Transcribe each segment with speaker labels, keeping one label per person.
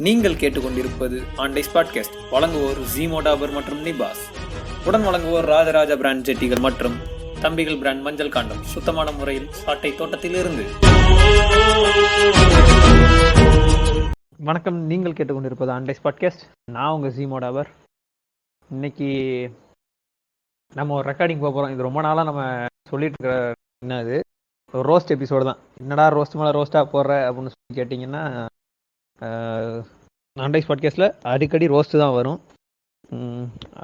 Speaker 1: நீங்கள் கேட்டுக்கொண்டிருப்பது ஆண்டைஸ் பாட்காஸ்ட். வழங்குவோர் ஜீமோடாபர் மற்றும் நிபாஸ். உடன் வழங்குவோர் ராஜராஜ பிராண்ட் ஜெட்டிகள் மற்றும் தம்பிகள் பிராண்ட் மஞ்சள் காண்டம், சுத்தமான முறையில் சாட்டை தோட்டத்தில் இருந்து.
Speaker 2: வணக்கம், நீங்கள் கேட்டுக்கொண்டிருப்பது ஆண்டைஸ் பாட்காஸ்ட். நான் உங்கள் ஜீமோடாபர். இன்னைக்கு நம்ம ஒரு ரெக்கார்டிங் போக போகிறோம். இது ரொம்ப நாளாக நம்ம சொல்லிட்டு இருக்கிற என்னது ஒரு ரோஸ்ட் எபிசோடு தான். என்னடா ரோஸ்ட் மேலே ரோஸ்ட்டாக போடுற அப்படின்னு சொல்லி கேட்டிங்கன்னா, ஆண்டைஸ் பாட்காஸ்ட்டில் அடிக்கடி ரோஸ்ட்டு தான் வரும்.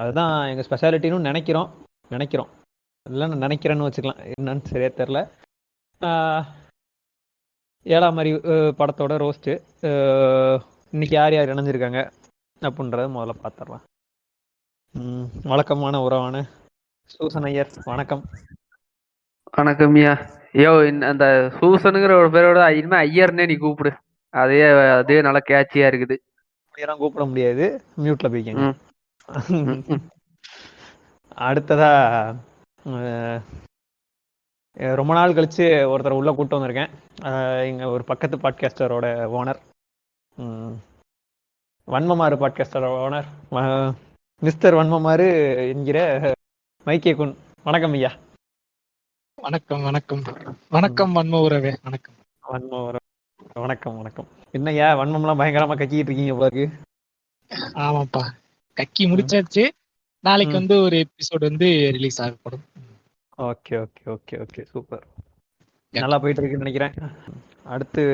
Speaker 2: அதுதான் எங்கள் ஸ்பெஷாலிட்டின்னு நினைக்கிறோம். இல்லை நான் நினைக்கிறேன்னு வச்சுக்கலாம், என்னன்னு சரியா தெரில. 7ஆம் அறிவு படத்தோட ரோஸ்ட்டு. இன்னைக்கு யார் யார் இணைஞ்சிருக்காங்க அப்படின்றத முதல்ல பார்த்துடலாம். வழக்கமான உறவான சூசன் ஐயர், வணக்கம்.
Speaker 3: வணக்கம் ஐயா. ஐயோ, அந்த சூசனுங்கிற ஒரு பேரோட இனிமே ஐயர்னே நீ கூப்பிடு. அதே நல்லா கேட்சியா இருக்குது.
Speaker 2: அப்படியெல்லாம் கூப்பிட முடியாது, மியூட்ல போய்க்கங்க. அடுத்ததா ரொம்ப நாள் கழிச்சு ஒருத்தர் உள்ள கூப்பிட்டு வந்திருக்கேன். இங்க ஒரு பக்கத்து பாட்காஸ்டரோட ஓனர், வன்மமாறு பாட்காஸ்டரோட ஓனர் மிஸ்டர் வன்மமாறு என்கிற மைக்கே குன். வணக்கம் ஐயா.
Speaker 4: வணக்கம் வணக்கம் வணக்கம் வன்ம உறவே. வணக்கம்
Speaker 2: வன்ம உறவு. வணக்கம் வணக்கம். என்னய்யா வன்மம்லாம் பயங்கரமா கக்கிட்டு இருக்கீங்க போல.
Speaker 4: ஆமாப்பா, கக்கி முடிச்சாச்சு. நாளைக்கு வந்து ஒரு எபிசோட் வந்து ரிலீஸ் ஆகப்படும்.
Speaker 2: Okay okay okay okay, super. நல்லா போயிட்டு இருக்குன்னு நினைக்கிறேன். அடுத்து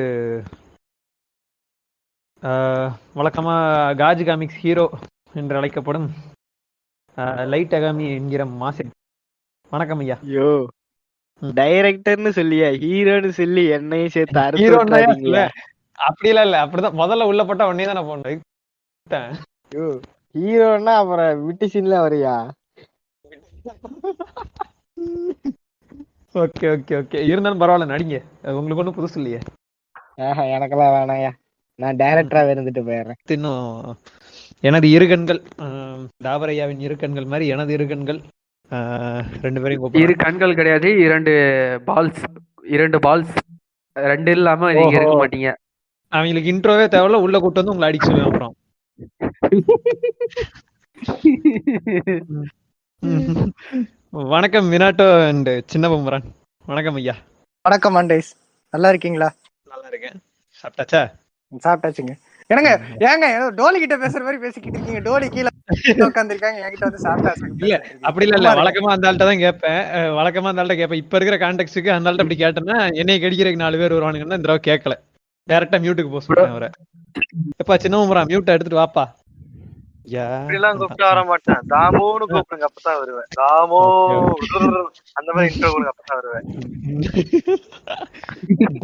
Speaker 2: வழக்கமா காஜ் காமிக்ஸ் ஹீரோ என்று அழைக்கப்படும் லைட் அகாமி என்கிற மாசே. வணக்கம் ஐயா.
Speaker 5: ஐயோ, டைரக்டர்னு சொல்லியா ஹீரோன்னு சொல்லி என்னையும் சேர்த்து அறுத்துறாதீங்களா?
Speaker 2: அப்படிலாம் இல்ல, அப்படிதான் முதல்ல உள்ள போட்டா உடனே தான் நான் போனேன்.
Speaker 5: ஐயோ, ஹீரோன்னா அப்புறம் விட்டு சீன்ல வரையா?
Speaker 2: ஓகே ஓகே ஓகே, இருந்தாலும் பரவாயில்ல, நடிங்க. உங்களுக்கு ஒன்றும் புதுசு இல்லையே.
Speaker 5: எனக்கெல்லாம் வேணாயா, நான் டைரக்டரா இருந்துட்டு போயிடுறேன்.
Speaker 2: இன்னும் எனது இரு கண்கள், தாவரையாவின் இரு கண்கள் மாதிரி எனது இரு கண்கள், ரெண்டு பேரையும்
Speaker 3: இரு கண்கள் கிடையாது, இரண்டு பால்ஸ் ரெண்டு இல்லாம நீங்க இருக்க மாட்டீங்க.
Speaker 2: அவங்களுக்கு இன்ட்ரோவே தேவையில்ல, உள்ள கூட்டு வந்து உங்களை அடிக்க சொல்லுவேன் அப்புறம். வணக்கம் வினாட்டோ அண்ட் சின்ன பொம்மரான். வணக்கம் ஐயா.
Speaker 5: வணக்கம் ஆண்டைஸ், நல்லா இருக்கீங்களா?
Speaker 2: நல்லா இருக்கேன். சாப்பிட்டாச்சா?
Speaker 5: சாப்பிட்டாச்சுங்க. ஏங்க ஏதோ டோலி கிட்ட பேசுற மாதிரி பேசிக்கிட்டு இருக்கீங்க. டோலி கீழே உட்காந்துருக்காங்க, என்கிட்ட வந்து சாப்பிட்டாச்சு.
Speaker 2: இல்ல அப்படி இல்ல, வழக்கமா அந்த ஆள்கிட்ட தான் கேட்பேன். இப்ப இருக்கிற கான்டெக்ட்க்கு அந்த ஆள்கிட்ட அப்படி கேட்டேன்னா என்னைய கடிக்கிறதுக்கு 4 பேர் வருவானுங்கன்னா இந்த தடவை கேட்கல, டைரக்டா மியூட்டுக்கு போக சொல்றேன் அவரை. எப்பா சின்ன பொம்மரா, மியூட்டை எடுத்துட்டு வாப்பா.
Speaker 6: கூப்பிட்டு வர மாட்டேன், தாமோன்னு கூப்பிடுங்க, அப்பதான் வருவேன். தாமோ அந்த மாதிரி இன்ட்ரோ கொடுங்க, அப்பதான் வருவேன்.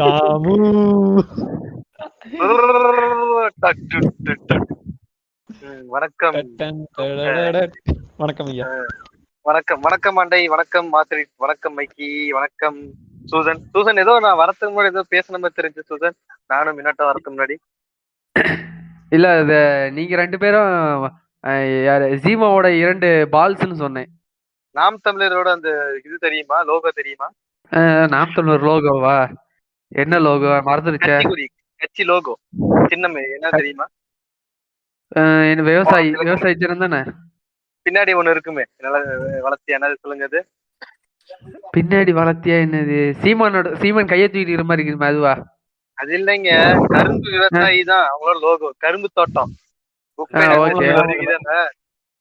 Speaker 2: தாமு.
Speaker 6: வணக்கம்
Speaker 2: வணக்கம் ஐயா.
Speaker 6: வணக்கம் வணக்கம் ஆண்டை, வணக்கம் மாத்திரி, வணக்கம் மைக்கி, வணக்கம் சூசன். ஏதோ நான் வரத்துக்கு முன்னாடி ஏதோ பேசின மாதிரி தெரிஞ்சு சூசன், நானும் மின்னாட்ட வரத்துக்கு முன்னாடி.
Speaker 3: இல்ல, நீங்க ரெண்டு பேரும் யாரு ஜீமாவோட 2 பால்ஸ்ன்னு சொன்னேன்.
Speaker 6: நாம் தமிழரோட அந்த இது தெரியுமா, லோகோ தெரியுமா?
Speaker 3: நாம் தமிழர் லோகோவா? என்ன லோகோ மறந்துருச்சே.
Speaker 6: கட்சி லோகோ சின்னம் என்ன தெரியுமா?
Speaker 3: விவசாயி சின்னம் தானே.
Speaker 6: பின்னாடி ஒண்ணு இருக்குமே, நல்லா வளர்த்தியா, என்னது சொல்லுங்க அது?
Speaker 3: பின்னாடி வளர்த்தியா என்னது? சீமான் கையை தூக்கிட்டு மாதிரி இருக்குமே, அதுவா?
Speaker 6: அது இல்லைங்க, கரும்பு விவசாயி தான் அவங்களோட லோகோ. கரும்பு தோட்டம்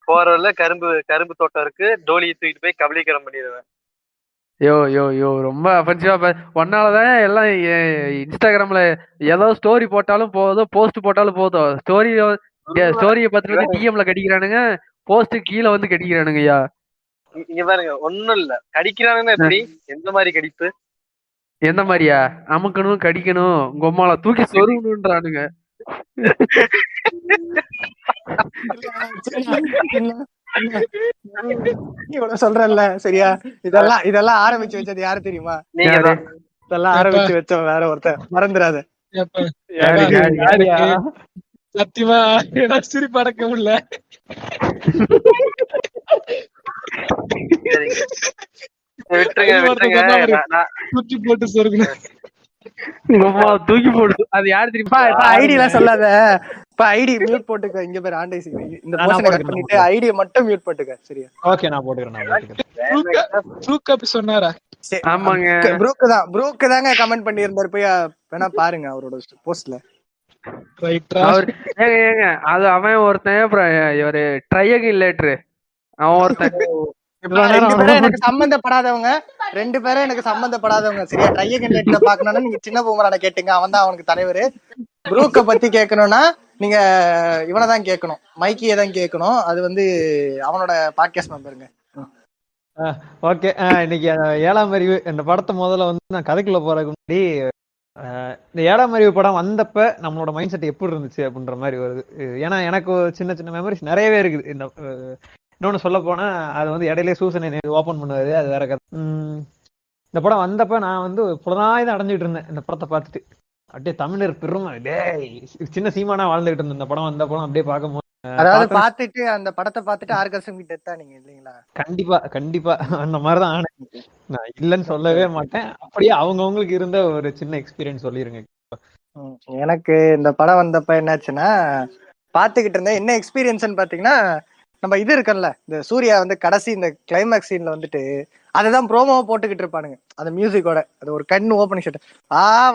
Speaker 6: போறதுல கரும்பு தோட்டம் இருக்கு. டோலியை தூக்கிட்டு போய் கபலீகரம் பண்ணிடுவேன்.
Speaker 3: யோ ரொம்ப அஃபென்சிவா. ஒன்னாலதான் எல்லாம் இன்ஸ்டாகிராம்ல ஏதோ ஸ்டோரி போட்டாலும் போதும், போஸ்ட் போட்டாலும் போதும், ஸ்டோரிய பார்த்துட்டு டிஎம்ல கடிக்கிறானுங்க, போஸ்ட் கீழே வந்து கடிக்கிறானுங்க. ஐயா
Speaker 6: இங்க பாருங்க, ஒண்ணும் இல்ல, கடிக்கிறானுங்கன்னா எப்படி, எந்த மாதிரி கடிப்பு?
Speaker 3: எந்த மாதிரியா? அமுக்கணும், கடிக்கணும், கொம்மால தூக்கி சொருகணும்ன்றானுங்க.
Speaker 5: சொல்றேன்ல, சரியா? இதெல்லாம் ஆரம்பிச்சு வச்சது யாரு தெரியுமா?
Speaker 6: நீங்க தான்.
Speaker 5: இதெல்லாம் ஆரம்பிச்சு வச்சோம் வேற ஒருத்தர், மறந்துடாத.
Speaker 4: சத்தியமா சிரிப்பு அடக்க முடியல. தூக்கி போட்டு சொருகணும்.
Speaker 3: தூக்கி போடு. அது யாரு தெரியுமா?
Speaker 5: ஐடியா சொல்லாத, இப்ப ஐடி மியூட் போட்டுக்க. இங்க பேர் ஆண்டை இந்த
Speaker 2: நான்
Speaker 5: போர்ஷனை கட்
Speaker 2: போட்டுக்கிறேன்,
Speaker 5: பண்ணிட்டு ஐடியை மட்டும் மியூட் போட்டுக்க. சரியா?
Speaker 2: ஓகே நான் போட்டுக்கிறேன்.
Speaker 4: ப்ரூக் அப்படி சொன்னாரா?
Speaker 3: ஆமாங்க.
Speaker 5: ப்ரூக்கு தாங்க கமெண்ட் பண்ணி இருந்தாரு. போய் வேணா பாருங்க அவரோட போஸ்ட்ல.
Speaker 3: அவர் ஏங்க அது அவன் ஒருத்தன். அப்புறம் இவரு ட்ரையகில் லேட்டரு அவன் ஒருத்தன்.
Speaker 5: எனக்கு சம்பந்தப்படாதவங்க 2 பேரும் எனக்கு சம்பந்தப்படாதவங்க. சரியா? ட்ரையகன்லேட்ல பாக்கணும்னா நீங்க சின்ன பூமரான கேட்டுங்க. அவன் தான் அவனுக்கு தலைவர். ப்ரூக்க பத்தி கேட்கணும்னா நீங்க இவனதான் கேட்கணும், மைக்கியை தான் கேட்கணும். அது வந்து அவனோட பாட்காஸ்ட் மெம்பருங்க.
Speaker 2: ஓகே, இன்னைக்கு 7ஆம் அறிவு இந்த படத்தை முதல்ல வந்து நான் கதைக்குள்ள போறதுக்கு முன்னாடி இந்த 7ஆம் அறிவு படம் வந்தப்ப நம்மளோட மைண்ட் செட் எப்படி இருந்துச்சு அப்படின்ற மாதிரி வருது. ஏன்னா எனக்கு சின்ன சின்ன மெமரிஸ் நிறையவே இருக்குது. இந்த இன்னொன்னு சொல்ல போனா அது வந்து இடையிலே சூசனை ஓபன் பண்ணுவாரு, அது வேற கதை. இந்த படம் வந்தப்ப நான் வந்து புலனாயுதம் அடைஞ்சிட்டு இருந்தேன் இந்த படத்தை பார்த்துட்டு. அப்படியே தமிழர் பெருமை சின்ன சீமானா வாழ்ந்துகிட்டு இருந்தேன் இந்த படம் வந்த படம் அப்படியே பார்க்கும்போது.
Speaker 5: அதாவது பாத்துட்டு அந்த படத்தை பார்த்துட்டு ஆர்கசம் கிட்ட நீங்க இல்லீங்களா?
Speaker 2: கண்டிப்பா கண்டிப்பா அந்த மாதிரிதான் ஆனேன். நான் இல்லைன்னு சொல்லவே மாட்டேன். அப்படியே அவங்கவுங்களுக்கு இருந்த ஒரு சின்ன எக்ஸ்பீரியன்ஸ் சொல்லிருங்க.
Speaker 5: எனக்கு இந்த படம் வந்தப்ப என்னாச்சுன்னா, பாத்துக்கிட்டு இருந்தேன். என்ன எக்ஸ்பீரியன்ஸ்ன்னு பாத்தீங்கன்னா, நம்ம இது இருக்குல்ல, இந்த சூர்யா வந்து கடைசி இந்த கிளைமேக்ஸ் சீன்ல வந்துட்டு அதுதான் ப்ரோமோவா போட்டுக்கிட்டு இருப்பானுங்க அந்த மியூசிக்கோட. அது ஒரு கண் ஓப்பனிங் ஷாட்.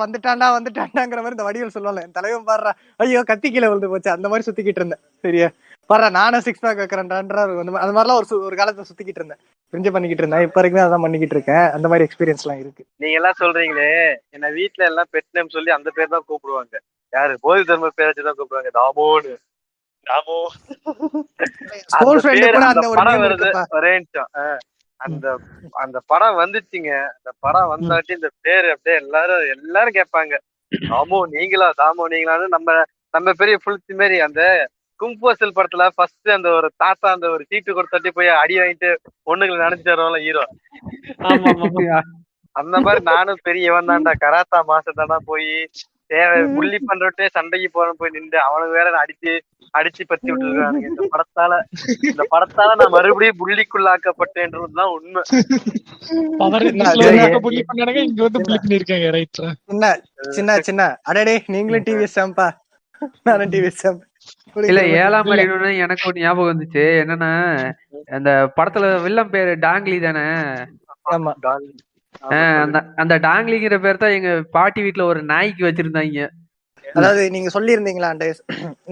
Speaker 5: வந்துட்டாண்டாங்கிற மாதிரி இந்த வடிவில் சொல்லுவாங்க. என் தலைவன் பாடுறா, ஐயோ கத்தி கீழே விழுந்து போச்சு, அந்த மாதிரி சுத்திக்கிட்டு இருந்தேன். சரியா? பாடுறா நானும் 6 பேக் வைக்கிறேன்டா அது மாதிரிலாம் ஒரு காலத்துல சுத்திக்கிட்டு இருந்தேன், பிரிஞ்சு பண்ணிக்கிட்டு இருந்தேன். இப்ப வரைக்கும் அதான் பண்ணிக்கிட்டு இருக்கேன். அந்த மாதிரி எக்ஸ்பீரியன்ஸ் எல்லாம் இருக்கு.
Speaker 6: நீங்க எல்லாம் சொல்றீங்களே, என்ன வீட்டுல எல்லாம் பெட் நேம் சொல்லி அந்த பேர் தான் கூப்பிடுவாங்க. யாரு போதி தர்ம பேர் வச்சுதான் கூப்பிடுவாங்க, தாமோன்னு. தாமோ படம் வருது. ஒரே நிமிஷம். அந்த படம் வந்துச்சுங்க. அந்த படம் வந்தாட்டி இந்த பேரு அப்படியே எல்லாரும் கேட்பாங்க, தாமோ நீங்களா, தாமோ நீங்களான்னு. நம்ம பெரிய புளிச்சி மாரி அந்த கும்போசல் படத்துல ஃபர்ஸ்ட் அந்த ஒரு தாத்தா அந்த ஒரு சீட்டு கொடுத்தாட்டி போய் அடி வாங்கிட்டு பொண்ணுங்களை நினைச்சு தருவாங்களா ஹீரோ, அந்த மாதிரி நானும் பெரியவன் தான்டா, கராத்தா மாஸ்டர் தானா போய் புள்ளி பண்றட்டே சண்டைக்கு போறேன் போய் நின்று அவனுக்கு வேற அடிச்சு பத்தி விட்டுருக்கானுங்க. இந்த படத்தால நான் மறுபடியும் புள்ளிக்குள்ளாக்கப்பட்டேன்றதுதான் உண்மை.
Speaker 5: சின்ன அடடே நீங்களும் டிவிஎஸ்பா, நானும் டிவிஎஸ்.
Speaker 3: இல்ல 7ஆம் அறிவுன்னு எனக்கு ஒரு ஞாபகம் வந்துச்சு. என்னன்னா அந்த படத்துல வில்லம் பேரு டாங்லி தானே?
Speaker 5: ஆமா,
Speaker 3: அந்த டாங்லிங்கிற பேர் தான் எங்க பாட்டி வீட்டுல ஒரு நாய்க்கு வச்சிருந்தாங்க.
Speaker 5: அதாவது நீங்க சொல்லியிருந்தீங்களா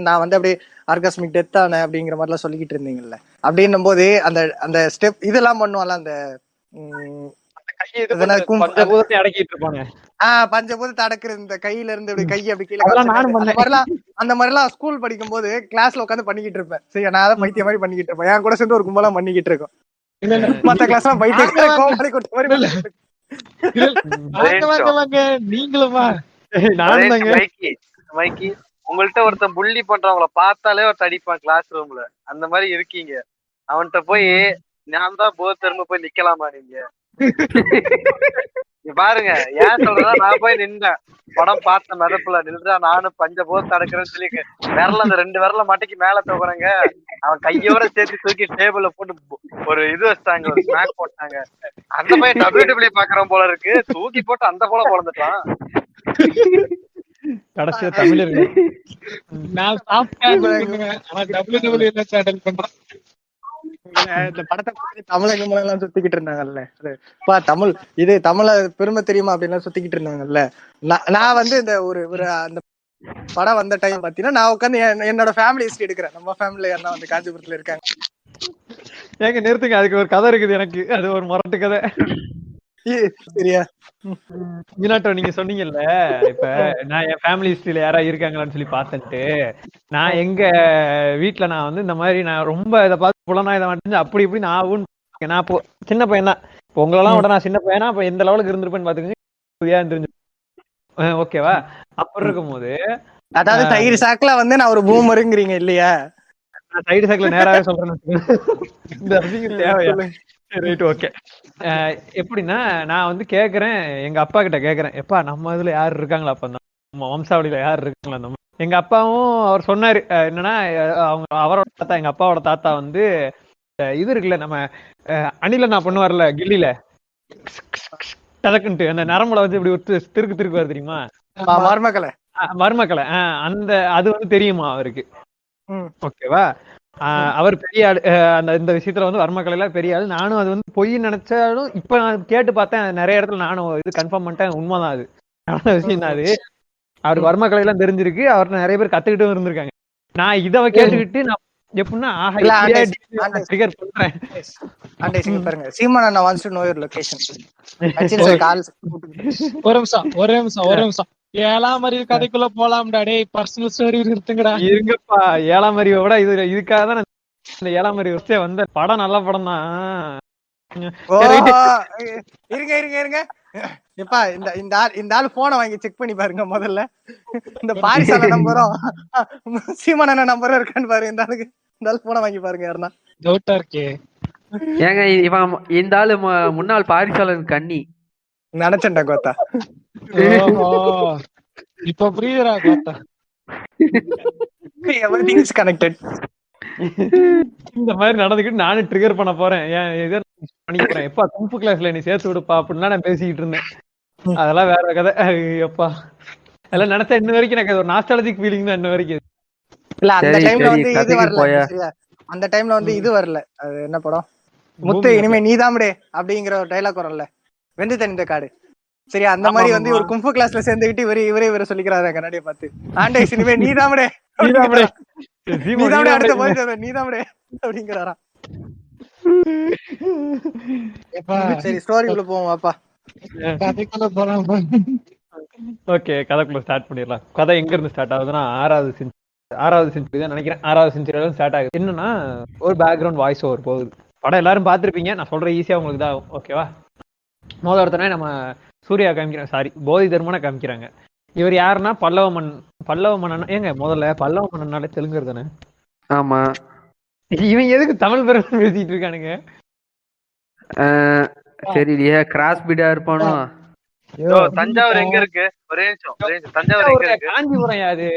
Speaker 5: நான் வந்து அப்படியே ஆர்காஸ்மிக் டெத் ஆனேன் அப்படிங்கிற மாதிரி எல்லாம் சொல்லிக்கிட்டு இருந்தீங்கல்ல. அப்படின்னும் போது அந்த ஸ்டெப் இதெல்லாம் பண்ணுவான்ல, அந்த பஞ்சபூதத்தை அடக்குறது, இந்த கையில இருந்து அப்படி கையை அப்படி கீழே, அந்த மாதிரி எல்லாம் ஸ்கூல் படிக்கும் போது கிளாஸ்ல உட்காந்து பண்ணிக்கிட்டு இருப்பேன். சரி, நான் அதை பைத்திய மாதிரி பண்ணிக்கிட்டு இருப்பேன். என் கூட சேர்ந்து ஒரு கும்பலாம் பண்ணிக்கிட்டு இருக்கோம். மத்த கிளாஸ் எல்லாம் பைத்தியம்.
Speaker 4: நீங்களுமா?
Speaker 6: மைக்கி, உங்கள்ட்ட ஒருத்தன் புள்ளி பண்றவங்கள பார்த்தாலே ஒரு அடிப்பான் கிளாஸ் ரூம்ல. அந்த மாதிரி இருக்கீங்க. அவன்கிட்ட போய் நான் தான் போத திரும்ப போய் நிக்கலாமா நீங்க? பாருங்க, ஏன் சொல்றதா, நான் போய் நின்றேன் படம் பார்த்த மிதப்புல நின்றா நானும் பஞ்சபோத தடுக்கிறேன்னு சொல்லி விரல அந்த 2 விரல மாட்டிக்கு மேல தூக்குறேங்க. அவன் கையோட சேர்த்து தூக்கி டேபிள்ல போட்டு ஒரு இது வச்சாங்க, ஒரு ஸ்நாக் போட்டாங்க. அந்த மாதிரி WWE பாக்குறோம் போல இருக்கு, தூக்கி போட்டு அந்த போல குழந்துட்டான்.
Speaker 2: கடைசியா தமிழர்கள்
Speaker 4: நான்
Speaker 5: இந்த படத்தை தமிழகம் சுத்திக்கிட்டு இருந்தாங்கல்ல, தமிழ் இது தமிழ பெருமை தெரியுமா அப்படின்னு சுத்திக்கிட்டு இருந்தாங்கல்ல. நான் வந்து இந்த ஒரு அந்த படம் வந்த டைம் பாத்தீங்கன்னா நான் உட்காந்து என்னோட ஃபேமிலி ஹிஸ்டரி எடுக்கிறேன். நம்ம ஃபேமிலி யாரா வந்து காஞ்சிபுரத்துல இருக்காங்க.
Speaker 2: ஏங்க நிறுத்துங்க, அதுக்கு ஒரு கதை இருக்குது எனக்கு. அது ஒரு முரட்டு கதை.
Speaker 5: சரியா?
Speaker 2: மீனாட்டோ நீங்க சொன்னீங்கல்ல, இப்ப நான் என் ஃபேமிலி ஹிஸ்டரியில யாரா இருக்காங்களான்னு சொல்லி பாத்துட்டு, நான் எங்க வீட்டுல நான் வந்து இந்த மாதிரி நான் ரொம்ப இதை பார்த்து புலனாயுதம் மாட்டேன் அப்படி இப்படி நான் இப்போ சின்ன பையன் தான். இப்போ உங்களெல்லாம் விட நான் சின்ன பையனா இப்ப எந்த லெவலுக்கு இருந்திருப்பேன்னு பாத்துக்கோங்க. தெரிஞ்சு ஓகேவா? அப்படி இருக்கும் போது
Speaker 5: அதாவது தயிர் சாக்குல வந்து நான் ஒரு பூமருங்கிறீங்க இல்லையா?
Speaker 2: சைடு சாக்குல நேராவே சொல்றேன். இந்த ரசிகர் தேவையா? Right, okay. எப்படின்னா நான் வந்து கேக்குறேன், எங்க அப்பா கிட்ட கேக்குறேன், எப்பா நம்ம இதுல யாரு இருக்காங்களா, அப்ப நம்ம வம்சாவளியில யாரு இருக்காங்களா? நம்ம எங்க அப்பாவும் அவர் சொன்னாரு என்னன்னா, அவரோட தாத்தா, எங்க அப்பாவோட தாத்தா வந்து இது இருக்குல்ல, நம்ம அணில நான் பண்ணுவார்ல கில்லில டதக்குன்ட்டு அந்த நரம்புல வந்து இப்படி திருக்கு வருது தெரியுமா?
Speaker 5: மர்மக்கலை.
Speaker 2: மருமக்களை அந்த அது வந்து தெரியுமா அவருக்கு?
Speaker 5: ம்.
Speaker 2: ஓகேவா? அவர் பெரிய ஆளு. அந்த இந்த விஷயத்துல வந்து மருமக்கள் எல்லாம் பெரிய ஆளு. நானும் அது வந்து பொய் நினைச்சாலும் இப்ப நான் கேட்டு பார்த்தேன், நிறைய இடத்துல நானும் இது கன்ஃபார்ம் பண்ணிட்டேன், உண்மைதான் அது. நடந்த விஷயம் தான் அது. அவருக்கு மருமக்களை எல்லாம் தெரிஞ்சிருக்கு, அவர்கிட்ட நிறைய பேர் கத்துக்கிட்டும் இருந்திருக்காங்க. நான் இதை கேட்டுக்கிட்டு நான் எப்படின்னா
Speaker 5: இல்ல,
Speaker 2: ட்ரிகர் பண்றேன்.
Speaker 5: ஆண்டேஸ் இங்க பாருங்க, சீமான் அண்ணா wants to know your location.
Speaker 4: ஒரு நிமிஷம் 7ஆம் அறிவு கதைக்குள்ள போலாம்டா. டேய் பர்சனல் ஸ்டோரி இருக்குங்கடா.
Speaker 2: இருங்கப்பா, 7ஆம் அறிவை விட இதுக்காக தான் இந்த 7ஆம் அறிவு வச்சே வந்த படம். நல்ல படம் தான்.
Speaker 5: இருங்க எப்பா, இந்த ஆள் போனை வாங்கி செக் பண்ணி பாருங்க முதல்ல. இந்த பாரிசால நம்பரும் சீமான நம்பரும் இருக்கான்னு பாருங்க. இந்த ஆள் போனை வாங்கி பாருங்க யாருன்னா.
Speaker 4: டவுட்டா இருக்கே.
Speaker 3: ஏங்க இவன் இந்த ஆளு முன்னாள் பாரிசாலன் கண்ணி
Speaker 5: நினைச்சேன்டா கோத்தா.
Speaker 4: இப்ப புரியுதுடா கோத்தா.
Speaker 5: Everything is connected.
Speaker 2: இந்த மாதிரி நடந்துக்கிட்டு நானும் ட்ரிகர் பண்ண போறேன். பண்ணிக்க போறேன். எப்பா கும்பு கிளாஸ்ல நீ சேர்த்து விடுப்பா அப்படின்னா நான் பேசிக்கிட்டு இருந்தேன். அதெல்லாம் வேற கதை. எப்பா அதெல்லாம் நினைச்சா இன்ன வரைக்கும் எனக்கு ஒரு நாஸ்டாலஜிக் ஃபீலிங் தான் இன்ன வரைக்கும்.
Speaker 5: இல்ல, அந்த டைம்ல வந்து இது வரல. சரியா, அந்த டைம்ல வந்து இது வரல. அது என்ன படம்? முத்து இனிமே நீதாமடே அப்படிங்கிற ஒரு டைலாக் வரல, வெந்து தனிந்த காடு. சரியா, அந்த மாதிரி வந்து ஒரு கும்பு கிளாஸ்ல சேர்ந்துக்கிட்டு இவரே சொல்லிக்கிறாரு கண்ணாடியை பார்த்து, ஆண்டேஸ் இனிமே நீதாமடே அடுத்த போய் நீதாமடே அப்படிங்கிறாரா. சரி, ஸ்டோரிக்குள்ள போவோம் வாப்பா.
Speaker 4: கதைக்குள்ள போலாம்.
Speaker 2: ஓகே, கதைக்குள்ள ஸ்டார்ட் பண்ணிடலாம். கதை எங்க இருந்து ஸ்டார்ட் ஆகுதுன்னா 6வது செஞ்சுரி தான் நினைக்கிறேன். 6வது செஞ்சுரியில ஸ்டார்ட் ஆகுது. என்னன்னா ஒரு பேக்ரவுண்ட் வாய்ஸ் ஓவர் போகுது. படம் எல்லாரும் பார்த்துருப்பீங்க, நான் சொல்றேன் ஈஸியா உங்களுக்கு தான். ஓகேவா? முதல் ஒருத்தனே நம்ம சூர்யா காமிக்கிறேன், சாரி போதி தர்மனை காமிக்கிறாங்க. இவர் யாருன்னா பல்லவ மன்னன். ஏங்க முதல்ல பல்லவ மன்னனாலே தெலுங்கர் தானே?
Speaker 3: ஆமா.
Speaker 2: இவன் எதுக்கு தமிழ் பெருமை பேசிட்டு இருக்கானுங்க?
Speaker 3: தெரியலையே, கிராஸ் பீடா இருப்பானோ.
Speaker 6: தஞ்சாவூர் எங்க இருக்கு? ஒரே நிமிஷம். தஞ்சாவூர் எங்க இருக்கு?
Speaker 2: காஞ்சிபுரம். யாது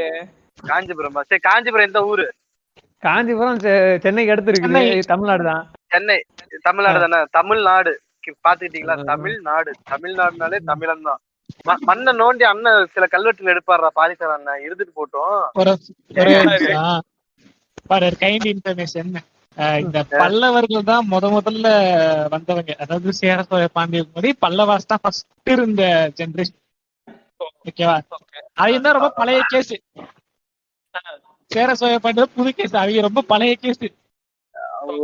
Speaker 6: காஞ்சிபுரமா? சரி, காஞ்சிபுரம் எந்த ஊரு?
Speaker 2: காஞ்சிபுரம் சென்னைக்கு அடுத்து இருக்குது. தமிழ்நாடு தான்.
Speaker 6: சென்னை தமிழ்நாடு தானே? தமிழ்நாடு பாத்துக்கிட்டீங்களா? தமிழ்நாடுனாலே தமிழன் தான். மண்ணை நோண்டி அண்ணன் சில கல்வெட்டுல எடுப்பாரா பாரிசார் அண்ணன், இருந்துட்டு போட்டோம்.
Speaker 4: Kind information. இந்த பல்லவர்கள் தான் முதல்ல வந்தவங்க. அதாவது சேர சோழ பாண்டியர் மாதிரி பல்லவாஸ் தான் ஃபர்ஸ்ட் இருந்த ஜெனரேஷன். ஓகேவா? அது என்ன ரொம்ப பழைய கேஸ். சேர சோழ பாண்டியர் புது கேஸ், அவங்க ரொம்ப பழைய கேஸ்.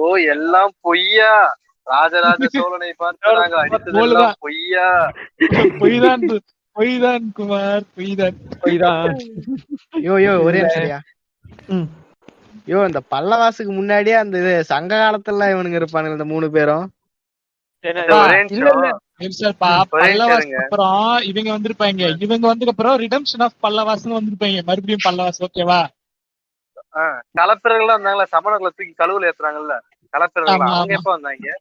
Speaker 6: ஓ, எல்லாம் பொய்யா? ராஜராஜ சோழனை பார்த்து நாங்க அடித்ததெல்லாம் பொய்யா?
Speaker 4: பொய்தான் குமார், பொய்தான்.
Speaker 7: யோ ஒரே சரியா? யோ, இந்த பல்லவாசுக்கு முன்னாடியே அந்த சங்க காலத்துல இவனுங்க இருப்பானுங்க இந்த 3 பேரும்.
Speaker 4: அப்புறம் இவங்க வந்திருப்பாங்க. இவங்க வந்ததுக்கு அப்புறம் ரிடம்ஷன் ஆஃப் பல்லவாஸ்னு வந்திருப்பாங்க, மறுபடியும் பல்லவாஸ். ஓகேவா?
Speaker 6: கலப்பிரர்கள் இருந்தாங்களா, சமணர்களை தூக்கி கழுவுல ஏத்துறாங்கல்ல கலப்பிரர்கள், அவங்க எப்ப வந்தாங்க?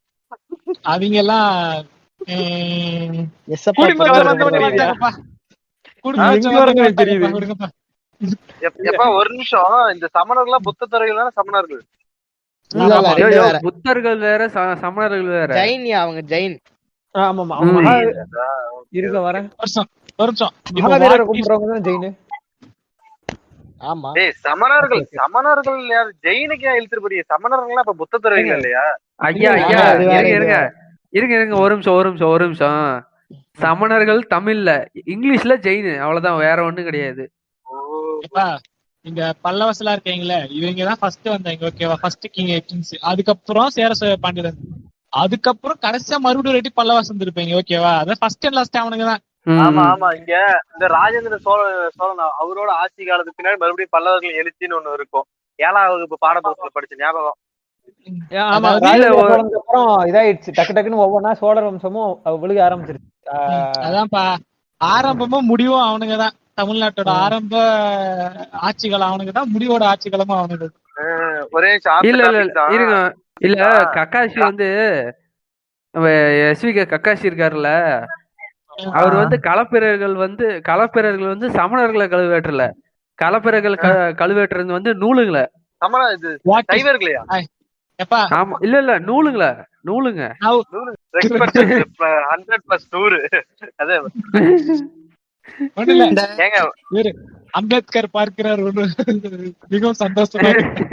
Speaker 4: அவங்க எல்லாம்
Speaker 6: ஒரு நிமிஷம். இந்த சமணர்கள் புத்த துறைகள் தானே சமணர்கள்?
Speaker 3: புத்தர்கள் வேற, சமணர்கள் வேற.
Speaker 7: ஜெயின். அவங்க ஜெயின்.
Speaker 2: இருக்க வர ஜெயின்.
Speaker 7: ஆமா,
Speaker 6: சமணர்கள் யாரு? ஜெயினுக்கு ஏன் இழுத்துட்டு போறீங்க? சமணர்கள் அப்ப புத்த துறைகள் இல்லையா?
Speaker 3: ஐயா இருங்க, ஒரு நிமிஷம். சமணர்கள் தமிழ்ல, இங்கிலீஷ்ல ஜெயின், அவ்வளவுதான், வேற ஒண்ணும் கிடையாது.
Speaker 4: இந்த பல்லவசலா இருக்கீங்களே, இவங்கதான் ஃபர்ஸ்ட் வந்தாங்க. ஓகேவா? First Kings. அதுக்கப்புறம் சேர சோழ பாண்டியன். அதுக்கப்புறம் கடைசியா மறுபடியும் ரெட்டி பல்லவாஸ் வந்திருப்பீங்க. ஓகேவா? அதான் ஃபர்ஸ்ட் அண்ட் லாஸ்ட் அவனுங்க தான்.
Speaker 6: ஆமா. இங்க இந்த ராஜேந்திர சோழன் அவரோட ஆட்சி காலத்துக்கு பின்னாடி மறுபடியும் பல்லவர்கள் எழுச்சின்னு ஒண்ணு இருக்கும். 7ஆம் வகுப்பு பாடப்புத்தகத்துல படிச்ச ஞாபகம்.
Speaker 2: அப்புறம் இதாயிடுச்சு, டக்குன்னு ஒவ்வொன்னா சோழர் வம்சமும் விழுக ஆரம்பிச்சிருச்சு.
Speaker 4: அதான்ப்பா, ஆரம்பமும் முடிவும் அவனுங்கதான். தமிழ்நாட்டோட ஆரம்ப ஆட்சிகள் அவனுக்குதான், முடிவோட ஆட்சிகளமும் அவனுக்கு.
Speaker 6: ஒரே
Speaker 3: இல்ல கக்காஷி வந்து எஸ்விகே கக்காஷி இருக்காருல்ல, அவர் வந்து களப்பிரர்கள் வந்து சமணர்களை கழுவேற்றல, களப்பிரர்கள் கழுவேற்றது வந்து நூலுங்களை. இல்ல நூலுங்க.
Speaker 4: அம்பேத்கர் பார்க்கிறார் ஒன்று மிகவும் சந்தோஷமா இருக்கு.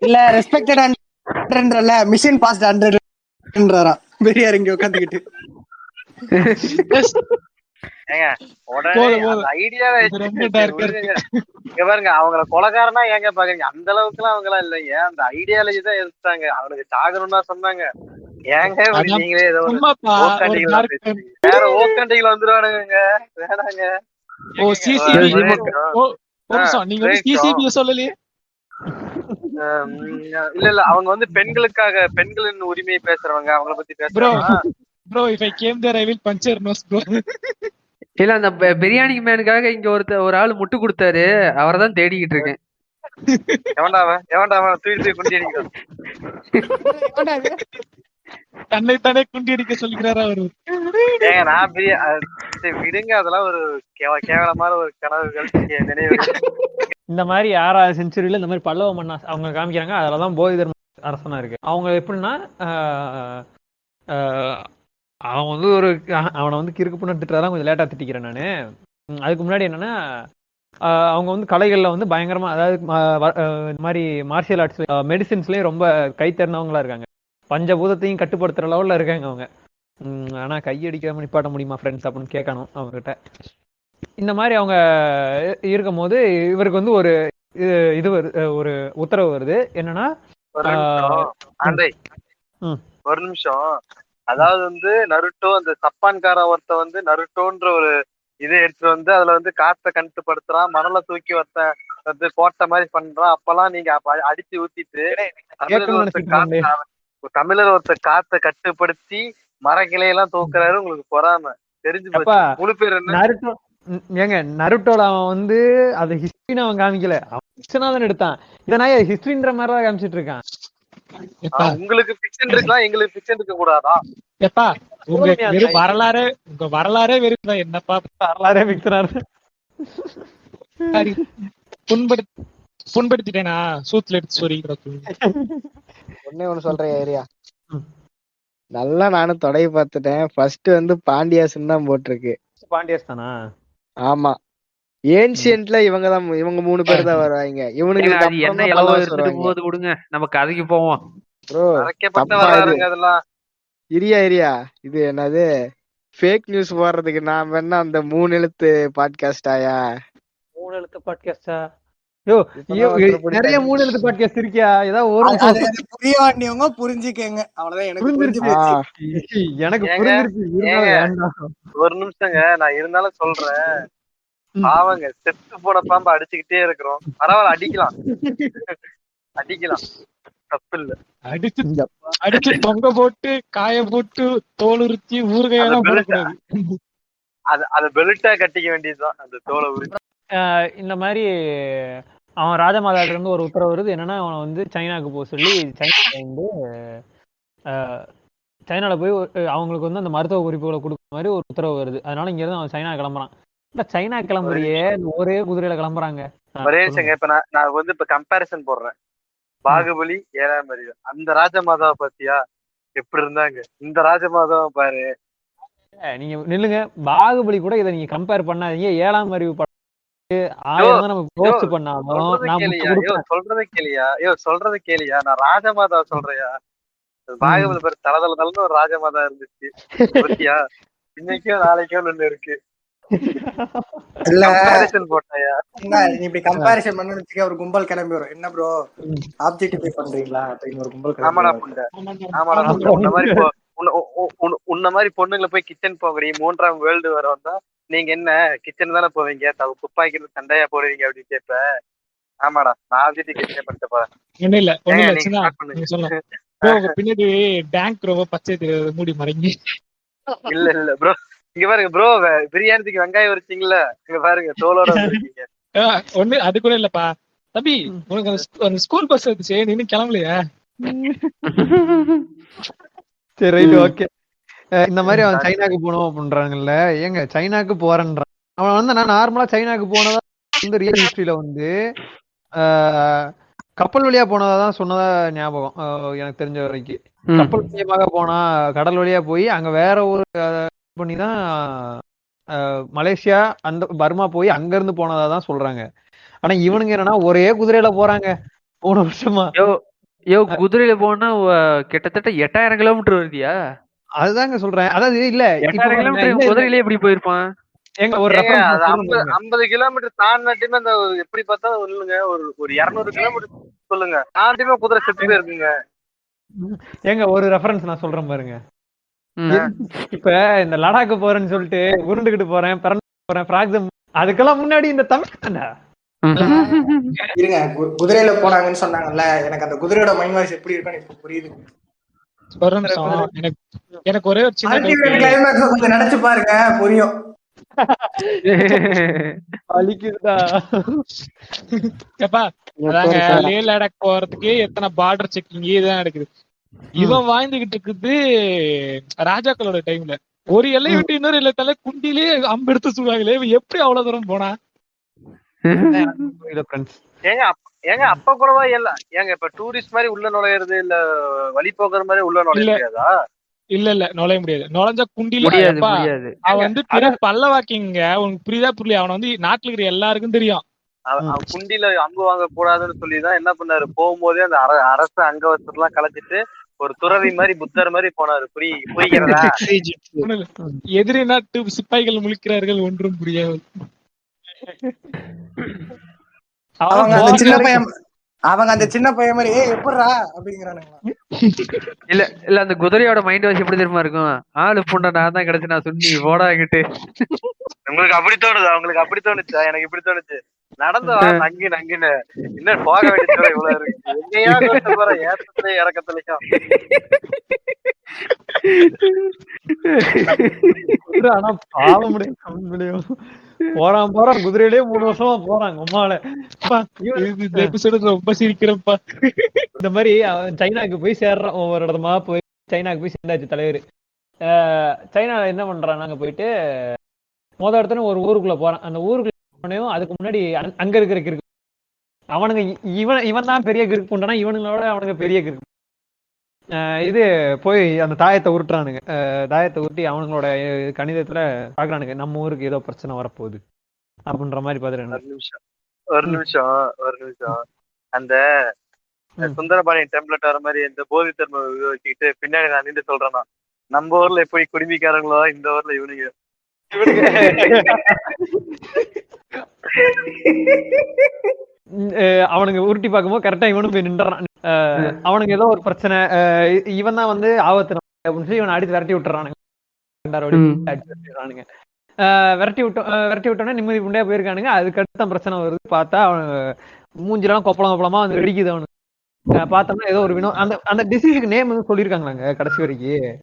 Speaker 5: இல்ல ரெஸ்பெக்டட் 100ன்றல மிஷன் பாஸ்ட் 100ன்றாராம் பெரியார் இங்க உட்காந்துக்கிட்டு.
Speaker 6: ஏங்க உடனே
Speaker 4: போதும், போதும்.
Speaker 6: அந்த ஐடியாவை
Speaker 4: இது ரொம்ப dark ஆ இருக்கு.
Speaker 6: இங்க பாருங்க, அவங்கள கொலைகாரனா ஏங்க பாக்குறீங்க? அந்த அளவுக்கு எல்லாம் அவங்க எல்லாம் இல்லைங்க. அந்த ஐடியாலஜி தான் எதிர்த்தாங்க. அவனுக்கு சாகணும்னா சொன்னாங்க. ஏங்க இப்படி
Speaker 4: அதான்
Speaker 6: நீங்களே ஏதோ ஒரு
Speaker 4: சும்மாப்பா ஒரு
Speaker 6: ஓக்காண்டிகள்
Speaker 4: dark
Speaker 6: பேசுறீங்க. வேற ஓக்காண்டிகள் வந்துருவானுங்க. வேணாங்க.
Speaker 4: ஓ சிசிபி
Speaker 6: ஒரே நிமிஷம்.
Speaker 4: ஒரு நிமிஷம் நீங்க வந்து சிசிபி சொல்லலையே.
Speaker 6: இல்ல இல்ல, அவங்க வந்து பெண்களுக்காக பெண்களின் உரிமையை பேசுறவங்க, அவங்கள பத்தி
Speaker 4: ப்ரோ
Speaker 6: பேசுறாங்க.
Speaker 4: Bro if I came there I will puncture nose bro.
Speaker 3: இல்ல அந்த பிரியாணி மேனுக்காக இங்க ஒரு ஆள் முட்டு கொடுத்தாரு, அவரை தான் தேடிக்கிட்டு இருக்கேன்.
Speaker 6: எவன்டா தூக்கி குண்டி அடிக்கிறான்.
Speaker 4: தன்னைத்தானே குண்டி அடிக்க சொல்லிக்கிறாரா அவரு?
Speaker 6: ஏங்க நான் சரி, விடுங்க, அதெல்லாம் ஒரு கேவலமான ஒரு கனவுகள் நினைவு.
Speaker 2: இந்த மாதிரி 6ஆவது செஞ்சுரியில இந்த மாதிரி பல்லவ மன்னா அவங்க காமிக்கிறாங்க. அதெல்லாம் போதிதர் அரசனா இருக்கு. அவங்க எப்படின்னா அவன் வந்து அவனை வந்து கிறுக்கு பண்ண திட்டுறதெல்லாம் கொஞ்சம் லேட்டா திட்டிக்கிறேன் நானு. அதுக்கு முன்னாடி என்னன்னா அவங்க வந்து கலைகள்ல வந்து பயங்கரமா, அதாவது இந்த மாதிரி மார்ஷியல் ஆர்ட்ஸ் மெடிசின்ஸ்லயும் ரொம்ப கை தேர்ந்தவங்களா இருக்காங்க. பஞ்சபூதத்தையும் கட்டுப்படுத்துற லெவல்ல இருக்காங்க அவங்க. ஆனா கையடிக்காம நிப்பாட்ட முடியுமா ஃப்ரெண்ட்ஸ் அப்படின்னு கேட்கணும் அவங்க கிட்ட. இந்த மாதிரி அவங்க இருக்கும் போது இவருக்கு வந்து ஒரு இது ஒரு உத்தரவு வருது. என்னன்னா
Speaker 6: ஒரு நிமிஷம், அதாவது வந்து நருட்டோ அந்த சப்பான்கார ஒருத்த வந்து நருட்டோன்ற ஒரு இதை எடுத்துட்டு வந்து அதுல வந்து காத்த கட்டுப்படுத்துறான், மணலை தூக்கி வந்து போட்ட மாதிரி பண்றான். அப்பெல்லாம் நீங்க அடிச்சு ஊத்திட்டு தமிழர் ஒருத்தர் காத்த கட்டுப்படுத்தி மரக்கிளையெல்லாம் தூக்குறாரு. உங்களுக்கு பொறாம தெரிஞ்சு போச்சு. முழு பேர் என்ன?
Speaker 2: ஏங்க நருட்டோல அவன் வந்து அது ஹிஸ்டரின்னு அவன் காமிக்கல, அவன் எடுத்தான். இதனால ஹிஸ்டரின்ற மாதிரிதான் காமிச்சிட்டு இருக்கான்.
Speaker 6: உங்களுக்கு ஃபிக்ஷன் இருக்கலாம், எங்களுக்கு ஃபிக்ஷன் இருக்க கூடாதா?
Speaker 4: எப்பா உங்க வரலாறே வெறும் என்னப்பா
Speaker 2: வரலாறே ஃபிக்ஷனா
Speaker 4: புண்படுத்திட்டேனா சூத்துல எடுத்து சொல்லிக்கிற.
Speaker 7: ஒண்ணு சொல்றேன் ஏரியா, நல்லா நானும் தொடை பார்த்துட்டேன். ஃபர்ஸ்ட் வந்து பாண்டியாசன் தான் போட்டிருக்கு.
Speaker 2: பாண்டியாஸ் தானா?
Speaker 7: ஆமா, ஏன்ஷியன்ட்ல இவங்க 3 பேர் தான் வருவாங்க. இவனுக்கு
Speaker 3: என்ன எவ்வளவு இருந்துட்டு போகுது விடுங்க, நம்ம கதைக்கு போவோம்.
Speaker 7: ப்ரோ
Speaker 6: அதெல்லாம்
Speaker 7: இரியா இது என்னது ஃபேக் நியூஸ் போடுறதுக்கு நான் வேணா அந்த 3 எழுத்து பாட்காஸ்ட் ஆயா?
Speaker 2: 3 எழுத்து பாட்காஸ்டா? நிறைய 3 எழுத்து பாட்காஸ்ட் இருக்கியா? ஏதாவது ஒரு
Speaker 5: புரிய வேண்டியவங்க புரிஞ்சுக்கங்க, அவ்வளவுதான். எனக்கு
Speaker 2: புரிஞ்சிருச்சு.
Speaker 6: ஒரு நிமிஷங்க, நான் இருந்தாலும் சொல்றேன். அவங்க செத்து போன பாம்பு அடிச்சுக்கிட்டே இருக்கிறோம். பரவாயில்ல, அடிக்கலாம், தப்பு இல்ல.
Speaker 4: அடிச்சு தொங்க போட்டு காய போட்டு தோல் உரிச்சி ஊறுகையெல்லாம் போடக்கூடாது.
Speaker 6: அது பெல்ட்டா கட்டிக்க வேண்டியதுதான் அந்த தோலை உரிச்சி.
Speaker 2: இந்த மாதிரி அவன் ராஜமாதாட்ட இருந்து ஒரு உத்தரவு வருது. என்னன்னா அவனை வந்து சைனாக்கு போக சொல்லி சைனால போய் அவங்களுக்கு வந்து அந்த மருத்துவ குறிப்புகளை கொடுக்குற மாதிரி ஒரு உத்தரவு வருது. அதனால இங்க இருந்து அவன் சைனா கிளம்புறான். சைனா கிளம்புறியே, ஒரே குதிரையில கிளம்புறாங்க.
Speaker 6: ஒரே விஷயங்க, இப்ப நான் வந்து இப்ப கம்பேரிசன் போடுறேன். பாகுபலி 7ஆம் அறிவு, அந்த ராஜமாதாவை பாத்தியா எப்படி இருந்தாங்க? இந்த ராஜமாதாவை பாரு.
Speaker 2: நீங்க நில்லுங்க, பாகுபலி கூட இதை நீங்க கம்பேர் பண்ணாதீங்க. 7ஆம் அறிவு படம் 1000 நம்ம போஸ்ட் பண்ணாலும்
Speaker 6: சொல்றத கேளியா? நான் ராஜமாதாவை சொல்றையா? பாகுபலி பேர் தலதலன்னு ஒரு ராஜமாதா இருந்துச்சு. பத்தியா இன்னைக்கும் நாளைக்கும் ஒண்ணு இருக்கு.
Speaker 5: போட்டாயா இப்படி கம்பேரிசன் பண்ண ஒரு கும்பல் கிளம்பி வரும். என்ன ப்ரோ ஆப்ஜெக்டிஃபை பண்றீங்களா அப்படின்னு ஒரு கும்பல்
Speaker 6: உன்ன மாதிரி பொண்ணுங்களை போய் கிச்சன் போகிறீ 3ஆம் வேர்ல்டு வர வந்தா நீங்க என்ன கிச்சன் தானே போவீங்க, துப்பாக்கி சண்டையா போடுவீங்க அப்படின்னு கேட்ப. ஆமாடா, நான் ஆப்ஜெக்டிஃபை பண்ணிட்டு போறேன்.
Speaker 4: பின்னாடி டேங்க் ரோவ பச்சை மூடி மறைங்க.
Speaker 6: இல்ல ப்ரோ, இங்க பாருங்க ப்ரோ, பிரியாணிக்கு வெங்காயம் வச்சிங்கள, இங்க பாருங்க தோலோட வச்சிருக்கீங்க.
Speaker 4: ஒண்ணு அது கூட இல்லப்பா தம்பி, உனக்கு அந்த ஸ்கூல் பஸ் வந்துச்சு, நீ இன்னும் கிளம்பலையா?
Speaker 2: சரி ரைட் ஓகே. இந்த மாதிரி அவன் சைனாக்கு போனோம் அப்படின்றாங்கல்ல. ஏங்க சைனாக்கு போறேன்றான். அவன் வந்து நான் நார்மலா சைனாக்கு போனதா வந்து ரியல் ஹிஸ்டரியில வந்து கப்பல் வழியா போனதான் சொன்னதா ஞாபகம் எனக்கு தெரிஞ்ச வரைக்கும். கப்பல் மூலியமாக போனா கடல் வழியா போய் அங்க வேற ஒரு பண்ணிதான் மலேசியா அந்த பர்மா போய் அங்க இருந்து போனதா தான் சொல்றாங்க. ஆனா இவனுங்க என்னன்னா ஒரே குதிரையில போறாங்க 3 வருஷமா.
Speaker 3: குதிரையில போனா கிட்டத்தட்ட 8000 கிலோமீட்டர் வருதியா?
Speaker 2: அதுதாங்க சொல்றேன். அதாவது இல்ல
Speaker 3: 8000 கிலோமீட்டர் குதிரையிலே எப்படி போயிருப்பான்?
Speaker 2: எங்க ஒரு
Speaker 6: ஏங்க
Speaker 2: ரெஃபரன்ஸ்
Speaker 6: அது 50 கிலோமீட்டர் தாண்டினாட்டியுமே அந்த எப்படி பார்த்தா சொல்லுங்க ஒரு 200 கிலோமீட்டர் சொல்லுங்க தாண்டியுமே குதிரை செத்து போயிருக்குங்க.
Speaker 2: ஏங்க ஒரு ரெஃபரன்ஸ் நான் சொல்றேன் பாருங்க. இப்ப இந்த லடாக்கு போறேன்னு சொல்லிட்டு உருண்டுகிட்டு போறேன், பிறந்து போறேன், பிராக்சம் அதுக்கெல்லாம் முன்னாடி இந்த தமிழ் தானே.
Speaker 5: இருங்க, குதிரையில போனாங்கன்னு சொன்னாங்கல்ல, எனக்கு அந்த குதிரையோட மைண்ட் வாய்ஸ் எப்படி இருக்குன்னு இப்ப புரியுது.
Speaker 4: ஒரு நிமிஷம், எனக்கு ஒரே ஒரு சின்ன
Speaker 5: கிளைமேக்ஸ் கொஞ்சம் நினைச்சு பாருங்க, புரியும்.
Speaker 2: வலிக்குதா?
Speaker 4: ஏப்பா அதாங்க லே லடாக் போறதுக்கு எத்தனை பார்டர் செக்கிங் இதுதான் நடக்குது. இவன் வாழ்ந்துகிட்டு இருக்குது ராஜாக்களோட டைம்ல. ஒரு எல்லை விட்டு இன்னொரு எல்லை குண்டிலே அம்பு எடுத்து சுடுவாங்களே, இவன் எப்படி அவ்வளவு தூரம் போனா?
Speaker 6: ஏங்க அப்ப கூடவா எல்லாம் ஏங்க இப்ப டூரிஸ்ட் மாதிரி உள்ள நுழையிறது இல்ல வழி போக்குற மாதிரி உள்ள நுழையாதா?
Speaker 4: இல்ல நுழைய முடியாது. நுழைஞ்சா குண்டில அவன் வந்து பல்லவாக்கிங்க. உனக்கு புரியுதா புரியல? அவன் வந்து நாட்டுல இருக்கிற எல்லாருக்கும் தெரியும்.
Speaker 6: குண்டில அம்பு வாங்க கூடாதுன்னு சொல்லிதான் என்ன பண்ணாரு, போகும்போதே அந்த அரசு அங்கவஸ்திரம்லாம் கலைச்சிட்டு ஒரு துறவி மாதிரி புத்தர் மாதிரி போனாரு. புரிகிறதா?
Speaker 4: எதிரி நாட்டு சிப்பாய்கள் முழிக்கிறார்கள், ஒன்றும் புரியாது.
Speaker 5: அவங்க அந்த சின்ன பையன் மாதிரி எப்படா அப்படிங்கிறானுங்களா?
Speaker 3: இல்ல அந்த குதிரையோட மைண்ட் வாஷ் எப்படி தெரியுமா இருக்கும்? ஆளு புண்டை நான் தான் கிடைச்சு நான் சொன்னி போடாங்கிட்டு.
Speaker 6: உங்களுக்கு அப்படி தோணுதா? உங்களுக்கு அப்படி தோணுச்சா? எனக்கு இப்படி தோணுச்சு. நடந்து நங்கின்னு இன்னும் போக வேண்டிய இவ்வளவு இருக்கு. எங்கேயாவது போற ஏற்றத்திலையும் இறக்கத்திலையும்.
Speaker 2: ஆனா பாவ முடியும் போறான் குதிரையிலேயே 3 வருஷமா போறாங்க. உமால
Speaker 4: ரொம்ப சிரிக்கிறப்பா.
Speaker 2: இந்த மாதிரி சைனாக்கு போய் சேர்றான். ஒவ்வொரு இடமா போய் சைனாக்கு போய் சேர்ந்தாச்சு தலைவர். சைனால என்ன பண்றான், நாங்க போயிட்டு இடத்துல ஒரு ஊருக்குள்ள போறான். அந்த ஊருக்குள்ள அதுக்கு முன்னாடி அங்க இருக்கிற கிறுக்கு அவனுங்க இவன் தான் பெரிய கிறுக்கு பண்றானா, இவனுங்களோட அவனுங்க பெரிய கிறுக்கு. இது போய் அந்த தாயத்தை உருட்டுறானுங்க. தாயத்தை உருட்டி அவனுங்களோட கணிதத்துல பாக்குறானுங்க நம்ம ஊருக்கு ஏதோ பிரச்சனை வரப்போகுது அப்படின்ற மாதிரி பாத்துறாங்க.
Speaker 6: ஒரு நிமிஷம் அந்த சுந்தரபாண்டியன் டெம்ப்ளேட் வர மாதிரி இந்த போதி தர்ம வச்சுக்கிட்டு பின்னாடி நான் நின்று சொல்றேன்னா, நம்ம ஊர்ல எப்படி குடிமிக்காரங்களோ இந்த ஊர்ல இவனுங்க
Speaker 2: அவனுங்க உருட்டி பார்க்கும்போது கரெக்டா இவனும் போய் நின்றான். அவனுக்கு ஏதோ ஒரு பிரச்சனை, இவன் தான் வந்து ஆபத்து அப்படின்னு சொல்லி இவனை அடித்து விரட்டி விட்டுறானுங்க. விரட்டி விட்டோன்னே நிம்மதி புண்டையா போயிருக்கானுங்க. அதுக்கு அடுத்த பிரச்சனை வருது. பார்த்தா அவன் மூஞ்சிலாம் கொப்பளமா வந்து வெடிக்குது. அவனுக்கு பார்த்தோம்னா ஏதோ ஒரு அந்த அந்த டிசீஸுக்கு நேம் வந்து சொல்லியிருக்காங்களாங்க கடைசி வரைக்கும்.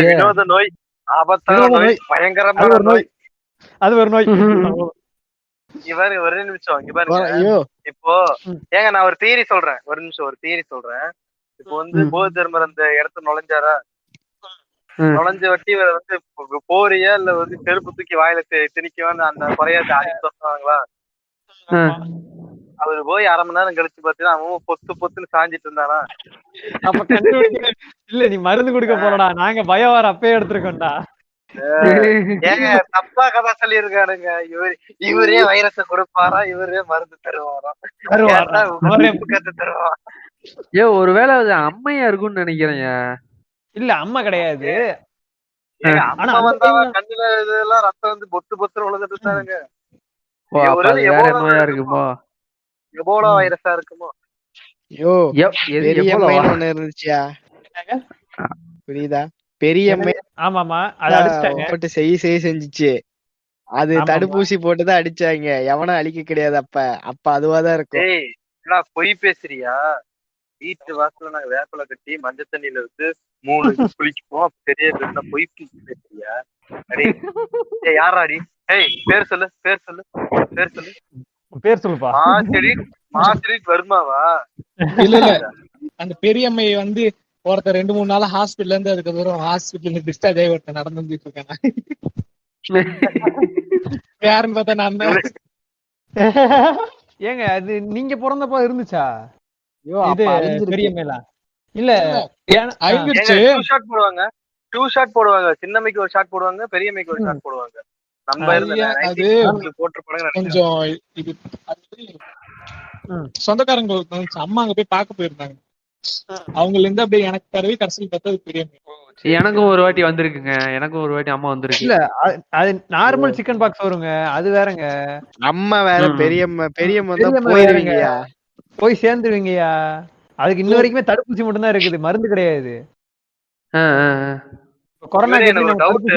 Speaker 6: வினோத நோய், ஆபத்தான நோய், பயங்கரமான நோய்.
Speaker 2: அது ஒரு நோய்.
Speaker 6: இவரு ஒரே நிமிஷம் இங்க பாருங்க. இப்போ ஏங்க நான் ஒரு தியரி சொல்றேன். ஒரு நிமிஷம் ஒரு தியரி சொல்றேன். இப்போ வந்து போதி தர்மர் அந்த இடத்துல நுழைஞ்சாரா, நுழைஞ்ச வட்டி இவரை வந்து போறியா இல்ல வந்து செருப்பு தூக்கி வாயில திணிக்குவான்னு அந்த குறையாத சொன்னாங்களா? அவரு போய் 1/2 மணி நேரம் கழிச்சு பாத்தீங்கன்னா அவன் பொத்துன்னு சாஞ்சிட்டு இருந்தானா?
Speaker 2: அப்ப கண்டுபிடிக்க இல்ல, நீ மருந்து கொடுக்க போறடா, நாங்க பயம் வர அப்பயே எடுத்துருக்கோம்டா.
Speaker 6: ஏங்க தப்பா கதை சொல்லியிருக்காருங்க. இவரே வைரஸ கொடுப்பாரா, இவரே மருந்து தருவாரா, கத்து தருவாரா?
Speaker 3: ஒருவேளை அது அம்மையா இருக்கும்னு நினைக்கிறேன்.
Speaker 2: இல்ல அம்மா கிடையாது.
Speaker 6: அம்மா வந்தா கண்ணுல இதெல்லாம் ரத்தம் வந்து பொத்து விழுந்துட்டு இருந்தாருங்க.
Speaker 3: இருக்குமோ,
Speaker 6: எபோலா வைரஸா இருக்குமோ?
Speaker 7: இருந்துச்சியா? புரியுதா? பெரிய
Speaker 2: ஆமாமா, அது அடிச்சாங்க.
Speaker 7: செய்ய செஞ்சுச்சு. அது தடுப்பூசி போட்டுதான் அடிச்சாங்க. எவனும் அழிக்க கிடையாது. அப்ப அதுவாதான் இருக்கும்.
Speaker 6: பொய் பேசுறியா? வீட்டு வாசல்ல நாங்க வேப்பலை கட்டி மஞ்சள் தண்ணியில வச்சு 3 குளிக்குவோம். பெரிய பொய் பேசுறியா? யாராடி? பேர் சொல்லுப்பா. மாஸ்டர் வருமாவா?
Speaker 4: இல்ல அந்த பெரியம்மையை வந்து ஒருத்தர் 2-3 நாளா ஹாஸ்பிட்டல்ல இருந்து அதுக்கப்புறம் ஹாஸ்பிட்டல் டிஸ்சார்ஜ் ஆகி ஒருத்தர் நடந்து வந்துட்டு இருக்கேன். யாருன்னு பார்த்தா நான் தான்.
Speaker 2: ஏங்க அது நீங்க பிறந்தப்போ இருந்துச்சா இது பெரியம்மையில? இல்ல
Speaker 4: அழிஞ்சிருச்சு.
Speaker 6: டூ ஷாட் போடுவாங்க. சின்னம்மைக்கு ஒரு ஷாட் போடுவாங்க, பெரியம்மைக்கு ஒரு ஷாட் போடுவாங்க. நம்ம இருந்த
Speaker 4: அது
Speaker 6: 90s போட்டிருப்பாங்க.
Speaker 4: கொஞ்சம் இது அது சொந்தக்காரங்க அம்மா அங்க போய் பார்க்க போயிருந்தாங்க. அவங்கல இருந்து அப்படியே எனக்கு தரவே கடைசியில் பார்த்தா அது பெரிய
Speaker 3: எனக்கும் ஒரு வாட்டி வந்திருக்குங்க. எனக்கும் ஒரு வாட்டி அம்மா வந்திருக்கு.
Speaker 2: இல்ல அது நார்மல் சிக்கன் பாக்ஸ் வருங்க, அது வேறங்க.
Speaker 7: அம்மா வேற பெரியம்மா
Speaker 2: பெரியம்மா
Speaker 7: போயிருவீங்கயா,
Speaker 2: போய் சேர்ந்துருவீங்கயா. அதுக்கு இன்ன வரைக்குமே தடுப்பூசி மட்டும் தான் இருக்குது, மருந்து கிடையாது. கொரோனா
Speaker 6: எனக்கு ஒரு டவுட்.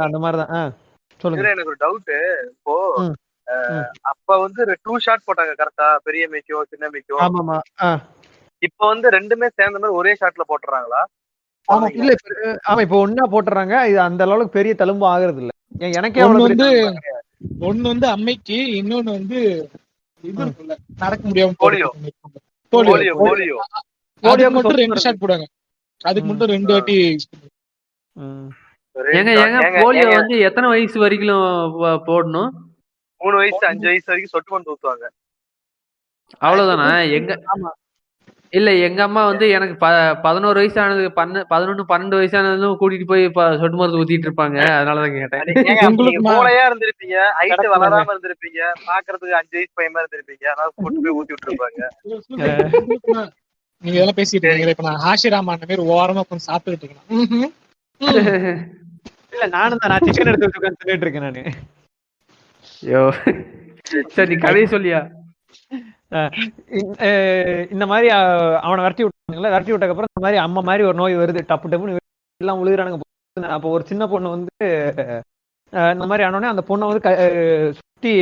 Speaker 2: அந்த மாதிரிதான். சொல்லுங்க.
Speaker 6: எனக்கு ஒரு டவுட். இப்போ அப்ப வந்து 2 ஷாட் போட்டாங்க கரெக்டா, பெரியம்மைக்கோ சின்னம்மைக்கோ.
Speaker 2: ஆமாமா.
Speaker 6: இப்ப வந்து ரெண்டுமே சேர்ந்த மாதிரி ஒரே ஷாட்ல போட்டுறாங்களா?
Speaker 2: இல்ல ஆமா, இப்ப ஒன்னா போட்டுறாங்க. இது அந்த அளவுக்கு பெரிய தழும்பு ஆகுறது இல்ல. எனக்கே
Speaker 4: ஒண்ணு வந்து அம்மைக்கு, இன்னொன்னு வந்து இது நடக்க முடியாம
Speaker 6: போலியோ.
Speaker 4: மட்டும் 2 ஷாட் போடுவாங்க. அதுக்கு மட்டும் 2 வாட்டி.
Speaker 3: போலியோ வந்து எத்தனை வயசு வரைக்கும் போடணும்?
Speaker 6: 3 வயசு 5 வயசு வரைக்கும் சொட்டு மருந்து ஊத்துவாங்க.
Speaker 3: அவ்வளவுதானா? இல்ல எங்க அம்மா வந்து எனக்கு 11 வயசு ஆனது, 11 12 வயசானதும் கூட்டிட்டு போய் சொட்டு மருந்து ஊத்திட்டு இருப்பாங்க. அதனாலதான் கேட்டேன்.
Speaker 6: உங்களுக்கு மூளையா இருந்திருப்பீங்க, ஹைட் வளராம இருந்திருப்பீங்க, பாக்குறதுக்கு 5 வயசு பையமா இருந்திருப்பீங்க, அதனால கூட்டு போய் ஊத்தி விட்டுருப்பாங்க.
Speaker 4: நீங்க இதெல்லாம் பேசிட்டு இருக்கீங்க. இப்ப நான் ஹாஷிராமா அந்த மாதிரி ஓரமா கொஞ்சம் சாப்பிட்டுட்டு இருக்கேன்.
Speaker 2: இல்ல நான் சிக்கன் எடுத்து வச்சு உட்கார்ந்து தின்னுட்டு இருக்கேன் நானு.
Speaker 3: ஐயோ சரி, நீ கதையை சொல்லியா.
Speaker 2: இந்த மாதிரி அவனை விரட்டி விட்டதுக்கு அப்புறம் இந்த மாதிரி அம்மா மாதிரி ஒரு நோய் வருது, டப்பு டப்புன்னு எல்லாம் உழுகுறானுங்க. அப்போ ஒரு சின்ன பொண்ணு வந்து இந்த மாதிரி ஆனோடனே அந்த பொண்ணை வந்து சுத்தி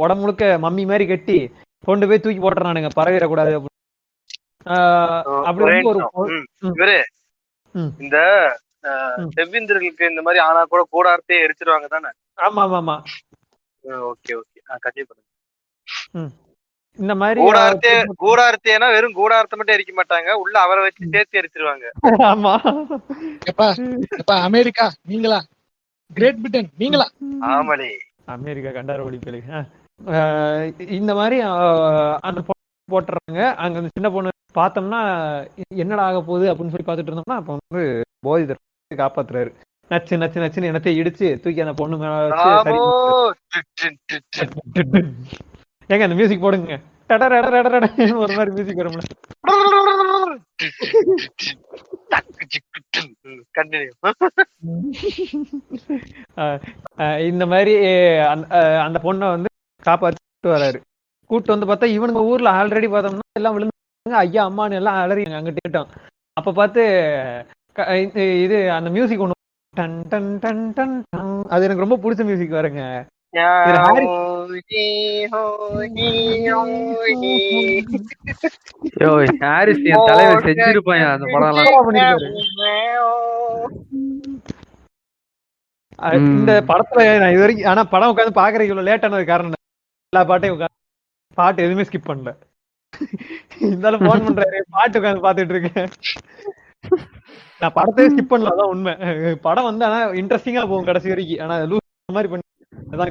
Speaker 2: உடம்பு முழுக்க மம்மி மாதிரி கட்டி கொண்டு போய் தூக்கி போட்டுறானுங்க, பரவிடக்கூடாது அப்படின்னு. அப்படி வந்து
Speaker 6: இந்த செவ்விந்திரர்களுக்கு இந்த மாதிரி ஆனா கூட கூடாரத்தையே எரிச்சிருவாங்க தானே?
Speaker 2: ஆமா ஆமா ஆமா.
Speaker 6: ஓகே ஓகே, கண்டிப்பா பண்ணுங்க.
Speaker 2: இந்த மாதிரி
Speaker 6: கூடாரத்தேனா வெறும் கூடாரத்தை மட்டும் எரிக்க மாட்டாங்க, உள்ள அவரை வச்சு சேர்த்து எரிச்சிருவாங்க.
Speaker 2: ஆமா.
Speaker 4: அமெரிக்கா நீங்களா? கிரேட் பிரிட்டன் நீங்களா?
Speaker 6: ஆமாடி,
Speaker 2: அமெரிக்கா கண்டார ஒழிப்பலி. இந்த மாதிரி அந்த போட்டுறாங்க. அங்க அந்த சின்ன பொண்ணு பார்த்தோம்னா என்னடா ஆக போகுது அப்படின்னு சொல்லி பார்த்துட்டு இருந்தோம்னா அப்ப வந்து போதி காப்பாத்துறாரு. நச்சு நச்சு நச்சுன்னு என்னத்தையும் இடிச்சு தூக்கி அந்த பொண்ணு மேல வச்சு ஏங்க அந்த மியூசிக் போடுங்க, ஒரு மாதிரி மியூசிக் வரும்ல. இந்த மாதிரி அந்த பொண்ணை வந்து காப்பாத்திட்டு வராரு. கூட்டு வந்து பார்த்தா இவனுங்க ஊர்ல ஆல்ரெடி பார்த்தோம்னா எல்லாம் விழுந்தாங்க, ஐயா அம்மான்னு எல்லாம் அலறிங்க அங்கிட்ட கேட்டோம். அப்ப பார்த்து இது அந்த மியூசிக் ஒண்ணு done done done done done, அது எனக்கு ரொம்ப பிடிச்ச மியூசிக் வருங்க.
Speaker 3: தலைவர் செஞ்சிருப்பாங்க அந்த படம்.
Speaker 2: இந்த படத்துல நான் இது வரைக்கும் ஆனா படம் உட்காந்து பாக்குறதுக்கு இவ்வளவு லேட்டான காரணம் எல்லா பாட்டையும் உட்காந்து பாட்டு எதுவுமே ஸ்கிப் பண்ணல. இருந்தாலும் போன் பண்றாரு, பாட்டு உட்காந்து பாத்துட்டு இருக்கேன். நான் படத்தையே ஸ்கிப் பண்ணல, அதான் உண்மை. படம் வந்து ஆனா இன்ட்ரெஸ்டிங்கா போகும் கடைசி வரைக்கும். ஆனா லூஸ் மாதிரி பண்ணி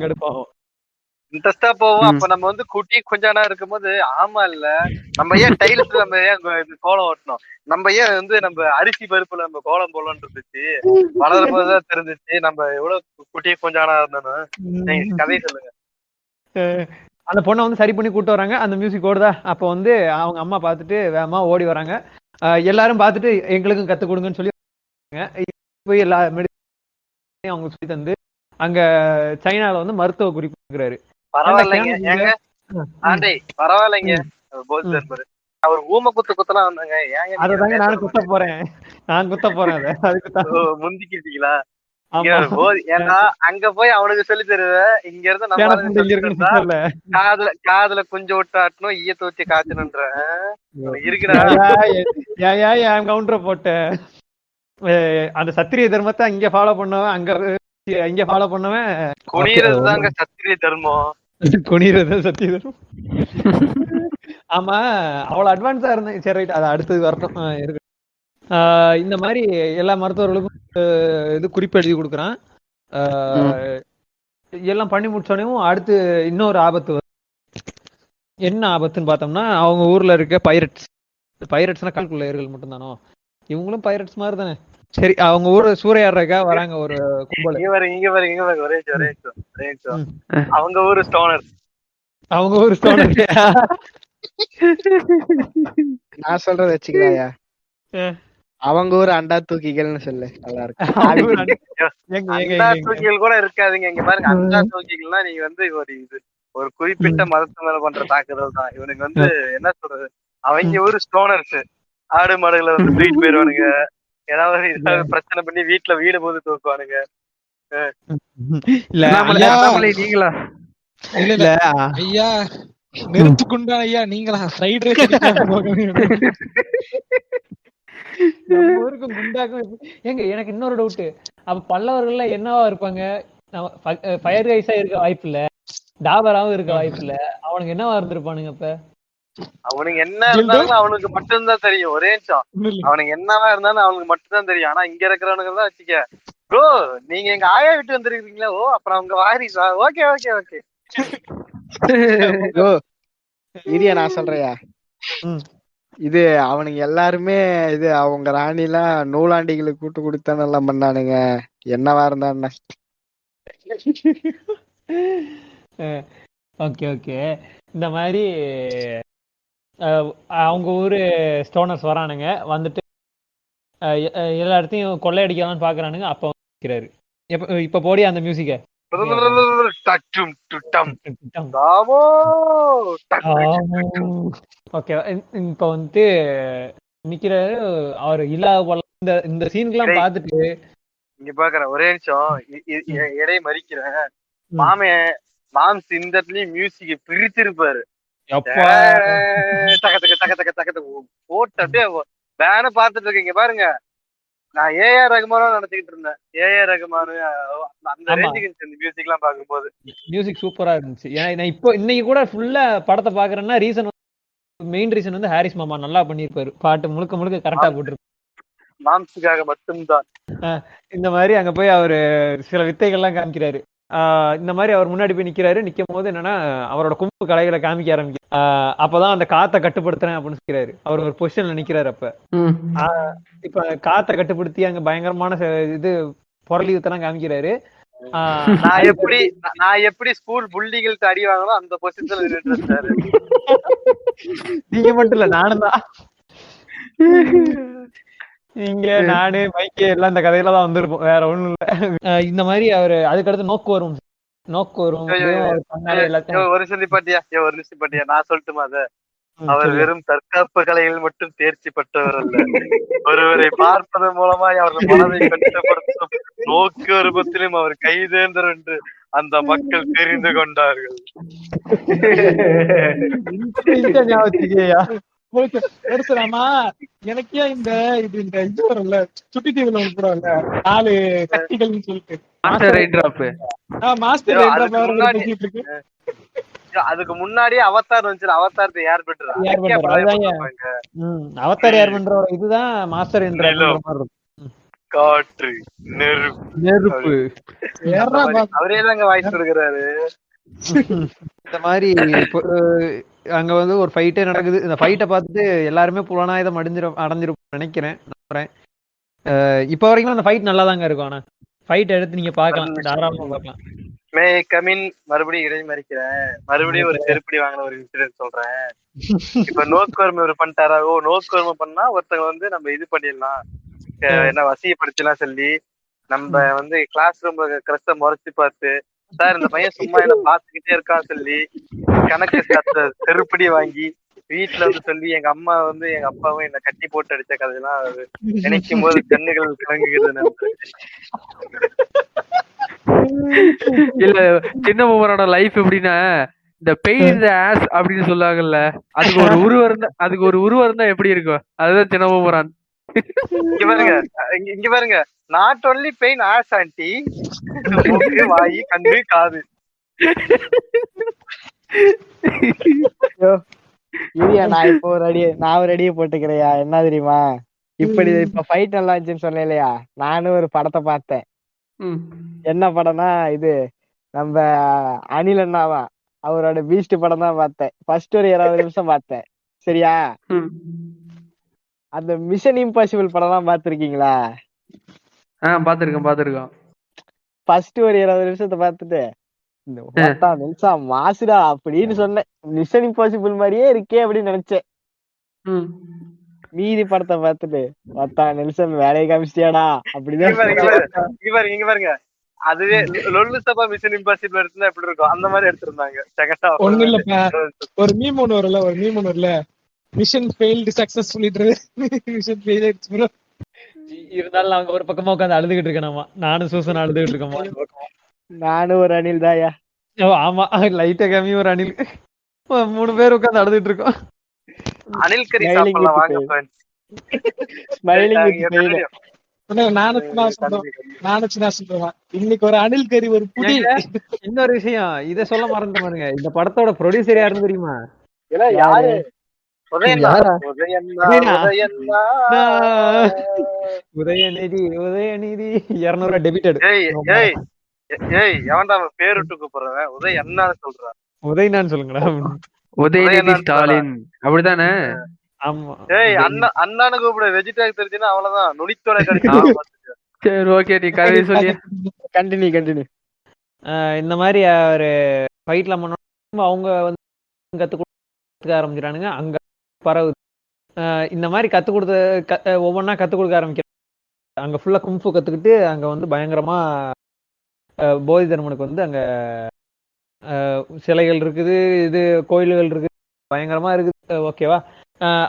Speaker 2: கடுப்பாகும்.
Speaker 6: இன்ட்ரெஸ்டா போவோம். அப்ப நம்ம வந்து குட்டி கொஞ்சம் இருக்கும் போது ஆமா இல்ல நம்ம ஏன் டைல்ஸ் நம்ம ஏன் கோலம் ஓட்டணும், நம்ம ஏன் வந்து நம்ம அரிசி பருப்புல நம்ம கோலம் போடலாம்னு இருந்துச்சு. வளரும் போதுதான் தெரிஞ்சிச்சு நம்ம எவ்வளவு குட்டி கொஞ்சம் இருந்தோம். கதையை சொல்லுங்க.
Speaker 2: அந்த பொண்ணை வந்து சரி பண்ணி கூட்டு வராங்க. அந்த மியூசிக் ஓடுதா, அப்ப வந்து அவங்க அம்மா பார்த்துட்டு வேகமா ஓடி வராங்க. எல்லாரும் பார்த்துட்டு எங்களுக்கும் கத்து கொடுங்கன்னு சொல்லி போய் எல்லா மெடிசனையும் அவங்க சொல்லி தந்து அங்க சைனால வந்து மருத்துவ குறிப்பு கொடுக்குறாரு.
Speaker 6: பரவாயில்லைங்க ஏங்க ஆண்டே, பரவாயில்லைங்க. அவர் ஊம குத்தலாம் வந்தாங்க.
Speaker 2: அததாங்க நானும் குத்த போறேன், அதுக்கு
Speaker 6: முந்திக்கிட்டீங்களா? ஏன்னா அங்க போய் அவனுக்கு சொல்லி தருவேன், இங்க இருந்து காதுல கொஞ்சம் விட்டு ஆட்டணும், ஈயத்தை வச்சு காய்ச்சணுன்ற
Speaker 2: இருக்கிற கவுண்டரை போட்ட அந்த சத்திரிய தர்மத்தை அங்க ஃபாலோ பண்ணவன், அங்க ஃபாலோ பண்ணவன்
Speaker 6: குனிறதுதாங்க சத்திரிய தர்மம்.
Speaker 2: குனிறது சத்திய தர்மம். ஆமா, அவ்வளவு அட்வான்ஸா இருந்தேன். சரி ரைட், அது அடுத்தது வரட்டும். இருக்கு இந்த மாதிரி எல்லா மருத்துவர்களுக்கும் இது குறிப்பு எழுதி கொடுக்குறான். எல்லாம் பண்ணி முடிச்சோடனே அடுத்து இன்னொரு ஆபத்து வரும். என்ன ஆபத்துன்னு பார்த்தோம்னா அவங்க ஊர்ல இருக்க பைரட்ஸ்னா கடற்கொள்ளையர்கள் மட்டும்தானோ, இவங்களும் பைரட்ஸ் மாதிரி தானே. சரி, அவங்க ஊரு சூறையாடுறக்கா வராங்க ஒரு கும்பல்.
Speaker 6: இங்க பாருங்க ஒரே நிமிஷம். அவங்க ஊரு ஸ்டோனர்.
Speaker 2: அவங்க ஊரு ஸ்டோனர்.
Speaker 7: நான் சொல்றத வச்சுக்கலாயா,
Speaker 2: ஆ.
Speaker 7: அவங்க ஊர் அண்டா தூக்கிகள்னு சொல்லு, நல்லா இருக்கும்.
Speaker 2: அவங்க ஊரு
Speaker 6: அண்டா தூக்கிகள் கூட இருக்காதுங்க. இங்க பாருங்க, அண்டா தூக்கிகள்னா நீங்க வந்து ஒரு குறிப்பிட்ட மதத்து மேல பண்ற தாக்குதல் தான். இவனுக்கு வந்து என்ன சொல்றது, அவங்க ஊரு ஸ்டோனர்ஸ். ஆடு மாடுகளை வந்து தூக்கிட்டு போயிருவானுங்க. ஏதாவது பிரச்சனை பண்ணி வீடு போது தூக்குவானுங்க.
Speaker 3: நீங்களா?
Speaker 4: இல்ல ஐயா, நிறுத்துக்குண்டா ஐயா, நீங்களா ஃப்ரைட் ரைஸ்
Speaker 2: நம்ம ஊருக்கும் குண்டாக்கும் ஏங்க எனக்கு இன்னொரு டவுட். அப்ப பல்லவர்கள்ல என்னவா இருப்பாங்க? ஃபயர் ரைஸா இருக்க வாய்ப்பு இல்ல, டாபராவும் இருக்க வாய்ப்பு இல்ல. அவனுக்கு என்னவா இருந்திருப்பானுங்க? அப்ப
Speaker 6: அவனுக்கு என்ன இருந்தாலும் அவனுக்கு மட்டும்தான் தெரியும். ஒரே நிமிஷம், அவனுக்கு என்னவா இருந்தாலும் அவனுக்கு மட்டும்தான் தெரியும். ஆனா இங்க இருக்கிறவனுக்கு தான் வச்சுக்க, ப்ரோ நீங்க எங்க ஆயா விட்டு வந்திருக்கீங்களா? ஓ அப்புறம் அவங்க வாரிசா? Okay okay okay.
Speaker 7: இரியா நான் சொல்றியா, இது அவனுங்க எல்லாருமே இது அவங்க ராணிலாம் நூலாண்டிகளுக்கு கூட்டு கொடுத்தானு எல்லாம் பண்ணானுங்க. என்னவா இருந்தான்னு.
Speaker 2: Okay okay. இந்த மாதிரி அவங்க ஊரு ஸ்டோனர்ஸ் வரானுங்க, வந்துட்டு எல்லா இடத்தையும் கொள்ளையடிக்கலாம்னு பாக்குறானுங்க. அப்ப வைக்கிறாரு. இப்ப போடி அந்த மியூசிக்க. ஓகே, இப்ப வந்துட்டு நிக்கிறாரு அவர் இல்லாத போல. இந்த சீன்லாம் பாத்துட்டு
Speaker 6: இங்க பாக்குற ஒரே நிமிஷம் இடையை மறிக்கிறேன். மாம்ஸ் இந்த இடத்துலயும் மியூசிக் பிரிச்சிருப்பாரு. போட்டு அப்படியே வேன பாத்துட்டு இருக்கீங்க பாருங்க. நான் ஏஆர் ரகுமானோ நினைச்சுக்கிட்டு இருந்தேன். ஏஆர் ரகுமானு அந்த ரேஞ்சுக்கு இந்த மியூசிக் எல்லாம் பாக்கும்போது
Speaker 2: மியூசிக் சூப்பரா இருந்துச்சு. நான் இப்போ இன்னைக்கு கூட ஃபுல்லா படத்தை பாக்குறேன்னா மெயின் ரீசன் வந்து ஹாரிஸ் மாமா நல்லா பண்ணிருப்பாரு. பாட்டு முழுக்க கரெக்டா போட்டிருப்பாரு.
Speaker 6: மாம்ஸுக்காக மட்டும்தான்.
Speaker 2: இந்த மாதிரி அங்க போய் அவரு சில வித்தைகள்லாம் காமிக்கிறாரு. இந்த மாதிரி அவர் முன்னாடி போய் நிக்கும் போது என்னன்னா அவரோட கும்பு கலைகளை காமிக்க ஆரம்பிக்கும். அப்பதான் அந்த காத்தை கட்டுப்படுத்துறேன் அப்படின்னு சொல்லிக்கிறாரு. அவர் ஒரு பொசிஷன்ல நிக்கிறாரு. அப்ப இப்ப காத்தை கட்டுப்படுத்தி அங்க பயங்கரமான இது பொருளி யுத்தெல்லாம் காமிக்கிறாரு.
Speaker 6: நான் எப்படி ஸ்கூல் புள்ளிகளுக்கு அடி வாங்கணும் அந்த பொசிஷன்ல நின்னுட்டு.
Speaker 2: நீங்க மட்டும் இல்ல, நானும் தான். இங்க நானு மைக்கே எல்லாம் இந்த கதையில தான் வந்திருப்போம், வேற ஒண்ணும் இல்ல. இந்த மாதிரி அவரு அதுக்கடுத்து நோக்கு வரும்.
Speaker 6: ஒரு சொல்லி பாட்டியா நான் சொல்லட்டுமா அத? அவர் வெறும் தற்காப்பு கலைகள் மட்டும் தேர்ச்சி பெற்றவர் அல்ல, ஒருவரை பார்ப்பதன் மூலமாய் அவர்கள் மனதை கட்டுப்படுத்தும் நோக்கு ரூபத்திலும் அவர் கைதேர்ந்தர் என்று அந்த மக்கள் தெரிந்து கொண்டார்கள்.
Speaker 4: எனக்கே இந்த இது வரல, சுட்டி டிவில ஒன்று போடுவாங்க 4 கத்திகள்னு சொல்லிட்டு.
Speaker 6: அதுக்கு முன்னாடியே அவதார் வந்துச்சு. அவதார் யார் பெற்ற
Speaker 2: அவதார் யார் பண்ற இதுதான் மாஸ்டர் என்ற
Speaker 6: காற்று நெருப்பு அவரே தாங்க வாய்ஸ் கொடுக்குறாரு.
Speaker 2: இந்த மாதிரி அங்க வந்து ஒரு ஃபைட்டே நடக்குது. இந்த ஃபைட்டை பார்த்துட்டு எல்லாருமே புலனாயுதம் அடைஞ்சிருப்போம் நினைக்கிறேன், நம்புறேன். இப்ப வரைக்கும் அந்த ஃபைட் நல்லா தாங்க இருக்கும். ஆனா ஃபைட் எடுத்து நீங்க பாக்கலாம், தாராளமா பாக்கலாம்.
Speaker 6: மே கமின் மறுபடியும் இடை மறிக்கிறேன். மறுபடியும் ஒரு செருப்படி வாங்கின ஒரு இன்சிடென்ட் சொல்றேன். இப்ப நோக்குவர்மை ஒரு பண்ணிட்டாரா? நோக்குவர்மை பண்ணா ஒருத்தங்க வந்து நம்ம இது பண்ணிடலாம், என்ன வசியப்படுத்தலாம் சொல்லி நம்ம வந்து கிளாஸ் ரூம் கிரஸ்ட முறைச்சு பார்த்து, சார் இந்த பையன் சும்மா என்ன பாத்துக்கிட்டே இருக்கான்னு சொல்லி கணக்கு செருப்படி வாங்கி வீட்டுல வந்து சொல்லி எங்க அம்மா வந்து எங்க அப்பாவும் என்ன கட்டி போட்டு அடிச்ச கதையெல்லாம் நினைக்கும் போது கண்ணுகள் கலங்குகிறது.
Speaker 3: இல்ல சின்ன பூமரோட லைஃப் எப்படின்னா, இந்த பெயின் தி ஆஸ் அப்படின்னு சொல்லுவாங்கல்ல, அதுக்கு ஒரு உருவம் இருந்தா எப்படி இருக்கும்? அதுதான் சின்ன பூமரான்.
Speaker 6: இங்க பாருங்க, not only pain as auntie, வாயி கண்ணு காது.
Speaker 7: இல்லையா, நான் இப்போ ஒரு அடியை போட்டுக்கிறையா. என்ன தெரியுமா, இப்ப ஃபைட் நல்லா இருந்துச்சுன்னு சொன்னேன் இல்லையா, நானும் ஒரு படத்தை பார்த்தேன். என்ன படம்னா இது நம்ம அனில் அண்ணாவா அவரோட பீஸ்ட் படம் தான் பார்த்தேன். ஃபர்ஸ்ட் ஒரு 20 நிமிஷம் பார்த்தேன். சரியா, அந்த மிஷன் இம்பாசிபிள் படம் எல்லாம் பாத்திருக்கீங்களா?
Speaker 3: பாத்துருக்கோம்.
Speaker 7: ஃபர்ஸ்ட் ஒரு 20 நிமிஷத்தை பார்த்துட்டு நிமிஷம் மாசுடா அப்படின்னு சொன்னேன். மிஷன் இம்பாசிபிள் மாதிரியே இருக்கே அப்படின்னு நினைச்சேன். மீதி படத்தை பார்த்துட்டு 10 நிமிஷம் வேலையை காமிச்சிட்டியாடா அப்படிதான்.
Speaker 6: இங்க பாருங்க, அதுவே லொல்லு சபா மிஷன் இம்பாசிபிள் எடுத்தா எப்படி இருக்கும் அந்த மாதிரி எடுத்திருந்தாங்க.
Speaker 4: ஒண்ணு இல்லப்பா, ஒரு மீம் ஒண்ணு வரல, mission failed successfully mission fail ஆயிடுச்சு ப்ரோ.
Speaker 2: இருந்தாலும் நாங்க ஒரு பக்கமா உட்காந்து அழுதுகிட்டு இருக்கேன். நானும் சூசன் அழுதுகிட்டு இருக்கோம்.
Speaker 7: நானும் ஒரு அணில் தாயா.
Speaker 2: ஆமா, லைட்டா கம்மி ஒரு அணில். 3 பேர் உட்காந்து அழுதுட்டு இருக்கோம்.
Speaker 6: அணில் கறி சாப்பிடலாம் வாங்க ஃப்ரெண்ட்ஸ்.
Speaker 4: நானும் சொல்றேன் இன்னைக்கு ஒரு அணில் கறி ஒரு புடி.
Speaker 2: இன்னொரு விஷயம் இத சொல்ல மறந்து பாருங்க, இந்த படத்தோட ப்ரொடியூசர் யாருன்னு தெரியுமா?
Speaker 7: யாரு?
Speaker 2: உதயநிதி 200 டெபிட்டட்.
Speaker 6: எவன்டா பேருட்டு கூப்பிடுறேன்? உதய் என்ன சொல்றான்?
Speaker 2: உதயநான்னு சொல்லுங்கடா.
Speaker 3: உதயநிதி ஸ்டாலின் அப்படித்தானே?
Speaker 2: ஆமா.
Speaker 6: அண்ணானு கூப்பிட வெஜிடேரியன் தெரிஞ்சுன்னா அவ்வளவுதான், நுனித்தோட கிடைக்கும்.
Speaker 3: சரி ஓகே, நீ கதை சொல்லி
Speaker 7: கண்டினியூ.
Speaker 2: இந்த மாதிரி ஒரு ஃபைட்ல பண்ணணும் அவங்க வந்து கத்துக்க ஆரம்பிச்சிட்டானுங்க. அங்க பரவுது. இந்த மாதிரி கத்து கொடுத்த ஒவ்வொன்னா கத்து கொடுக்க ஆரம்பிக்கிறாங்க. அங்க ஃபுல்லா கும்ஃபு கத்துக்கிட்டு அங்க வந்து பயங்கரமா போதி தர்மனுக்கு வந்து அங்க சிலைகள் இருக்குது, இது கோயில்கள் இருக்குது, பயங்கரமா இருக்குது. ஓகேவா?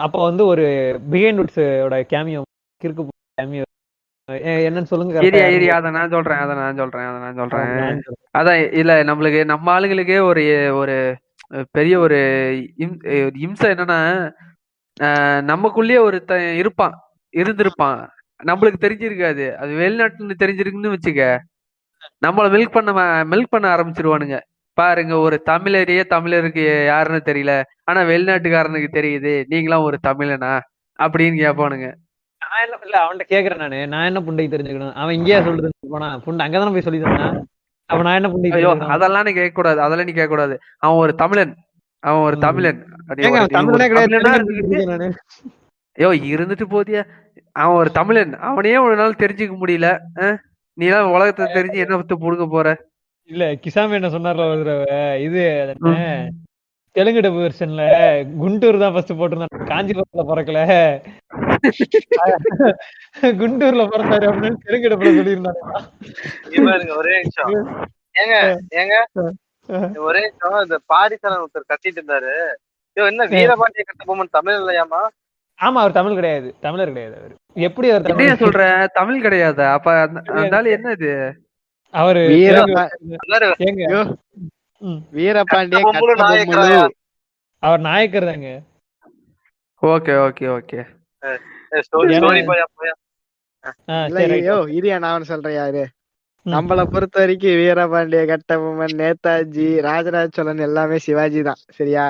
Speaker 2: அப்ப வந்து ஒரு பிஹைண்ட் வுட்ஸோட கேமியோ கிறுக்கு கேமியோ என்னன்னு சொல்லுங்க.
Speaker 3: அத நான் சொல்றேன். அதான் இல்ல, நம்ம ஆளுங்களுக்கே ஒரு ஒரு பெரிய ஒரு இம்சை என்னன்னா, நமக்குள்ளேயே ஒரு இருந்திருப்பான், நம்மளுக்கு தெரிஞ்சிருக்காது. அது வெளிநாட்டுன்னு தெரிஞ்சிருக்குன்னு வச்சுக்க, நம்மள மில்க் பண்ண ஆரம்பிச்சிருவானுங்க. பாருங்க, ஒரு தமிழருக்கு யாருன்னு தெரியல, ஆனா வெளிநாட்டுக்காரனுக்கு தெரியுது, நீங்களாம் ஒரு தமிழனா அப்படின்னு கேட்பானுங்க.
Speaker 2: இல்ல அவன்கிட்ட கேக்குறேன் நான் என்ன புண்டை தெரிஞ்சுக்கணும்? அவன் இங்கேயா சொல்றது போனா புண்டை அங்கதானே போய் சொல்லி தரான். அவன் நான் என்ன புண்டை?
Speaker 3: அதெல்லாம் நீ கேட்க கூடாது. அவன் ஒரு தமிழன். இருந்துட்டு போதியா, அவன் ஒரு தமிழன். அவனையே ஒரு நாள் தெரிஞ்சுக்க முடியல, நீ எல்லாம் உலகத்தை தெரிஞ்சு என்ன பத்து புடுங்க போற?
Speaker 2: இல்ல கிசாமி என்ன சொன்னார்ல ஒரு தடவை, இது தெலுங்கு டப் வெர்ஷன்ல குண்டூர் தான் ஃபர்ஸ்ட் போட்டிருந்தாங்க, காஞ்சிபுரத்துல பிறக்கல, குண்டூர்ல பிறந்தாரு அப்படின்னு தெலுங்கு டப்ல சொல்லியிருந்தாங்க.
Speaker 6: ஒரே நிமிஷம் ஒரே நிமிஷம், இந்த பாரிசரன் ஒருத்தர் கத்திட்டு இருந்தாரு, என்ன வீரபாண்டிய கட்டபொம்மன் தமிழ் இல்லையாமா?
Speaker 2: ஆமா, அவர் தமிழ் கிடையாது, தமிழர் கிடையாது. அவர் எப்படி அவர்
Speaker 3: தமிழ் சொல்ற? தமிழ் கிடையாது. அப்ப அதனால என்ன இது?
Speaker 2: அவரு
Speaker 7: வீரபாண்டிய
Speaker 2: அவர் நாயக்கர் தாங்க.
Speaker 3: Okay okay okay.
Speaker 7: இரியா நான் சொல்றேன். யாரு நம்மளை பொறுத்த வரைக்கும் வீரபாண்டிய கட்டபொம்மன், நேதாஜி, ராஜராஜ சோழன் எல்லாமே சிவாஜி தான். சரியா?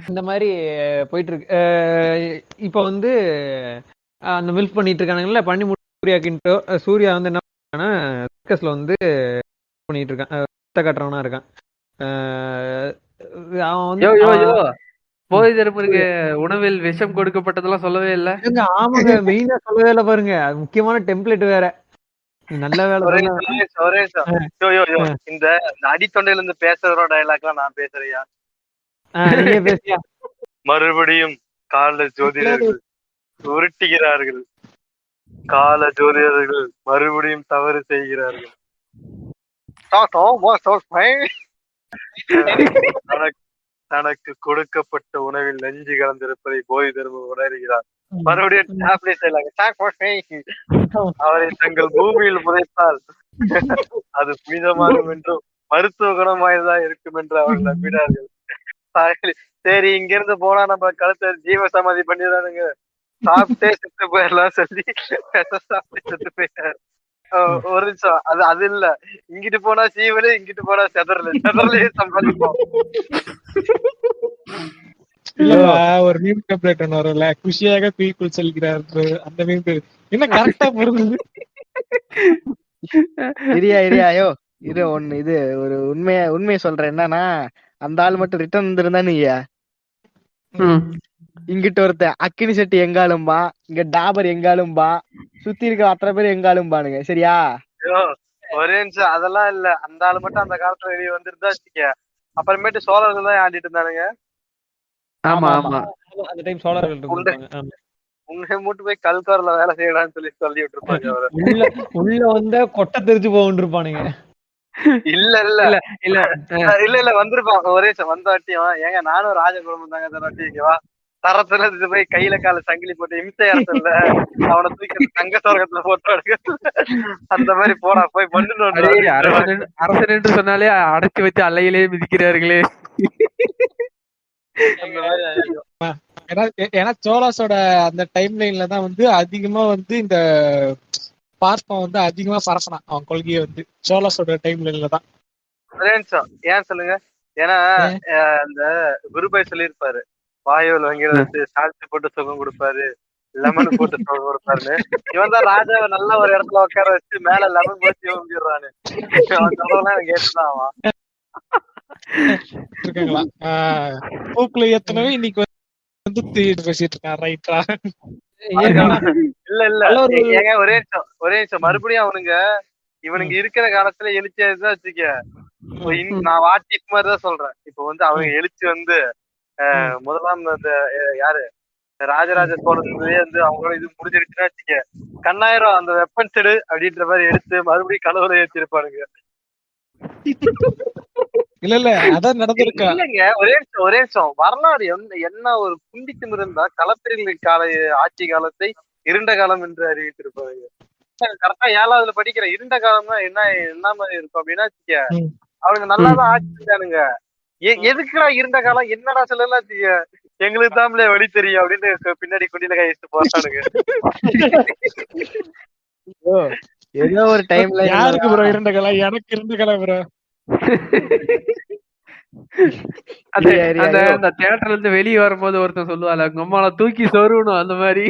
Speaker 2: இந்த மாதிரி போயிட்டு இருக்கு. இப்ப வந்து அந்த மில்க் பண்ணிட்டு இருக்கானுங்கல்ல, பண்ணி சூர்யாக்கின்ட்டு சூர்யா வந்து என்ன பண்ணான்னா சர்க்கஸ்ல வந்து பண்ணிட்டு இருக்கான், கட்டுறவனா இருக்கான். அவன் வந்து
Speaker 3: போதி தர்மனுக்கு உணவில் விஷம் கொடுக்கப்பட்டதெல்லாம் சொல்லவே இல்ல.
Speaker 2: ஆமாங்க, மெயினா சொல்லவே இல்ல பாருங்க. அது முக்கியமான டெம்ப்ளேட் வேற. நல்ல வேலை.
Speaker 6: இந்த அடித்தொண்டையில இருந்து பேசுறதோட டயலாக்லாம் நான் பேசுறியா?
Speaker 2: பேசியா?
Speaker 6: மறுபடியும் கால ஜோதிடர்கள் உருட்டுகிறார்கள், கால ஜோதிடர்கள் மறுபடியும் தவறு செய்கிறார்கள். தனக்கு கொடுக்கப்பட்ட உணவில் நெஞ்சு கலந்திருப்பதை போதி தர்மன் உணர்கிறார். மறுபடியும் அவரை தங்கள் பூமியில் புதைத்தால் அது புனிதமாகும் என்றும் மருத்துவ குணம் வாய்ந்ததா இருக்கும் என்று அவர்கள் நம்பினார்கள். சரி, இங்க இருந்து போனா நம்ம கழுத்தை ஜீவ சமாதி பண்ணிடுறானுங்க, சாப்பிட்டே செத்து போயிடலாம் சொல்லி சாப்பிட்டு செத்து போயிட்டாரு. ஒரு நிமிஷம், அது இல்ல, இங்கிட்டு போனா சீவலு, இங்கிட்டு போனா செதறலே சம்பாதிப்போம்.
Speaker 4: ஒரு மீம் டெம்ப்ளேட் ஒன்று வரும்ல, குஷியாக குயிக்குள் செல்கிறார், அந்த மீம் என்ன கரெக்டா பொருந்தது.
Speaker 7: இரியாயோ இது ஒண்ணு, இது ஒரு உண்மையை சொல்றேன். என்னன்னா, அந்த ஆள் மட்டும் ரிட்டர்ன் இருந்தா நீங்க இங்கிட்ட ஒருத்தன் அக்கினி செட்டி எங்காலும்பா, இங்க டாபர் எங்காலும்பா, சுத்தி இருக்க அத்தனை பேர் எங்காலும்பானுங்க. சரியா?
Speaker 6: ஐயோ, ஒரே நிமிஷம், அதெல்லாம் இல்ல. அந்த ஆளு மட்டும் அந்த காலத்துல வெளியே வந்துருந்தா வச்சுக்க, அப்புறமேட்டு சோழர்கள் தான் ஆண்டிட்டு இருந்தானுங்க.
Speaker 3: ஆமா ஆமா.
Speaker 2: அந்த டைம் சோழர்கள் இருந்திருப்பாங்க. ஆமா.
Speaker 6: உன்னை மூட்டு போய் கல்காரில் வேலை செய்யலாம்னு சொல்லி விட்டுருப்பாங்க அவரை.
Speaker 2: உள்ள வந்த கொட்டை தெரிச்சு போகுன்னு இருப்பானுங்க.
Speaker 6: இல்ல இல்ல
Speaker 3: இல்ல இல்ல
Speaker 6: இல்ல இல்ல வந்திருப்பான். ஒரே நிமிஷம், வந்த வாட்டியும் ஏங்க நானும் ராஜ குடும்பம் தாங்க இந்த வாட்டி இங்கவா தரத்துல இருந்து போய் கையில கால சங்கிலி போட்டு இம்சை இடத்துல அவனை தூக்கி தங்க சொர்க்கத்துல போட்டோ எடுக்க அந்த மாதிரி போடா போய்
Speaker 3: அடேய்,
Speaker 6: பண்ணு.
Speaker 3: அரசன் என்று சொன்னாலே அடைச்சு வச்சு அலையிலே மிதிக்கிறார்களே.
Speaker 4: ஏன்னா சோலாஸோட அந்த டைம் லைன்ல தான் வந்து அதிகமா வந்து இந்த பார்ப்பம் வந்து அதிகமா பரப்பினான் அவன் கொள்கையை வந்து சோலாஸோட டைம் லைன்ல தான்.
Speaker 6: ஒரே நிமிஷம், ஏன் சொல்லுங்க. ஏன்னா அந்த குருபாய் சொல்லியிருப்பாரு, வாயுவில் வாங்கிறது சால்ட் போட்டு சுகம் கொடுப்பாரு, லெமன் போட்டு சுகம் கொடுப்பாருன்னு. இவன் தான் ராஜாவை நல்ல ஒரு இடத்துல உட்கார வச்சு மேல லெமன் போட்டு வாங்கிடுறானு. அவன் சொல்றதெல்லாம் கேட்டுதான் அவன்
Speaker 4: இருக்காங்களா பூக்குல ஏத்தனவே இன்னைக்கு வந்து பேசிட்டு இருக்கான். ரைட்டா?
Speaker 6: இல்ல இல்ல ஏங்க ஒரே நிமிஷம் மறுபடியும் இவனுங்க இருக்கிற காலத்துல எழுச்சியாதான் வச்சுக்க. நான் வாட்ஸ்அப் மாதிரிதான் சொல்றேன். இப்ப வந்து அவங்க எழுச்சி வந்து முதலாம் யாரு ராஜராஜ சோழன்லயே வந்து அவங்களோட இது முடிஞ்சிருச்சுன்னா வச்சுக்க, கண்ணாயிரம் அந்த வெப்பன் செடு அப்படின்ற மாதிரி எடுத்து மறுபடியும் கனவுல ஏற்றிருப்பானுங்க.
Speaker 4: இல்ல இல்ல அதான் நடந்திருக்கா?
Speaker 6: இல்லைங்க, ஒரே நிமிஷம் வரலாறு என்ன ஒரு குண்டிக்கும் இருந்தா களப்பிரிகளின் கால ஆட்சி காலத்தை இருண்ட காலம் என்று அறிவித்திருப்பாங்க. கரெக்டா 7வதுல படிக்கிற இருண்ட காலம்னா என்ன மாதிரி இருக்கும் அப்படின்னா வச்சுக்க, அவனுங்க நல்லாதான் ஆட்சி செஞ்சானுங்க. எதுக்குடா இருண்ட காலம், என்னடா சொல்லலாம் வச்சுக்க, எங்களுக்கு தாமலே வழி தெரியும் அப்படின்னு பின்னாடி குண்டியில கையிட்டு போறானுங்க.
Speaker 7: ஏதோ ஒரு டைம்ல
Speaker 4: யாருக்கு ப்ரோ இருண்ட காலம்? எனக்கு இருண்ட காலம் ப்ரோ.
Speaker 3: அந்த தியேட்டர்ல இருந்து வெளியே வரும்போது ஒருத்தன் சொல்லுவாள், நம்மள தூக்கி சொருவணும், அந்த மாதிரி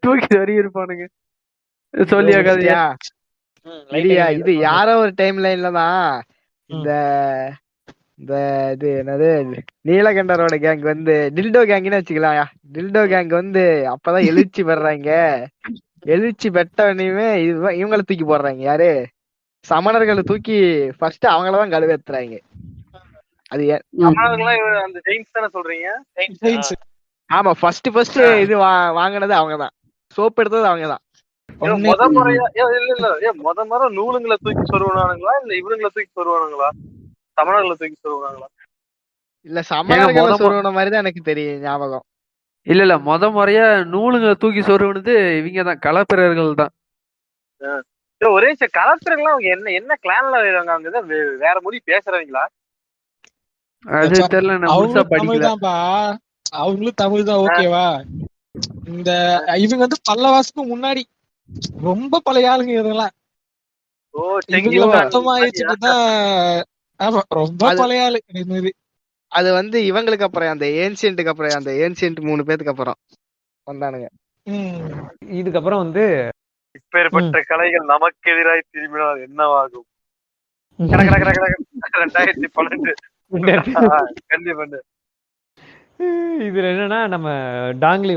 Speaker 3: தூக்கி சொறி இருப்பானுங்க. சொல்லியா கதையா?
Speaker 7: இது யாரோ ஒரு டைம் லைன்லதான் இந்த இது என்னது நீலகண்டரோட கேங் வந்து டில்டோ கேங்னு வச்சுக்கலாம். டில்டோ கேங் வந்து அப்பதான் எழுச்சி பெறாங்க. எழுச்சி பெற்றவனையுமே இவங்களை தூக்கி போடுறாங்க. யாரு? சமணர்களை தூக்கி ஃபர்ஸ்ட் அவங்களதான் கழுவேத்துறாங்க. அது
Speaker 6: அந்த ஜெயின்ஸ் தானே சொல்றீங்க?
Speaker 7: ஆமா, ஃபர்ஸ்ட் இது வாங்கினது அவங்கதான். சோப் எடுத்தது அவங்கதான்.
Speaker 6: முத முறை நூலுங்களை தூக்கி சொருவானுங்களா இல்ல இவனுங்களை தூக்கி சொருவானுங்களா? சமணர்களை தூக்கி சொருவாங்களா?
Speaker 7: இல்ல சமணர்களை சொருவன மாதிரிதான் எனக்கு தெரியும் ஞாபகம்.
Speaker 3: இல்ல முறையா நூலுங்களை தூக்கி சொருவனது இவங்கதான், களப்பிரர்கள் தான்.
Speaker 6: ஒரே களப்பிரர்கள்லாம் அவங்க என்ன கிளான்ல வருவாங்க? அவங்க வேற மொழி பேசுறவங்களா?
Speaker 3: அது தெரியல, நான் முழுசா படிக்கல.
Speaker 4: அவங்களும் தமிழ் தான். ஓகேவா? இந்த இவங்க வந்து பல்லவாசுக்கு முன்னாடி ரொம்ப பழைய ஆளுங்க இதெல்லாம். ரொம்ப பழைய ஆளு.
Speaker 7: அது வந்து இவங்களுக்கு அப்புறம் அந்த ஏன்சியன்ட்டுக்கு அப்புறம் அந்த ஏன்சியன்ட் 3 பேருக்கு அப்புறம் வந்தானுங்க.
Speaker 2: இதுக்கப்புறம் வந்து
Speaker 6: இப்பேற்பட்ட கலைகள் நமக்கு எதிராய் திரும்பினால் என்னவாகும்? 2012 கண்டிப்பா.
Speaker 2: இதுல என்னன்னா நம்ம டாங்லி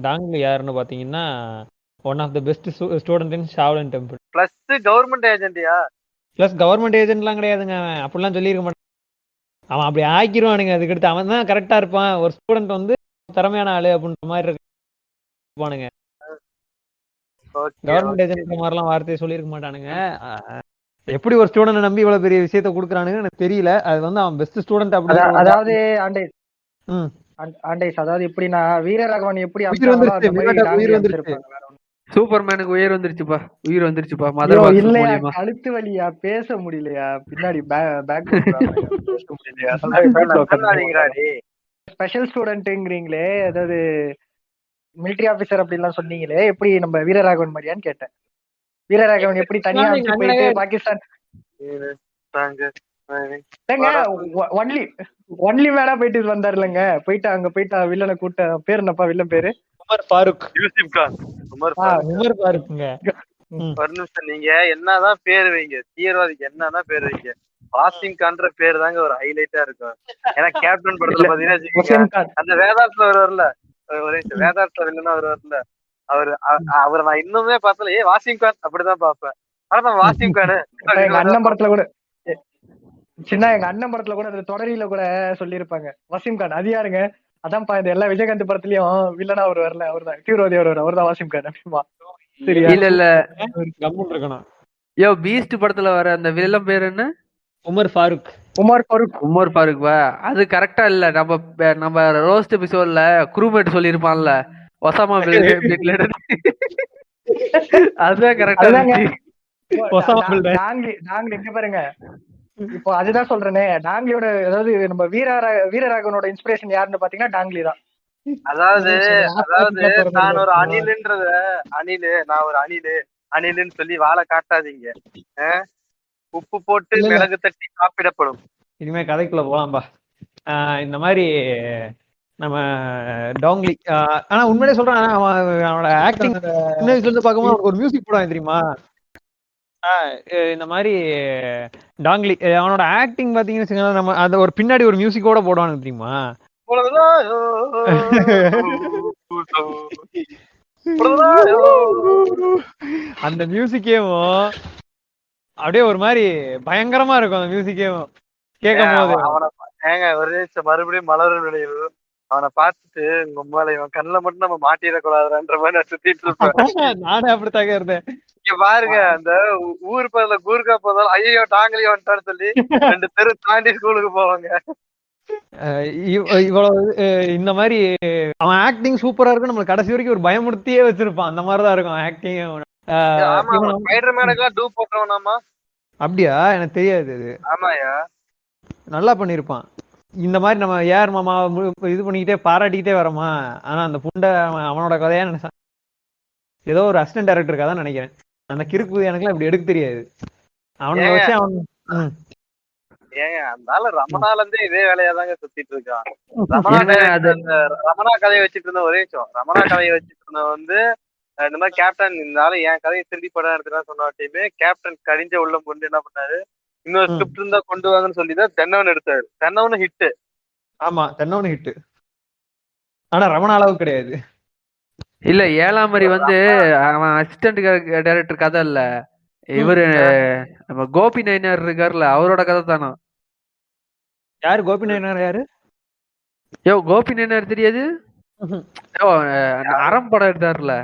Speaker 2: டாங்லி யாருன்னு பாத்தீங்கன்னா one of the best student in Shaolin temple.
Speaker 6: Plus government ஏஜென்டியா?
Speaker 2: பிளஸ் கவர்மெண்ட் ஏஜென்ட்லாம் கிடையாதுங்க. அவன் அப்படிலாம் சொல்லியிருக்க மாட்டான். அவன் அப்படி ஆக்கிடுவானுங்க. அதுக்கடுத்து அவன் தான் கரெக்டா இருப்பான். ஒரு ஸ்டூடெண்ட் வந்து திறமையான ஆளு அப்படின்ற மாதிரி இருப்பானுங்க. கவர்மெண்ட் ஏஜென்ட் மாதிரிலாம் வார்த்தையை சொல்லியிருக்க மாட்டானுங்க. எப்படி ஒரு ஸ்டூடெண்ட் நம்பி இவ்வளவு பெரிய விஷயத்த குடுக்குறானுங்க எனக்கு தெரியல. அது வந்து அவன் பெஸ்ட் ஸ்டூடெண்ட் அப்படி.
Speaker 5: அதாவது ஆண்டேஸ் அதாவது எப்படின்னா வீரராகவன் எப்படி
Speaker 3: உயிர் வந்துருச்சு. சூப்பர்மேனுக்கு உயிர் வந்துருச்சுப்பா, உயிர் வந்துருச்சுப்பா.
Speaker 5: இல்லையா கழுத்து வலியா பேச முடியலையா பின்னாடி ஸ்பெஷல் ஸ்டூடெண்ட்ங்கிறீங்களே, அதாவது மிலிட்டரி ஆபீசர் அப்படின்லாம் சொன்னீங்களே, எப்படி நம்ம வீரராகவன் மாதிரியான்னு கேட்டேன். வீரராகவன் எப்படி தனியா போயிட்டு பாகிஸ்தான் ஒன்லி மேனா போயிட்டு வந்தாரு இல்லங்க, போயிட்டு அங்க போயிட்டு வில்லனை கூட்ட பேர் என்னப்பா வில்லன் பேரு?
Speaker 2: உமர் ஃபாரூக்.
Speaker 6: உமர் ஃபாரூக்குங்க. ஒரு நிமிஷம், நீங்க என்னதான் பேர் வைங்க, தீவிரவாதிக்கு என்னதான் பேர் வைங்க, வாசிம் கான்ற பேர் தாங்க ஒரு ஹைலைட்டா இருக்கும். ஏன்னா கேப்டன் படத்துல
Speaker 5: இல்ல
Speaker 6: பாத்தீங்கன்னா வச்சுக்கோங்க,
Speaker 5: வசீம் கான்.
Speaker 6: அந்த வேதாளத்துல வருவார்ல, ஒரே நிமிஷம், வேதாளத்துல இல்லைன்னா வருவார்ல அவரை நான் இன்னுமே பார்த்தல வாசிம் கான் அப்படிதான் பார்ப்பேன். ஆனா நான் வாசிம் கானு
Speaker 5: இப்ப எங்க அண்ணன் படத்துல கூட சின்ன எங்க அண்ணன் படத்துல கூட அந்த தொடரியில கூட சொல்லியிருப்பாங்க வசீம் கான் அது யாருங்க, அதான்ப்பா இந்த எல்லா விஜயகாந்த் படத்துலயும் வில்லனா அவர் வரல, அவர்தான் தீவிரவாதி அவர்தான் வாசிம் கான் அப்படிமா. சரியா?
Speaker 3: இல்ல இல்ல
Speaker 2: கம்முன்னு இருக்கணும்.
Speaker 3: யோ பீஸ்ட் படத்துல வர அந்த வில்லன் பேர் என்ன?
Speaker 2: உமர் ஃபாரூக்.
Speaker 5: உமர் ஃபாரூக்.
Speaker 3: உமர் ஃபாரூக் வா, அது கரெக்டா இல்ல. நம்ம ரோஸ்ட் எபிசோட்ல குரூமேட் சொல்லிருப்பான்ல ஒசாமா பின் லேடன், அதுதான் கரெக்டா
Speaker 5: அதுதாங்க.
Speaker 3: இருந்துச்சு.
Speaker 5: டாங்லி இங்க பாருங்க, இப்போ அதுதான் சொல்றேனே, டாங்லியோட அதாவது நம்ம வீரராகவனோட இன்ஸ்பிரேஷன் யாருன்னு பாத்தீங்கன்னா டாங்லி தான்.
Speaker 6: அதாவது நான் ஒரு அணிலுன்றத நான் ஒரு அணிலுன்னு சொல்லி வாழை காட்டாதீங்க. உப்பு போட்டு மிளகு தட்டி சாப்பிடப்படும்.
Speaker 2: இனிமே கதைக்குள்ள போலாம்பா. இந்த மாதிரி நம்ம டாங்லி, ஆனா உண்மையிலே சொல்றேன், அவனோட ஆக்டிங் சின்ன வயசுல இருந்து பார்க்கும்போது ஒரு மியூசிக் போடுவான் தெரியுமா. இந்த மாதிரி டாங்லி அவனோட ஆக்டிங் பாத்தீங்கன்னு வச்சுக்கோங்களேன், நம்ம அந்த ஒரு பின்னாடி ஒரு மியூசிக்கோட போடுவானு தெரியுமா. அந்த மியூசிக்கேவும் அப்படியே ஒரு மாதிரி பயங்கரமா இருக்கும். அந்த மியூசிக்கேவும் கேட்கும் போது
Speaker 6: ஒரு நிமிஷம் மறுபடியும் மலரும் நினைவு. அவனை பார்த்துட்டு உங்க இவன் கண்ணுல மட்டும் நம்ம மாட்டிடக்கூடாதுன்ற மாதிரி நான் சுத்திட்டு இருப்பேன்.
Speaker 2: நானே அப்படித்தாங்க இருந்தேன்.
Speaker 6: இங்க பாருங்க, அந்த ஊர் பக்கத்துல கூர்க்கா போதாலும் ஐயோ டாங்கலி வந்துட்டான்னு சொல்லி 2 தெரு தாண்டி ஸ்கூலுக்கு போவாங்க.
Speaker 2: இவ்வளவு இந்த மாதிரி அவன் ஆக்டிங் சூப்பரா இருக்கும். நம்ம கடைசி வரைக்கும் ஒரு பயமுறுத்தியே வச்சிருப்பான். அந்த மாதிரிதான் இருக்கும் ஆக்டிங்.
Speaker 6: ஸ்பைடர்மேனுக்குலாம் டூ போட்டவனாமா?
Speaker 2: அப்படியா? எனக்கு தெரியாது. அது
Speaker 6: ஆமாயா,
Speaker 2: நல்லா பண்ணிருப்பான். இந்த மாதிரி நம்ம ஏஆர் மாமா இது பண்ணிக்கிட்டே பாராட்டிக்கிட்டே வரமா. ஆனா அந்த புண்டை அவனோட கதையா நினைச்சான். ஏதோ ஒரு அசிஸ்டன்ட் டைரக்டர் கதை நினைக்கிறேன். அந்த கிறுக்கு எனக்குலாம் இப்படி எடுக்க தெரியாது. அவனை வச்சு அவன்
Speaker 6: ஏங்க அந்த ரமணால இருந்தே இதே வேலையாதாங்க சுத்திட்டு இருக்கான். ரமணா கதையை வச்சுட்டு இருந்த ஒரே நிமிஷம், ரமணா கதையை வச்சுட்டு இருந்த வந்து இந்த மாதிரி கேப்டன் இருந்தாலும் என் கதையை திருப்பி படம் எடுத்துதான் சொன்னாட்டையுமே கேப்டன் கடிஞ்ச உள்ளம் கொண்டு என்ன பண்ணாரு, இன்னொரு ஸ்கிரிப்ட் இருந்தா கொண்டு வாங்கன்னு சொல்லிதான் தென்னவன் எடுத்தாரு. தென்னவனு ஹிட்.
Speaker 2: ஆமா, தென்னவனு ஹிட். ஆனா ரமணா அளவுக்கு கிடையாது.
Speaker 3: இல்ல ஏழாமரி வந்து அவன் அசிஸ்டன்ட் டைரக்டர் கதை இல்ல, இவரு நம்ம கோபி நயனார் இருக்காருல்ல அவரோட கதை தானா.
Speaker 2: யாரு கோபி நயனார்? யாரு?
Speaker 3: யோ கோபி நயனார் தெரியாது? அறம் படம் எடுத்தாருல,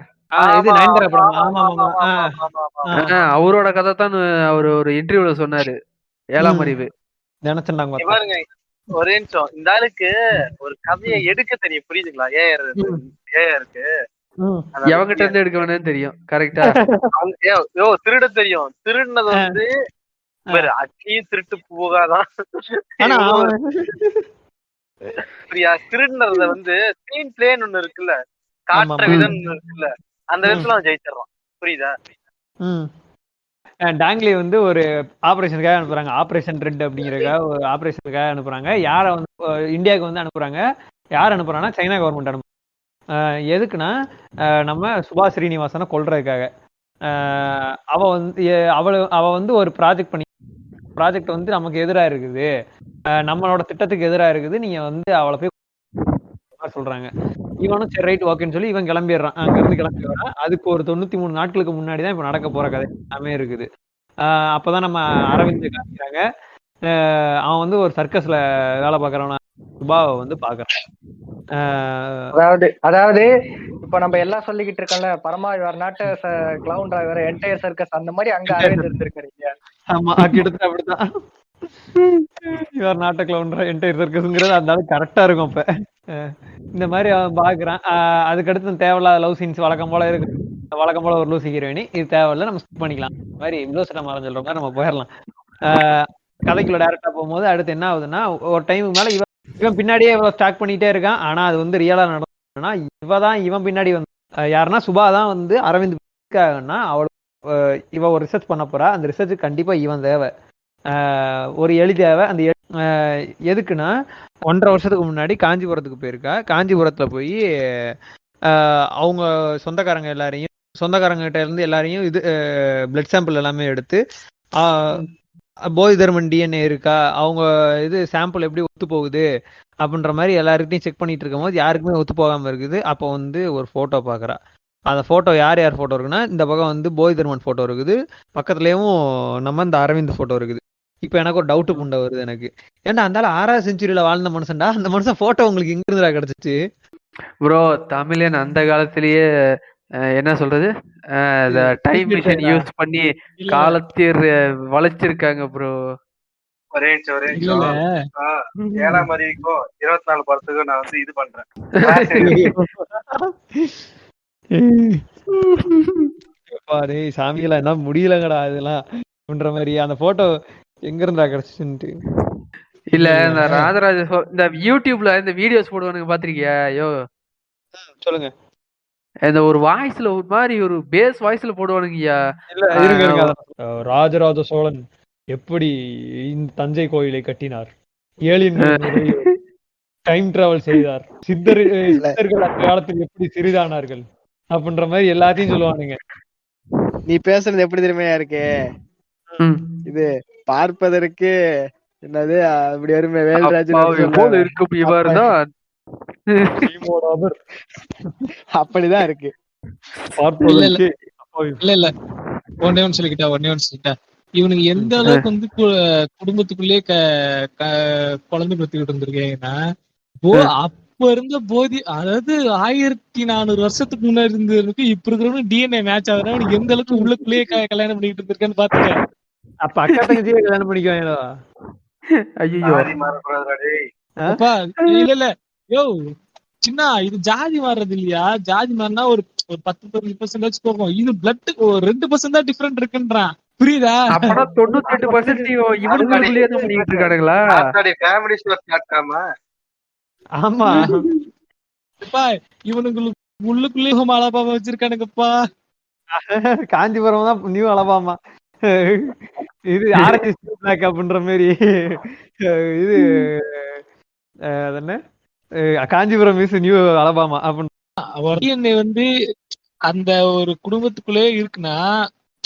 Speaker 3: அவரோட கதை தான் அவரு ஒரு இன்டர்வியூல சொன்னாரு. ஏழாம் அறிவு
Speaker 2: நினைச்சிருந்தாங்க.
Speaker 6: பாருங்க ஒரே நிமிஷம், இந்த ஆளுக்கு ஒரு கதையை எடுக்க தெரியும், புரியுதுங்களா? ஏஆருக்கு
Speaker 3: எவங்கிட்ட இருந்து எடுக்க வேணும்னு தெரியும். கரெக்டா?
Speaker 6: திருட தெரியும். திருடினது வந்து அச்சியும் திருட்டு போகாதான். திருடினத வந்து ஸ்கிரீன் பிளேன்னு ஒண்ணு இருக்குல்ல, காட்டுற விதம் இருக்குல்ல, அந்த விதத்துல அவன் ஜெயிச்சிடறான். புரியுதா?
Speaker 2: டாங்லி வந்து ஒரு ஆபரேஷனுக்காக அனுப்புறாங்க. ஆபரேஷன் ரெட் அப்படிங்கறதுக்காக ஒரு ஆபரேஷனுக்காக அனுப்புறாங்க. யார வந்து இந்தியாவுக்கு வந்து அனுப்புறாங்க. யார் அனுப்புறாங்கன்னா சைனா கவர்மெண்ட் அனுப்புறாங்க. எதுக்குன்னா நம்ம சுபாஷ் ஸ்ரீனிவாசனை கொல்றதுக்காக. அவ வந்து ஒரு ப்ராஜெக்ட் வந்து நமக்கு எதிராக இருக்குது, நம்மளோட திட்டத்துக்கு எதிராக இருக்குது, நீங்க வந்து அவளை போய் சொல்றாங்க. இவனும் சரி ரைட் ஓகேன்னு சொல்லி இவன் கிளம்பிடுறான். அங்க இருந்து கிளம்பி வரான். அதுக்கு ஒரு 93 நாட்களுக்கு முன்னாடிதான் இப்ப நடக்க போற கதை எல்லாமே இருக்குது. அப்பதான் நம்ம அரவிந்த் காமிக்கிறாங்க. அவன் வந்து ஒரு சர்க்கஸ்ல வேலை பார்க்கறவன சுபாவை வந்து பாக்குறான்.
Speaker 5: அதாவது இப்ப நம்ம எல்லாம் சொல்லிக்கிட்டு இருக்கோம்ல, பரமா your not clown driver entire circus, அந்த மாதிரி அங்க அரவிந்த் இருந்திருக்காரு.
Speaker 2: ஆமா, கிட்டத்தட்ட அப்படித்தான். யுவர் நாட் கிளவுன் என்டையர் சர்க்கஸ்ங்கிறது அதனால கரெக்டா இருக்கும். இப்ப இந்த மாதிரி அவன் பாக்குறான். அதுக்கடுத்து தேவையில்லாத லவ் சீன்ஸ் வழக்கம் போல இருக்கு. வழக்கம் போல ஒரு லூசி ஹீரோயினி, இது தேவையில்ல, நம்ம ஸ்கிப் பண்ணிக்கலாம். இந்த மாதிரி இவ்வளவு மரம் சொல்ற மாதிரி நம்ம போயிடலாம். கதைக்குள்ள டைரக்டா போகும்போது அடுத்து என்ன ஆகுதுன்னா, ஒரு டைமுக்கு மேல இவன் பின்னாடியே இவ்வளவு ஸ்டாக் பண்ணிட்டே இருக்கான். ஆனா அது வந்து ரியலா நடந்ததுன்னா இவன் பின்னாடி வந்து யாருன்னா சுபா தான் வந்து அரவிந்த் இவ ஒரு ரிசர்ச் பண்ண போறா. அந்த ரிசர்ச்சுக்கு கண்டிப்பா இவன் தேவை, ஒரு எலி தேவை. அந்த எதுக்குன்னா 1.5 வருஷத்துக்கு முன்னாடி காஞ்சிபுரத்துக்கு போயிருக்கா. காஞ்சிபுரத்துல போய் அவங்க சொந்தக்காரங்க கிட்ட இருந்து எல்லாரையும் இது பிளட் சாம்பிள் எல்லாமே எடுத்து போதி தர்மன் டிஎன்ஏ இருக்கா, அவங்க இது சாம்பிள் எப்படி ஒத்து போகுது அப்படின்ற மாதிரி எல்லாருக்கிட்டையும் செக் பண்ணிட்டு இருக்கும் போது யாருக்குமே ஒத்து போகாம இருக்குது. அப்போ வந்து ஒரு போட்டோ பாக்குறா. அந்த போட்டோ யார் யார் போட்டோ இருக்குன்னா, இந்த பக்கம் வந்து போதி தர்மன் போட்டோ இருக்குது, பக்கத்துலயும் நம்ம இந்த அரவிந்த் போட்டோ இருக்குது. இப்ப எனக்கு ஒரு டவுட் புண்ட வருது எனக்கு, ஏன்டா அந்த 6வது செஞ்சுரியில வாழ்ந்த மனுஷன்டா, அந்த மனுஷன் போட்டோ உங்களுக்கு எங்க இருந்துடா கிடைச்சிச்சு?
Speaker 3: ப்ரோ தமிழன் அந்த காலத்திலேயே என்ன சொல்றது, டைம் மிஷின் யூஸ் பண்ணி காலத்தீர் வளைச்சிருக்காங்க ப்ரோ.
Speaker 6: ஒரே நிமிஷம். 7ஆம் அறிவிக்கும் 24 படத்துக்கும் நான் வந்து இது பண்றேன்.
Speaker 2: சாமிகளா என்ன முடியலங்கடா இதெல்லாம் பண்ற மாதிரி. அந்த போட்டோ எங்க இருந்தா கிடைச்சுட்டு
Speaker 3: இல்ல இந்த ராஜராஜ இந்த யூடியூப்ல இந்த வீடியோஸ் போடுவானுங்க பாத்திருக்கியா? ஐயோ
Speaker 2: சொல்லுங்க.
Speaker 3: இந்த ஒரு வாய்ஸ்ல ஒரு மாதிரி ஒரு பேஸ் வாய்ஸ்ல போடுவானுங்கய்யா.
Speaker 2: ராஜராஜ சோழன் எப்படி இந்த தஞ்சை கோயிலை கட்டினார், ஏலியன்கள் டைம் டிராவல் செய்தார், சித்தர்கள் அந்த காலத்தில் எப்படி சிறிதானார்கள் அப்படின்ற மாதிரி எல்லாத்தையும் சொல்லுவானுங்க.
Speaker 7: நீ பேசுறது எப்படி தெரியுமையா இருக்கு, இது பார்ப்பதற்கு என்னது அப்படி வருமே வேல்ராஜன்
Speaker 3: இருக்கும் இவர்தான்
Speaker 7: அப்படிதான் இருக்கு.
Speaker 4: இல்ல ஒன்னே ஒன்னு சொல்லிக்கிட்டா இவனுக்கு எந்த அளவுக்கு வந்து குடும்பத்துக்குள்ளேயே குழந்தை பெற்றுக்கிட்டு இருந்திருக்கீங்கன்னா, அப்ப இருந்த போதி, அதாவது 1400 வருஷத்துக்கு முன்னாடி இருந்ததுக்கு இப்ப இருக்கிறவங்க டிஎன்ஏ மேட்ச் ஆகுறா, அவனுக்கு எந்த அளவுக்கு உள்ளுக்குள்ளேயே கல்யாணம் பண்ணிட்டு இருந்திருக்கான்னு பாத்துக்க.
Speaker 2: அப்ப அக்கா தங்கச்சியே கல்யாணம் பண்ணிக்குவாங்க.
Speaker 3: ஐயோ
Speaker 4: அப்பா இல்ல யோ சின்ன இது ஜாதி மாறுறது இல்லையா, ஜாதி மாறினா ஒரு 10-15% போகும், இது பிளட் 2% தான் டிஃபரெண்ட் இருக்குன்றான், புரியுதா?
Speaker 3: அப்பனா 98% இவனுக்குள்ளேயே தான் பண்ணிட்டு இருக்கானுங்களா?
Speaker 6: ஃபேமிலி ஸ்டோர் காட்டாம.
Speaker 2: ஆமா
Speaker 4: இவனுங்களுக்கு உள்ளுக்குள்ளேயே அலபாமா வச்சிருக்கானுங்கப்பா.
Speaker 2: காஞ்சிபுரம் தான் நியூ அலபாமா, இது ஆரஞ்சு பிளாக் அப்படின்ற மாதிரி. இது என்ன காஞ்சிபுரம் மிஸ் நியூ அலபாமா அப்படின்னு
Speaker 4: வந்து அந்த ஒரு குடும்பத்துக்குள்ளே இருக்குன்னா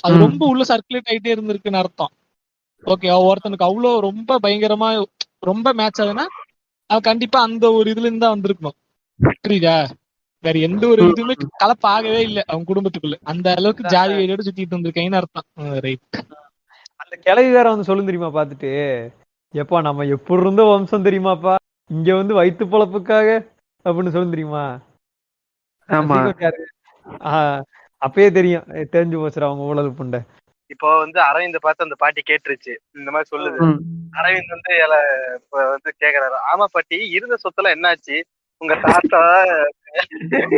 Speaker 4: அது ரொம்ப உள்ள சர்க்குலேட் ஆகிட்டே இருந்திருக்குன்னு அர்த்தம். ஓகே, ஒருத்தனுக்கு அவ்வளவு ரொம்ப பயங்கரமா ரொம்ப மேட்ச் ஆகுதுன்னா அவன் கண்டிப்பா அந்த ஒரு இதுல இருந்து தான் வந்திருக்கணும், புரியுதா? வேற எந்த ஒரு இதுவுமே கலப்பாகவே இல்லை அவன் குடும்பத்துக்குள்ள, அந்த அளவுக்கு ஜாதி வேலையோட சுத்திட்டு இருந்திருக்கேன்னு அர்த்தம். ரைட்.
Speaker 2: அந்த கிளவி வேற வந்து சொல்லும் தெரியுமா பாத்துட்டு, எப்பா நம்ம எப்படி இருந்த வம்சம் தெரியுமாப்பா, இங்க வந்து வயிற்று பொழப்புக்காக அப்படின்னு சொல்லும் தெரியுமா? அப்பயே தெரியும், தெரிஞ்சு போச்சுடா அவங்க ஊழல் புண்டை.
Speaker 6: இப்போ வந்து அரவிந்த் பார்த்து அந்த பாட்டி கேட்டுருச்சு இந்த மாதிரி சொல்லுது. அரவிந்த் வந்து வந்து கேக்குறாரு, ஆமா பாட்டி இருந்த சொத்துல என்னாச்சு, உங்க தாத்தா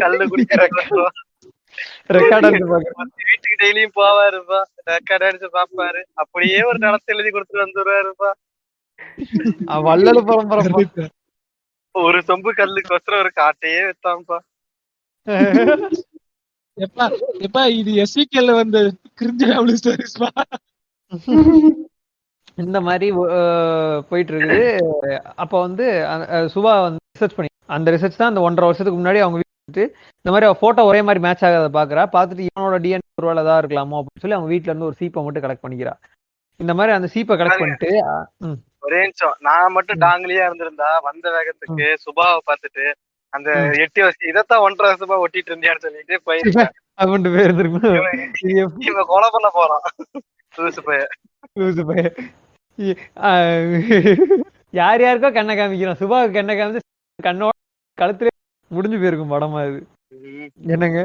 Speaker 6: கல்லு குடிக்கிறாங்க, வீட்டுக்கு டெய்லியும் போவாருப்பா, ரெக்கார்ட் அடிச்சு பாப்பாரு, அப்படியே ஒரு நடத்தை எழுதி கொடுத்துட்டு வந்துருவாருப்பா,
Speaker 2: வள்ளல் பரம்பரை,
Speaker 6: ஒரு சொம்பு கல்லுக்கு ஒரு காட்டையே வித்தாம்பா.
Speaker 4: எப்பா இது எஸ்விகேல வந்து கிரிஞ்ச ஃபேமிலி ஸ்டோரிஸ்பா.
Speaker 2: இந்த மாதிரி போயிட்டு இருக்குது. அப்ப வந்து சுபா வந்து ரிசர்ச் பண்ணி, அந்த ரிசர்ச் தான் அந்த 1.5 வருஷத்துக்கு முன்னாடி அவங்க வீட்டு இந்த மாதிரி போட்டோ ஒரே மாதிரி மேட்ச் ஆகாத பாக்குறா. பார்த்துட்டு இவனோட டிஎன்ஏ ஒரு வேலை தான் இருக்கலாமோ அப்படின்னு சொல்லி அவங்க வீட்டுல இருந்து ஒரு சீப்பை மட்டும் கலெக்ட் பண்ணிக்கிறா. இந்த மாதிரி அந்த சீப்பை கலெக்ட் பண்ணிட்டு,
Speaker 6: ஒரே நிமிஷம், நான் மட்டும் டாங்கிலியா இருந்திருந்தா வந்த வேகத்துக்கு சுபாவை பார்த்துட்டு அந்த 8 வருஷம் இதைத்தான் 1.5 வருஷமா ஒட்டிட்டு இருந்தியான்னு சொல்லிட்டு போயிருக்கேன். இவன் கொலை பண்ண போறான் லூசு பைய.
Speaker 2: யார் யாருக்கோ கண்ணை காமிக்கிறான், சுபாவுக்கு கண்ணை காமிச்சு கண்ணோட கழுத்துல முடிஞ்சு போயிருக்கும் படமா இது. என்னங்க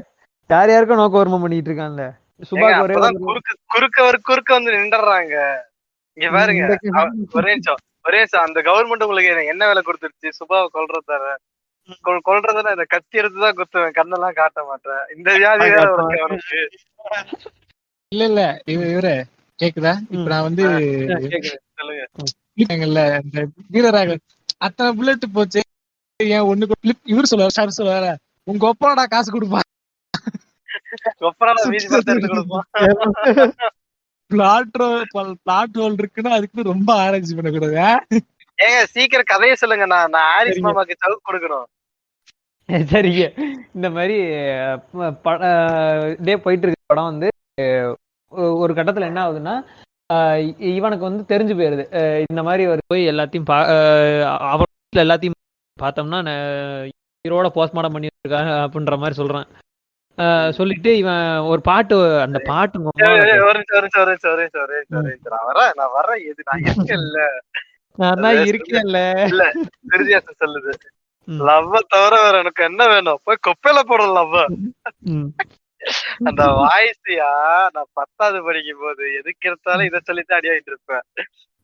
Speaker 2: யார் யாருக்கோ நோக்க வருமம் பண்ணிட்டு இருக்கான்ல சுபாவுக்கு,
Speaker 6: குறுக்க வந்து நின்றுறாங்க. இங்க பாருங்க, ஒரே நிமிஷம், அந்த கவர்மெண்ட் உங்களுக்கு என்ன வேலை கொடுத்துருச்சு, சுபாவை கொல்றதார கொல்றதுன்னா இந்த கத்தி எடுத்துதான் குத்துவேன், கண்ணெல்லாம் காட்ட மாட்டேன், இந்த வியாதி
Speaker 4: இல்ல இவரு கேக்குதா? இப்ப நான் வந்து சொல்லுங்க இந்த வீரராக அத்தனை புல்லட் போச்சு, ஏன் ஒண்ணு இவரு சொல்லுவாரு உங்க ஒப்பனடா காசு கொடுப்பான், பிளாட் ஹோல் இருக்குன்னா அதுக்கு ரொம்ப ஆராய்ச்சி பண்ணக்கூடாது.
Speaker 6: ஏங்க சீக்கிரம் கதையை சொல்லுங்க, நான் ஆரிஸ் மாமாக்கு சவுக்கு கொடுக்கணும்.
Speaker 2: சரிங்க, இந்த மாதிரி போயிட்டு இருக்க படம் வந்து ஒரு கட்டத்துல என்ன ஆகுதுன்னா, இவனுக்கு வந்து தெரிஞ்சு போயிருது. இந்த மாதிரி ஒரு போய் எல்லாத்தையும் அவன் எல்லாத்தையும் பார்த்தோம்னா ஹீரோட போஸ்ட்மார்ட்டம் பண்ணிருக்காங்க அப்படின்ற மாதிரி சொல்றான். சொல்லிட்டு இவன் ஒரு பாட்டு, அந்த பாட்டு
Speaker 6: நான் வர்றேன் எது நான் இருக்கேன்ல
Speaker 2: நான் இருக்கேன்ல
Speaker 6: இல்ல திருதியாசம் சொல்லுது, லவ்வ தவிர வேற எனக்கு என்ன வேணும், போய் கொப்பையில போடுற லவ்வ. அந்த வாய்ஸியா நான் 10வது படிக்கும் போது எதுக்கு எடுத்தாலும் இதை சொல்லிட்டு அடி ஆகிட்டு இருப்பேன்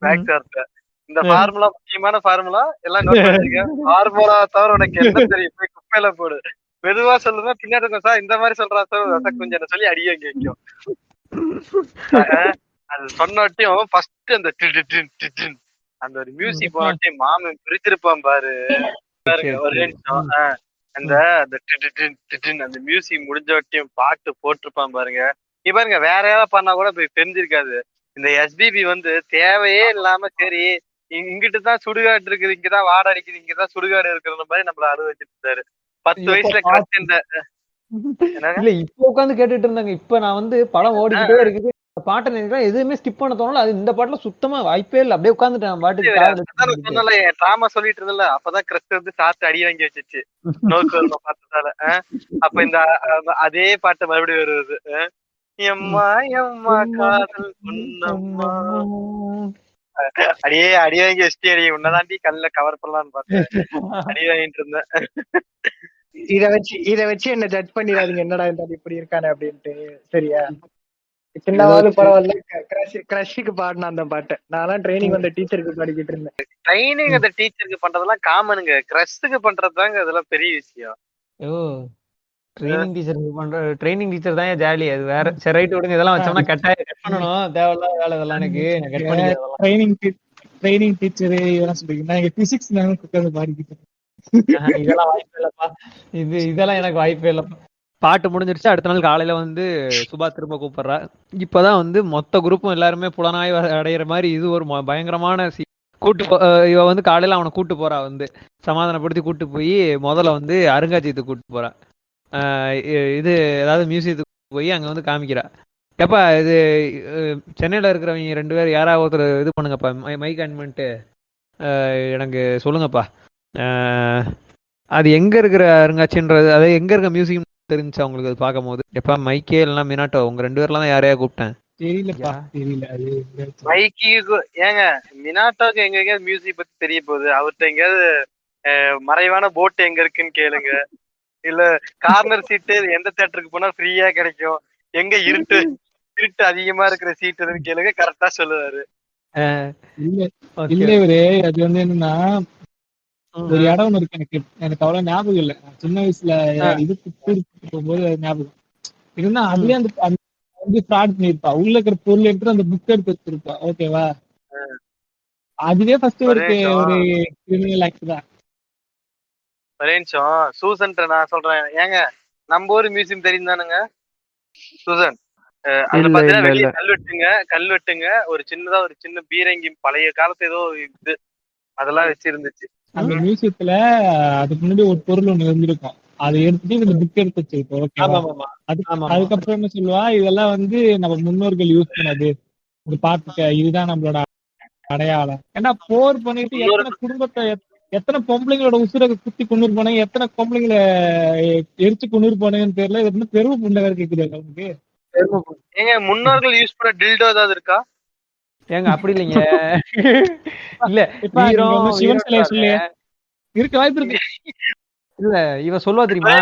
Speaker 6: மேக்ஸ் சார்ட்ட. இந்த ஃபார்முலா முக்கியமான ஃபார்முலா எல்லாம் நோட் பண்ணிருக்க, ஃபார்முலா தவிர உனக்கு என்ன தெரியும், போய் குப்பையில போடு. மெதுவா சொல்லுங்க, பின்னாடி இருக்கும் சார் இந்த மாதிரி சொல்றா சார் கொஞ்சம் சொல்லி அடிய கேட்கும். அது சொன்னாட்டியும் ஃபர்ஸ்ட் அந்த அந்த ஒரு மியூசிக் போனாட்டியும் மாமன் பிரிச்சிருப்பான் பாரு ஒரு நிமிஷம். அந்த அந்த மியூசிக் முடிஞ்சவட்டியும் பாட்டு போட்டிருப்பான் பாருங்க. பாருங்க வேற யாராவது பண்ணா கூட தெரிஞ்சிருக்காது. இந்த எஸ்பிபி வந்து தேவையே இல்லாம சரி இங்கிட்டுதான் சுடுகாடு இருக்குது, இங்கதான் வாடை அடிக்குது, இங்கதான் சுடுகாடு இருக்கிற மாதிரி நம்மள அனுபவிச்சுட்டு இருந்தாரு 10 வயசுல கிரஷ்.
Speaker 2: இல்ல இப்ப உட்காந்து கேட்டுட்டு இருந்தாங்க. இப்ப நான் வந்து படம் ஓடிக்கிட்டே இருக்குது, பாட்டை நினைக்கிறேன், எதுவுமே ஸ்கிப் பண்ண தோணல. அது இந்த பாட்டுல சுத்தமா வாய்ப்பே இல்லை, அப்படியே உட்காந்துட்டேன் பாட்டுக்கு.
Speaker 6: டிராமா சொல்லிட்டு இருந்தல, அப்பதான் கிறிஸ்து வந்து சாத்து அடி வாங்கி வச்சிச்சு நோக்கு பார்த்ததால. அப்ப இந்த அதே பாட்டு மறுபடியும் வருது, எம்மா எம்மா காதல் பொன்னம்மா. அடியே அடி வாங்கி வச்சுட்டே அடி உன்னதாண்டி கல்ல கவர் பண்ணலான்னு பார்த்தேன், அடி வாங்கிட்டு இருந்தேன்.
Speaker 5: இத வச்சு என்ன ஜட்ஜ் பண்ணிடாதீங்க, என்னடா இந்த இப்படி இருக்கானே அப்படின்ட்டு. சரியா, சின்னவாவது பரவாயில்ல. கிரஷுக்கு பாடின அந்த பாட்டை நான் ட்ரைனிங் வந்த டீச்சருக்கு பாடிக்கிட்டு இருந்தேன்.
Speaker 6: ட்ரைனிங் அந்த டீச்சருக்கு பண்றதெல்லாம் காமனுங்க, கிரஷுக்கு பண்றதுதாங்க அதெல்லாம் பெரிய விஷயம்.
Speaker 2: ட்ரைனிங் டீச்சர் தான் ஜாலி, அது வேற. சரி ரைட் விடுங்க, இதெல்லாம் வச்சோம்னா கட் பண்ணணும், தேவையில்லாத வேலை இதெல்லாம். எனக்கு
Speaker 4: ட்ரைனிங் டீச்சர் இதெல்லாம் சொல்றீங்க, நான் பிசிக்ஸ் உட்கார்ந்து பாடிக்கிட்டேன்.
Speaker 2: இதெல்லாம் வாய்ப்பே இல்லப்பா, இதெல்லாம் எனக்கு வாய்ப்பே இல்லப்பா. பாட்டு முடிஞ்சிருச்சு. அடுத்த நாள் காலையில வந்து சுபா திரும்ப கூப்பிடுறா. இப்பதான் வந்து மொத்த குரூப்பும் எல்லாருமே புலனாய்வு அடையிற மாதிரி இது ஒரு பயங்கரமான இவ வந்து காலையில அவனை கூட்டு போறா, வந்து சமாதானப்படுத்தி கூட்டு போய் முதல்ல வந்து அருங்காட்சியத்துக்கு கூட்டு போறா. இது ஏதாவது மியூசியத்துக்கு போய் அங்க வந்து காமிக்கிறா. எப்பா இது சென்னையில இருக்கிறவங்க 2 பேர் யாராவது ஒருத்தர் இது பண்ணுங்கப்பா, மைக் ஆன் பண்ணிட்டு எனக்கு சொல்லுங்கப்பா, அது எங்க இருக்கிற அருங்காட்சின்றது, அது எங்க இருக்க மியூசியம் தெரிஞ்சு அவங்களுக்கு அது பார்க்கும் போது. எப்ப மைக்கே இல்லைன்னா மினாட்டோ, உங்க 2 பேர்லாம் தான் யாரையா கூப்பிட்டேன்.
Speaker 4: தெரியலப்பா, தெரியல.
Speaker 6: மைக்கு ஏங்க மினாட்டோக்கு எங்க எங்கேயாவது மியூசிக் பத்தி தெரிய போகுது, அவர்கிட்ட எங்கேயாவது மறைவான போட் எங்க இருக்குன்னு கேளுங்க, இல்ல கார்னர் சீட்டு எந்த தியேட்டருக்கு போனா ஃப்ரீயா கிடைக்கும், எங்க இருட்டு அதிகமா இருக்கிற சீட்டு கேளுங்க, கரெக்டா சொல்லுவாரு.
Speaker 4: இல்ல இவரு அது வந்து என்னன்னா ஒரு இடம் ஒண்ணு இருக்கு, எனக்கு அவ்வளவு ஞாபகம் இல்லை. சின்ன வயசுல இதுக்கு போகும்போது ஞாபகம் இருந்தா, அதுலயே அந்த வந்து ஃப்ராட் பண்ணிருப்பா, உள்ள இருக்கிற பொருள் எடுத்து அந்த புக் எடுத்து வச்சிருப்பா. ஓகேவா, அதுவே ஃபர்ஸ்ட் ஒரு கிரிமினல் ஆக்ட் தான்.
Speaker 6: ஒரே நிமிஷம், சூசன் நான் சொல்றேன். ஏங்க நம்ம ஊர் மியூசியம் தெரியும் தானுங்க சூசன்? அது பாத்தீங்கன்னா வெளியே கல்வெட்டுங்க, ஒரு சின்னதா ஒரு சின்ன பீரங்கி, பழைய காலத்து ஏதோ இது அதெல்லாம் வச்சிருந்துச்சு.
Speaker 4: அந்த மியூசியத்துல அதுக்கு முன்னாடி ஒரு பொருள் ஒண்ணு இருந்திருக்கும், அதை எடுத்துட்டு இந்த புக் எடுத்து வச்சிருக்கோம். ஓகேவா, அதுக்கப்புறம் என்ன சொல்லுவா, இதெல்லாம் வந்து நம்ம முன்னோர்கள் யூஸ் பண்ணது, இது பாத்துக்க, இதுதான் நம்மளோட அடையாளம். ஏன்னா போர் பண்ணிட்டு எத்தனை குடும்பத்தை, எத்தனை பொம்பளைங்களோட உசுரை குத்தி கொண்டு போனாங்க, எத்தனை பொம்பளைங்களை எரிச்சு கொண்டு போனாங்கன்னு தெரியல. இது வந்து பெருமை புண்டை கேக்குது அவனுக்கு.
Speaker 6: ஏங்க முன்னோர்கள் யூஸ் பண்ண டில்டோ ஏதாவது இருக்கா?
Speaker 2: ஏங்க அப்படி இல்லைங்க, இல்ல
Speaker 4: சிவன் சிலை சொல்லி இருக்க வாய்ப்பு இருக்கு.
Speaker 2: இல்ல இவ சொல்லுவா தெரியுமா,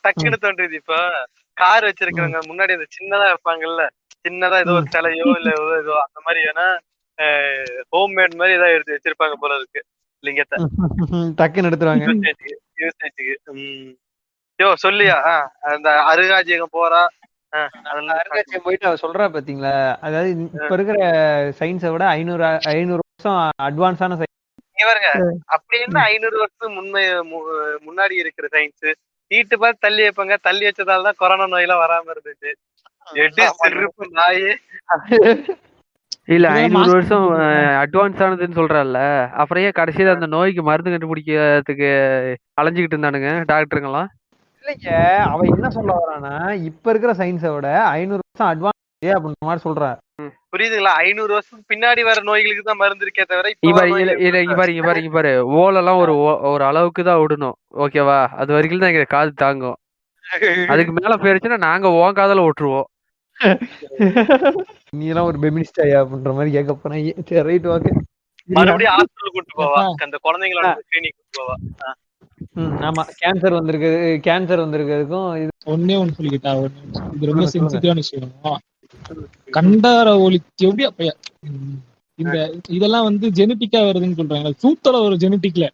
Speaker 6: டக்குனு தோன்றுது. இப்ப கார் வச்சிருக்கிறவங்க முன்னாடி அந்த சின்னதா வைப்பாங்கல்ல, சின்னதா ஏதோ ஒரு சிலையோ இல்ல ஏதோ அந்த மாதிரி வேணா ஹோம் மேட் மாதிரி ஏதாவது எடுத்து வச்சிருப்பாங்க போல இருக்கு லிங்கத்தை,
Speaker 2: டக்குன்னு எடுத்துருவாங்க.
Speaker 6: யோ சொல்லியா அந்த அருங்காட்சியகம் போறா,
Speaker 2: அருங்காட்சியகம் போயிட்டு அவ சொல்றா பாத்தீங்களா, அதாவது இப்ப இருக்கிற சயின்ஸை விட 500 வருஷம் அட்வான்ஸான சயின்ஸ்.
Speaker 6: இவருங்க அப்படி என்ன 500 வருஷம் முன்னாடி இருக்கிற சயின்ஸ் வீட்டு பார்த்து தள்ளி வைப்பாங்க, தள்ளி வச்சதாலதான் கொரோனா நோய் எல்லாம் வராம இருந்துச்சு. நாயே
Speaker 3: இல்ல 500 வருஷம் அட்வான்ஸ் ஆனதுன்னு சொல்றல்ல, அப்புறம் கடைசியில அந்த நோய்க்கு மருந்து கண்டுபிடிக்கிறதுக்கு அலைஞ்சுக்கிட்டு இருந்தானுங்க டாக்டருங்கெல்லாம்.
Speaker 2: இல்லைங்க, அவ என்ன சொல்ல வரானா, இப்ப இருக்கிற சயின்ஸை விட 500 வருஷம் அட்வான்ஸ் ஏன் அப்படின்ற மாதிரி சொல்ற.
Speaker 6: புரியுதுங்களா? 500 வருஷத்துக்கு பின்னாடி வர நோய்களுக்கு தான் மருந்து இருக்கே தவிர
Speaker 3: இங்க பாரு ஓலெல்லாம் ஒரு அளவுக்கு தான் விடணும், ஓகேவா? அது வரைக்கும் தான் எங்க காது தாங்கும். அதுக்கு மேல போயிருச்சுன்னா நாங்க உன் காதல விட்டுருவோம்.
Speaker 2: நீ எல்லாம் ஒரு பெமினிஸ்ட் ஐயா அப்படின்ற மாதிரி கேட்க போறேன். சரி, ரைட், ஓகே.
Speaker 6: மறுபடியும் ஹாஸ்பிட்டல் கூட்டு போவா, அந்த குழந்தைங்களோட கிளினிக் கூட்டு போவா.
Speaker 2: ஆமா, கேன்சர் வந்திருக்கிறதுக்கும் இது
Speaker 4: ஒன்னே ஒண்ணு சொல்லிக்கிட்டா, இது ரொம்ப சென்சிட்டிவான விஷயம். கண்டார ஒலிக்கு எப்படி அப்ப இந்த இதெல்லாம் வந்து ஜெனட்டிக்கா வருதுன்னு சொல்றாங்க. சூத்தல ஒரு ஜெனட்டிக்ல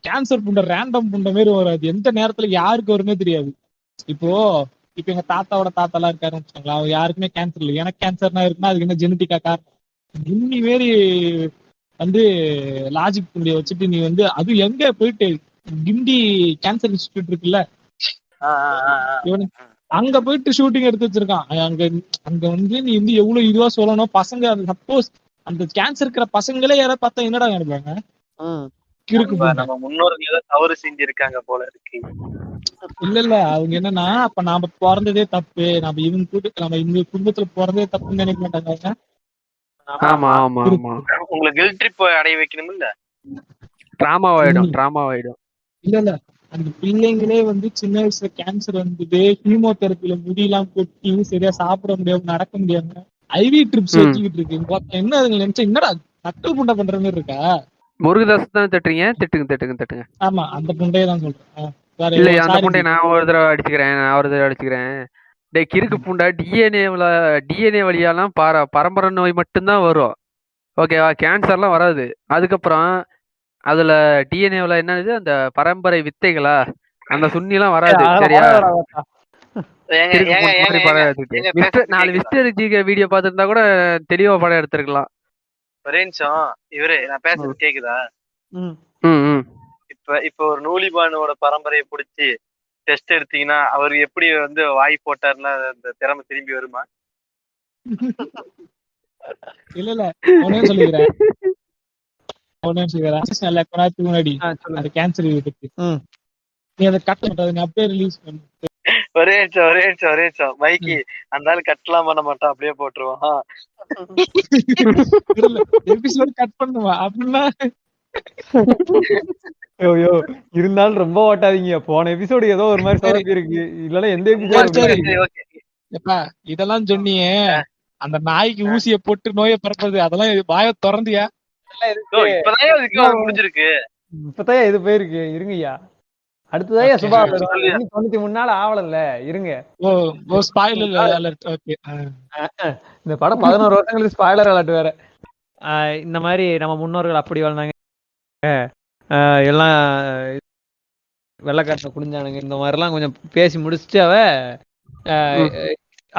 Speaker 4: கேன்சர் புண்ட ரேண்டம் புண்ட மாதிரி வராது, எந்த நேரத்துல யாருக்கு வருமே தெரியாது. இப்போ எங்க தாத்தாவோட தாத்தாலாம் இருக்காருன்னு வச்சுக்கோங்களேன், அவர் யாருக்குமே கேன்சர் இல்லை. எனக்கு கேன்சர்னா இருக்குன்னா அதுக்கு என்ன ஜெனட்டிக்கா காரணம்? இன்னி மாரி வந்து லாஜிக் புண்டிய வச்சுட்டு நீ வந்து அது எங்க போயிட்டு கிண்டி கேன்சர் இன்ஸ்டிடியூட் இருக்குல்ல, அங்க போயிட்டு ஷூட்டிங் எடுத்து வச்சிருக்கான். அங்க வந்து நீ வந்து எவ்வளவு இதுவா சொல்லணும். பசங்க சப்போஸ் அந்த கேன்சர் இருக்கிற பசங்களே யாராவது பார்த்தா என்னடா நினைப்பாங்க?
Speaker 6: நம்ம முன்னோர்கள் ஏதோ தவறு செஞ்சிருக்காங்க போல இருக்கு.
Speaker 4: இல்ல அவங்க என்னன்னா, அப்ப நாம பிறந்ததே தப்பு, நம்ம இவங்க குடும்பத்துல பிறந்ததே தப்புன்னு நினைக்க மாட்டாங்க.
Speaker 3: ஆமா ஆமா ஆமா,
Speaker 6: உங்களுக்கு கில்ட் ட்ரிப் அடைய வைக்கணும் இல்ல,
Speaker 3: டிராமாவாயிடும்.
Speaker 4: இல்ல அந்த பிள்ளைங்களே வந்து சின்ன வயசுல கேன்சர் வந்தது, ஹீமோதெரப்பில முடியெல்லாம் கொட்டி சரியா சாப்பிட முடியாம நடக்க முடியாம ஐவி ட்ரிப்ஸ் வச்சுக்கிட்டு இருக்கு. என்ன அதுங்க நினைச்சா என்னடா நக்கல் புண்டை பண்ற மாதிரி இருக்கா?
Speaker 3: முருகதாஸ் தான் தட்டுறீங்க, திட்டுங்க.
Speaker 4: ஆமா, அந்த புண்டையே தான் சொல்றேன்.
Speaker 3: இல்ல அந்த புண்டையை நான் ஒரு தடவை அடிச்சுக்கிறேன். டேய் கிறுக்கு பூண்டா, டிஎன்ஏ வழியாலாம் பரம்பரை நோய் மட்டும்தான் வரும், ஓகேவா? கேன்சர்லாம் வராது. அதுக்கப்புறம் அதுல டிஎன்ஏல என்னது, அந்த பரம்பரை வித்தைகளா, அந்த சுண்ணிலாம் வராது, சரியா? 4 விஸ்டர் வீடியோ பார்த்திருந்தா கூட தெளிவா படம் எடுத்திருக்கலாம்.
Speaker 6: ஒரே நிமிஷம் இவரே, நான் பேசுறது கேக்குதா? இப்ப ஒரு நூலிபானோட பரம்பரையை பிடிச்சி டெஸ்ட் எடுத்தீங்கன்னா அவர் எப்படி வந்து வாய் போட்டாருன்னா அந்த திறமை திரும்பி வருமா?
Speaker 4: இல்ல ஒன்னே சொல்லிக்கிறேன். முன்னாடி அந்த கேன்சர் பத்தி நீ அதை கட் பண்றது, நீ அப்படியே ரிலீஸ் பண்ணு.
Speaker 6: ஒரே நிமிஷம் மைக்கி, அந்த ஆள் கட்லாம் பண்ண மாட்டான், அப்படியே போட்டுருவான்.
Speaker 4: எபிசோட் கட் பண்ணுவா அப்படின்னா
Speaker 2: ஐயோ, இருந்தாலும் ரொம்ப ஓட்டாதீங்க. போன எபிசோடு ஏதோ ஒரு மாதிரி சொதப்பி இருக்கு, இல்லன்னா எந்த எபிசோடு
Speaker 4: இதெல்லாம் சொன்னியே, அந்த நாய்க்கு ஊசிய போட்டு நோயை பரப்புறது, அதெல்லாம் வாய திறந்தியா?
Speaker 6: முடிஞ்சிருக்கு,
Speaker 2: இப்பதான் இது போயிருக்கு. இருங்கய்யா, அடுத்ததான் சுபா 93 நாள் ஆவலல்ல, இருங்க. இந்த படம் 11 வருஷங்களுக்கு ஸ்பாய்லர் அலர்ட் வேற. இந்த மாதிரி நம்ம முன்னோர்கள் அப்படி வாழ்ந்தாங்க, எல்லாம் வெள்ளைக்காட்டுல குடிஞ்சானுங்க, இந்த மாதிரிலாம் கொஞ்சம் பேசி முடிச்சுட்டு அவ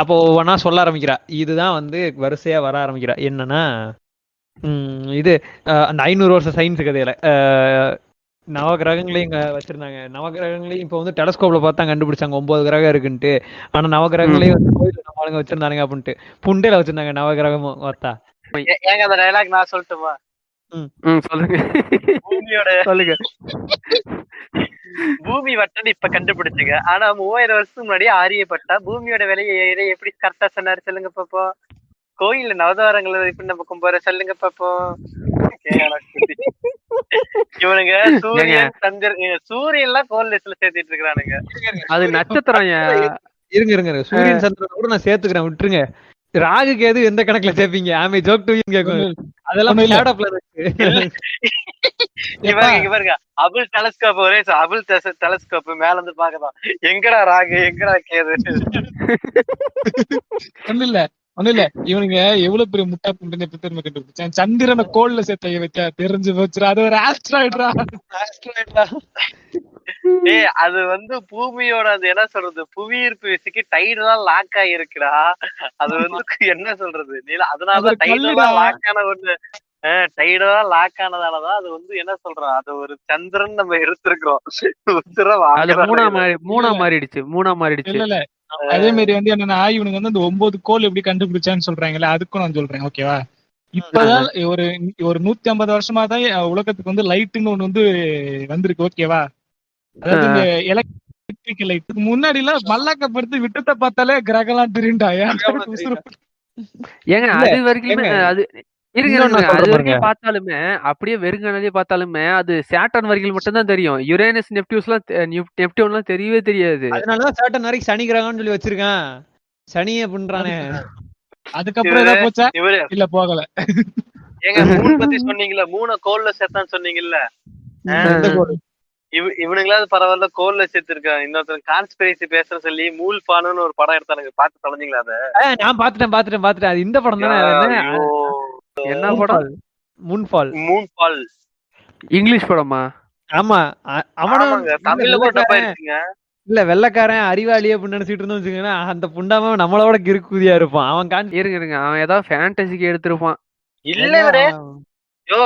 Speaker 2: அப்போ ஒவ்வொன்னா சொல்ல ஆரம்பிக்கிறா. இதுதான் வந்து வரிசையா வர ஆரம்பிக்கிறா. என்னன்னா இது அந்த 500 வருஷம் சயின்ஸ் கதையில நவ கிரகங்களையும் இங்க வச்சிருந்தாங்க. நவ கிரகங்களையும் இப்ப வந்து டெலஸ்கோப்ல பார்த்தா கண்டுபிடிச்சாங்க 9 கிரகம் இருக்குன்ட்டு. ஆனா நவ கிரகங்களையும் வந்து கோயில நம்ம ஆளுங்க வச்சிருந்தானுங்க அப்படின்ட்டு புண்டையில வச்சிருந்தாங்க நவ கிரகமும் பார்த்தா.
Speaker 6: ஏங்க அந்த டயலாக் நான் சொல்லட்டுமா?
Speaker 3: சொல்லுங்க.
Speaker 6: பூமி வட்டம் இப்ப கண்டுபிடிச்சுங்க, ஆனா 3000 வருஷத்துக்கு முன்னாடி ஆரியப்பட்டா பூமியோட விலையை எப்படி கரெக்டா சொன்னாரு சொல்லுங்க பாப்போம். கோயில்ல நவதாரங்களை இப்படி நம்ம கும்பிட சொல்லுங்க பாப்போம். இவனுங்க சூரியன் சந்திரன் சூரியன் எல்லாம் கோல் லிஸ்ட்ல சேர்த்துட்டு இருக்கிறானுங்க.
Speaker 3: அது நட்சத்திரம்.
Speaker 2: இருங்க சூரியன் சந்திரன் கூட நான் சேர்த்துக்கிறேன், விட்டுருங்க. ராகுக்கு எது எந்த கணக்குல சேர்ப்பீங்க? ஆமே ஜோக் டு கேக்கும், அதெல்லாம்
Speaker 6: பாருங்க. அபுல் டெலஸ்கோப், ஒரே அபுல் டெலஸ்கோப் மேல இருந்து பாக்கலாம், எங்கடா ராகு எங்கடா கேது.
Speaker 4: ஒண்ணு இல்ல இவனுங்க எவ்வளவு பெரிய முட்டா புண்டு பெருமை கண்டுபிடிச்சான். சந்திரனை கோல்ல சேர்த்த வச்சா தெரிஞ்சு போச்சுரா, அது ஒரு ஆஸ்ட்ராய்டா.
Speaker 6: அது வந்து பூமியோட அது என்ன சொல்றது, புவியீர்ப்பு விசைக்கு டைடெல்லாம் லாக் ஆகிருக்குடா. அது வந்து என்ன சொல்றது, அதனாலதான் டைடெல்லாம் லாக் ஆன ஒண்ணு, டைடெல்லாம் லாக் ஆனதாலதான் அது வந்து என்ன சொல்றோம், அது ஒரு சந்திரன் நம்ம எடுத்திருக்கிறோம்.
Speaker 3: மூணா மாறிடுச்சு.
Speaker 4: இல்ல அதே மாதிரி வந்து என்னன்னா, இவனுக்கு வந்து அந்த 9 கோல் எப்படி கண்டுபிடிச்சான்னு சொல்றாங்கல்ல, அதுக்கும் நான் சொல்றேன், ஓகேவா? இப்பதான் ஒரு 150 வருஷமா தான் உலகத்துக்கு வந்து லைட்டுன்னு ஒண்ணு வந்து வந்திருக்கு, ஓகேவா? அதாவது இந்த எலக்ட்ரிக்கல் லைட். முன்னாடி எல்லாம் மல்லாக்கப்படுத்தி விட்டத்தை பார்த்தாலே கிரகம்லாம் தெரியுண்டா.
Speaker 3: ஏங்க
Speaker 2: இல்ல
Speaker 3: அது வரைக்குமே
Speaker 2: ஏங்க
Speaker 3: அது இருங்க
Speaker 2: இன்னொன்னு
Speaker 3: இருங்க
Speaker 2: நான்
Speaker 3: அது
Speaker 2: சொல்றேன் பாருங்க.
Speaker 3: வரைக்கும் பார்த்தாலுமே அப்படியே வெறுங்கனாலே பார்த்தாலுமே அது சேட்டன் வரைக்கும் மட்டும் தான் தெரியும். யுரேனஸ் நெப்டியூன்லாம் தெரியவே தெரியாது.
Speaker 2: அதனாலதான் சேட்டன் வரைக்கும் சனி கிரகம்னு சொல்லி வச்சிருக்கான். சனியே பண்றானே.
Speaker 4: அதுக்கப்புறம்
Speaker 6: இவரு
Speaker 4: ஏதாவது போச்சா?
Speaker 6: இவரு
Speaker 4: இல்ல போகல.
Speaker 6: ஏங்க மூன் பத்தி சொன்னீங்கல்ல, மூணை கோல்ல சேர்த்தான்னு சொன்னீங்கல்ல.
Speaker 4: எந்த கோடு?
Speaker 6: இவனுங்களாவது பரவாயில்ல, கோல்ல சேர்த்திருக்கான். இன்னொருத்தன் கான்ஸ்பிரசி பேசுற சொல்லி மூல் பானுன்னு ஒரு படம் எடுத்தானுங்க, பார்த்து தொலைஞ்சிங்களா அத?
Speaker 2: நான் பாத்துட்டேன். அது இந்த படம் தானே? அது என்ன?
Speaker 6: ஐயோ,
Speaker 3: என்ன படம்?
Speaker 2: மூன்ஃபால்.
Speaker 6: மூன் பால்
Speaker 3: இங்கிலீஷ் படமா?
Speaker 2: ஆமா. அவனும்
Speaker 6: ஆமாங்க, தமிழ்ல கூட டப்பா இருக்குங்க.
Speaker 2: இல்ல வெள்ளைக்காரன் அறிவாளி அப்படின்னு நினைச்சிட்டு இருந்தோம் வச்சுக்கோங்களேன். அந்த புண்டாம நம்மளோட கிறுக்குதியா இருப்பான் அவன்.
Speaker 3: இருங்க அவன் ஏதாவது ஃபேண்டசிக்கு எடுத்திருப்பான்.
Speaker 6: இல்ல இவரே யோ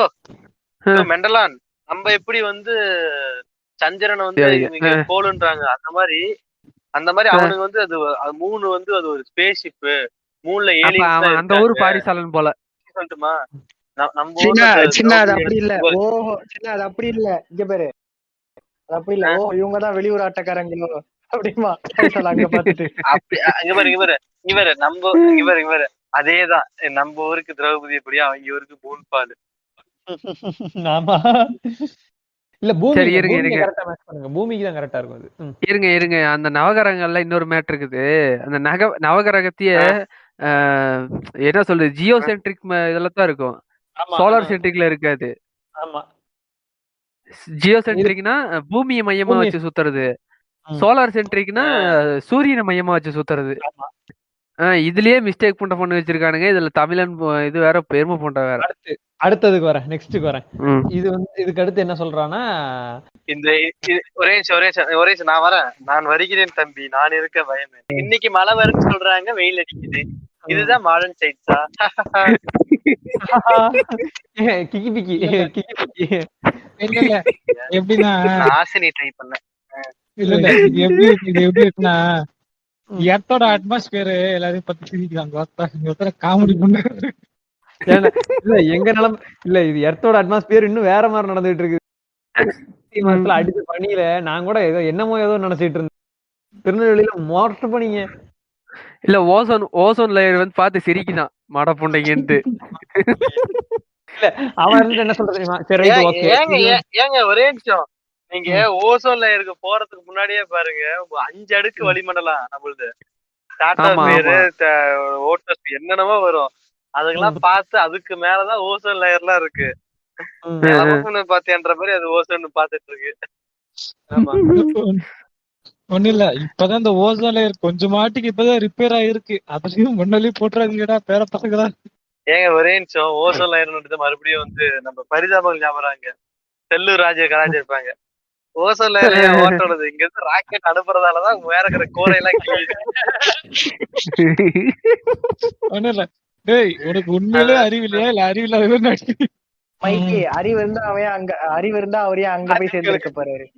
Speaker 6: மெண்டலான், நம்ம எப்படி வந்து சந்திரனை வந்து இவங்க கோளுன்றாங்க, அந்த மாதிரி அவனுக்கு வந்து அது மூணு வந்து அது ஒரு ஸ்பேஸ் ஷிப். மூணுல ஏலியன்ஸ்
Speaker 3: அந்த ஊரு பாரிசாலன் போல
Speaker 6: சொல்லட்டுமா?
Speaker 5: சின்ன அது அப்படி இல்ல. ஓஹோ சின்ன அது அப்படி இல்ல. இங்க பாரு, அது அப்படி இல்ல. ஓ இவங்கதான் வெளியூர் ஆட்டக்காரங்களோ அப்படிமா அங்க பாத்துட்டு
Speaker 6: இங்க பாரு அதேதான். நம்ம ஊருக்கு திரௌபதி எப்படியா, அவங்க ஊருக்கு மூன் பால்.
Speaker 2: ஆமா. இல்ல
Speaker 3: சரி, இருங்க.
Speaker 2: பூமிக்கு தான் கரெக்டா இருக்கும் அது.
Speaker 3: இருங்க அந்த நவகிரகங்கள்ல இன்னொரு மேட்டர் இருக்குது. அந்த நவகிரகத்தையே என்ன சொல்றது, ஜியோ சென்ட்ரிக் இதுல தான் இருக்கும், சோலார் சென்ட்ரிக்ல இருக்காது.
Speaker 2: ஆமா.
Speaker 3: ஜியோ சென்ட்ரிக்னா பூமியை மையமா வச்சு சுத்துறது, சோலார் சென்ட்ரிக்னா சூரியனை மையமா வச்சு சுத்துறது. இதுலயே மிஸ்டேக் பண்ண வச்சிருக்கானுங்க. இதுல தமிழன் இது வேற, பெருமை போன்ற வேற.
Speaker 2: அடுத்ததுக்கு வரேன், நெக்ஸ்ட்டுக்கு வரேன். இது வந்து இதுக்கு அடுத்து என்ன சொல்றான்னா,
Speaker 6: இந்த ஒரே நான் வருகிறேன் தம்பி, நான் இருக்க பயமே. இன்னைக்கு மழை வரும்னு சொல்றாங்க, வெயில் அடிக்குது. இதுதான் மாடர்ன் சைட்ஸா?
Speaker 2: கிக்கி பிக்கி.
Speaker 4: இல்ல எப்படின்னா,
Speaker 6: ஆசினி ட்ரை பண்ணேன்.
Speaker 4: இல்ல இது எப்படி இருக்குன்னா, எர்த்தோட அட்மாஸ்பியர் எல்லாரையும் பத்தி சிரிக்கிறாங்க. காமெடி பண்ண
Speaker 2: இல்ல எங்க நிலம் இல்ல, இது எர்த்தோட அட்மாஸ்பியர் இன்னும் வேற மாதிரி நடந்துட்டு இருக்கு. மாசத்துல அடிச்ச பனியில நான் கூட ஏதோ நினைச்சிட்டு இருந்தேன். திருநெல்வேலியில மோட்டர் பண்ணிங்க.
Speaker 3: இல்ல ஓசோன் லேயர் வந்து பார்த்து சிரிக்குதான் மட புண்டைங்கன்ட்டு.
Speaker 2: இல்ல அவன் இருந்து என்ன சொல்றது தெரியுமா? சரி ரைட் ஓகே.
Speaker 6: ஏங்க ஒரே நிமிஷம், நீங்க ஓசோன் லேயருக்கு போறதுக்கு முன்னாடியே பாருங்க, 5 அடுக்கு வளிமண்டலம் நம்மளுது. ஓட்டோஸ்பியர் என்னென்னமோ வரும், அதுக்கெல்லாம் பார்த்து அதுக்கு மேலதான் ஓசோன் லேயர்லாம் இருக்கு. பாத்தியன்ற மாதிரி அது ஓசோன் பாத்துட்டு இருக்கு. ஆமா.
Speaker 4: ஒண்ணு இல்ல, இப்பதான் இந்த ஓசோன் லேயர் கொஞ்சமாட்டிக்கு இப்பதான் ரிப்பேர் ஆயிருக்கு. அதுலயும் முன்னாலே போட்டுறாதீங்கடா பேர பசங்களா.
Speaker 6: ஏங்க ஒரே நிமிஷம், ஓசோன் லேயர் மறுபடியும் வந்து நம்ம பரிதாபங்கள் ஞாபகம், செல்லூர் ராஜ கராஜ் இருப்பாங்க. ஓசோன் லேயர் ஓட்டோடுது, இங்க இருந்து ராக்கெட் அனுப்புறதாலதான் வேற இருக்கிற கோரையெல்லாம் கிழியுது.
Speaker 4: ஒண்ணு இல்ல, டேய் உனக்கு உண்மையிலே அறிவு இல்லையா இல்ல அறிவில்லாத
Speaker 5: மைக்கி? அறிவு இருந்தா அவரே அங்க போய் சேர்ந்துருக்க போறாரு.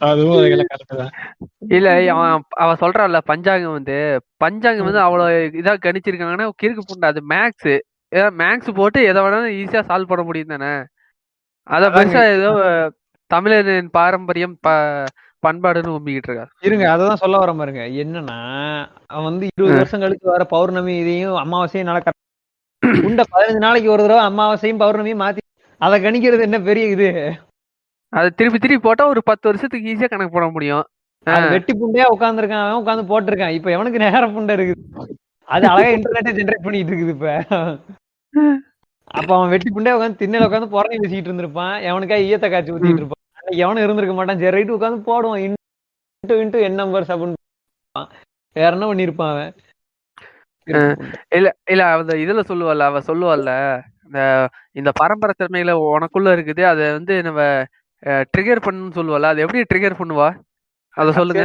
Speaker 4: அதுவும் கரெக்ட் தான்.
Speaker 3: இல்ல அவ சொல்றான்ல, பஞ்சாங்கம் வந்து அவ்வளவு இதா கணிச்சிருக்காங்கன்னா கிறுக்கு புண்டை. அது மேக்ஸ் போட்டு எதை வேணாலும் ஈஸியா சால்வ் பண்ண முடியும் தானே. அத பெருசா ஏதோ தமிழரின் பாரம்பரியம் பண்பாடுன்னு உம்பிக்கிட்டு இருக்கா.
Speaker 2: இருங்க அததான் சொல்ல வர பாருங்க. என்னன்னா அவன் வந்து 20 வருஷம் கழிச்சு வர பௌர்ணமி இதையும் அமாவாசையும் நடக்க 15 நாளைக்கு ஒரு தடவை அமாவாசையும் பௌர்ணமியும் மாத்தி அதை கணிக்கிறது என்ன பெரிய இது?
Speaker 3: அது திருப்பி போட்டா ஒரு 10 வருஷத்துக்கு ஈஸியா கணக்கு போட முடியும்.
Speaker 2: வெட்டி புண்டையா உட்காந்துருக்கான், அவன் உட்காந்து போட்டிருக்கான். இப்ப எவனுக்கு நேர புண்டை இருக்குது? அது அழகா இன்டர்நெட்டை ஜென்ரேட் பண்ணிட்டு இருக்குது இப்ப. அப்ப அவன் வெட்டி புண்டையா உட்காந்து திண்ணையில உட்காந்து புறணி பேசிட்டு இருந்திருப்பான், எவனுக்கா ஈயத்தை காய்ச்சி ஊத்திட்டு இருப்பான். எவனும் இருந்திருக்க மாட்டான். சரி ரைட்டு உட்காந்து போடுவான் இன்ட்டு என் நம்பர் அப்படின்னு வேற என்ன பண்ணிருப்பான் அவன்.
Speaker 3: இல்ல இதுல அவ சொல்லுவாள்ல, இந்த பரம்பரை தன்மையில உனக்குள்ள இருக்குது, அத வந்து நம்ம ட்ரிகர் பண்ணு சொல்லுவாள். அது எப்படி ட்ரிகர் பண்ணுவா அத சொல்லுங்க.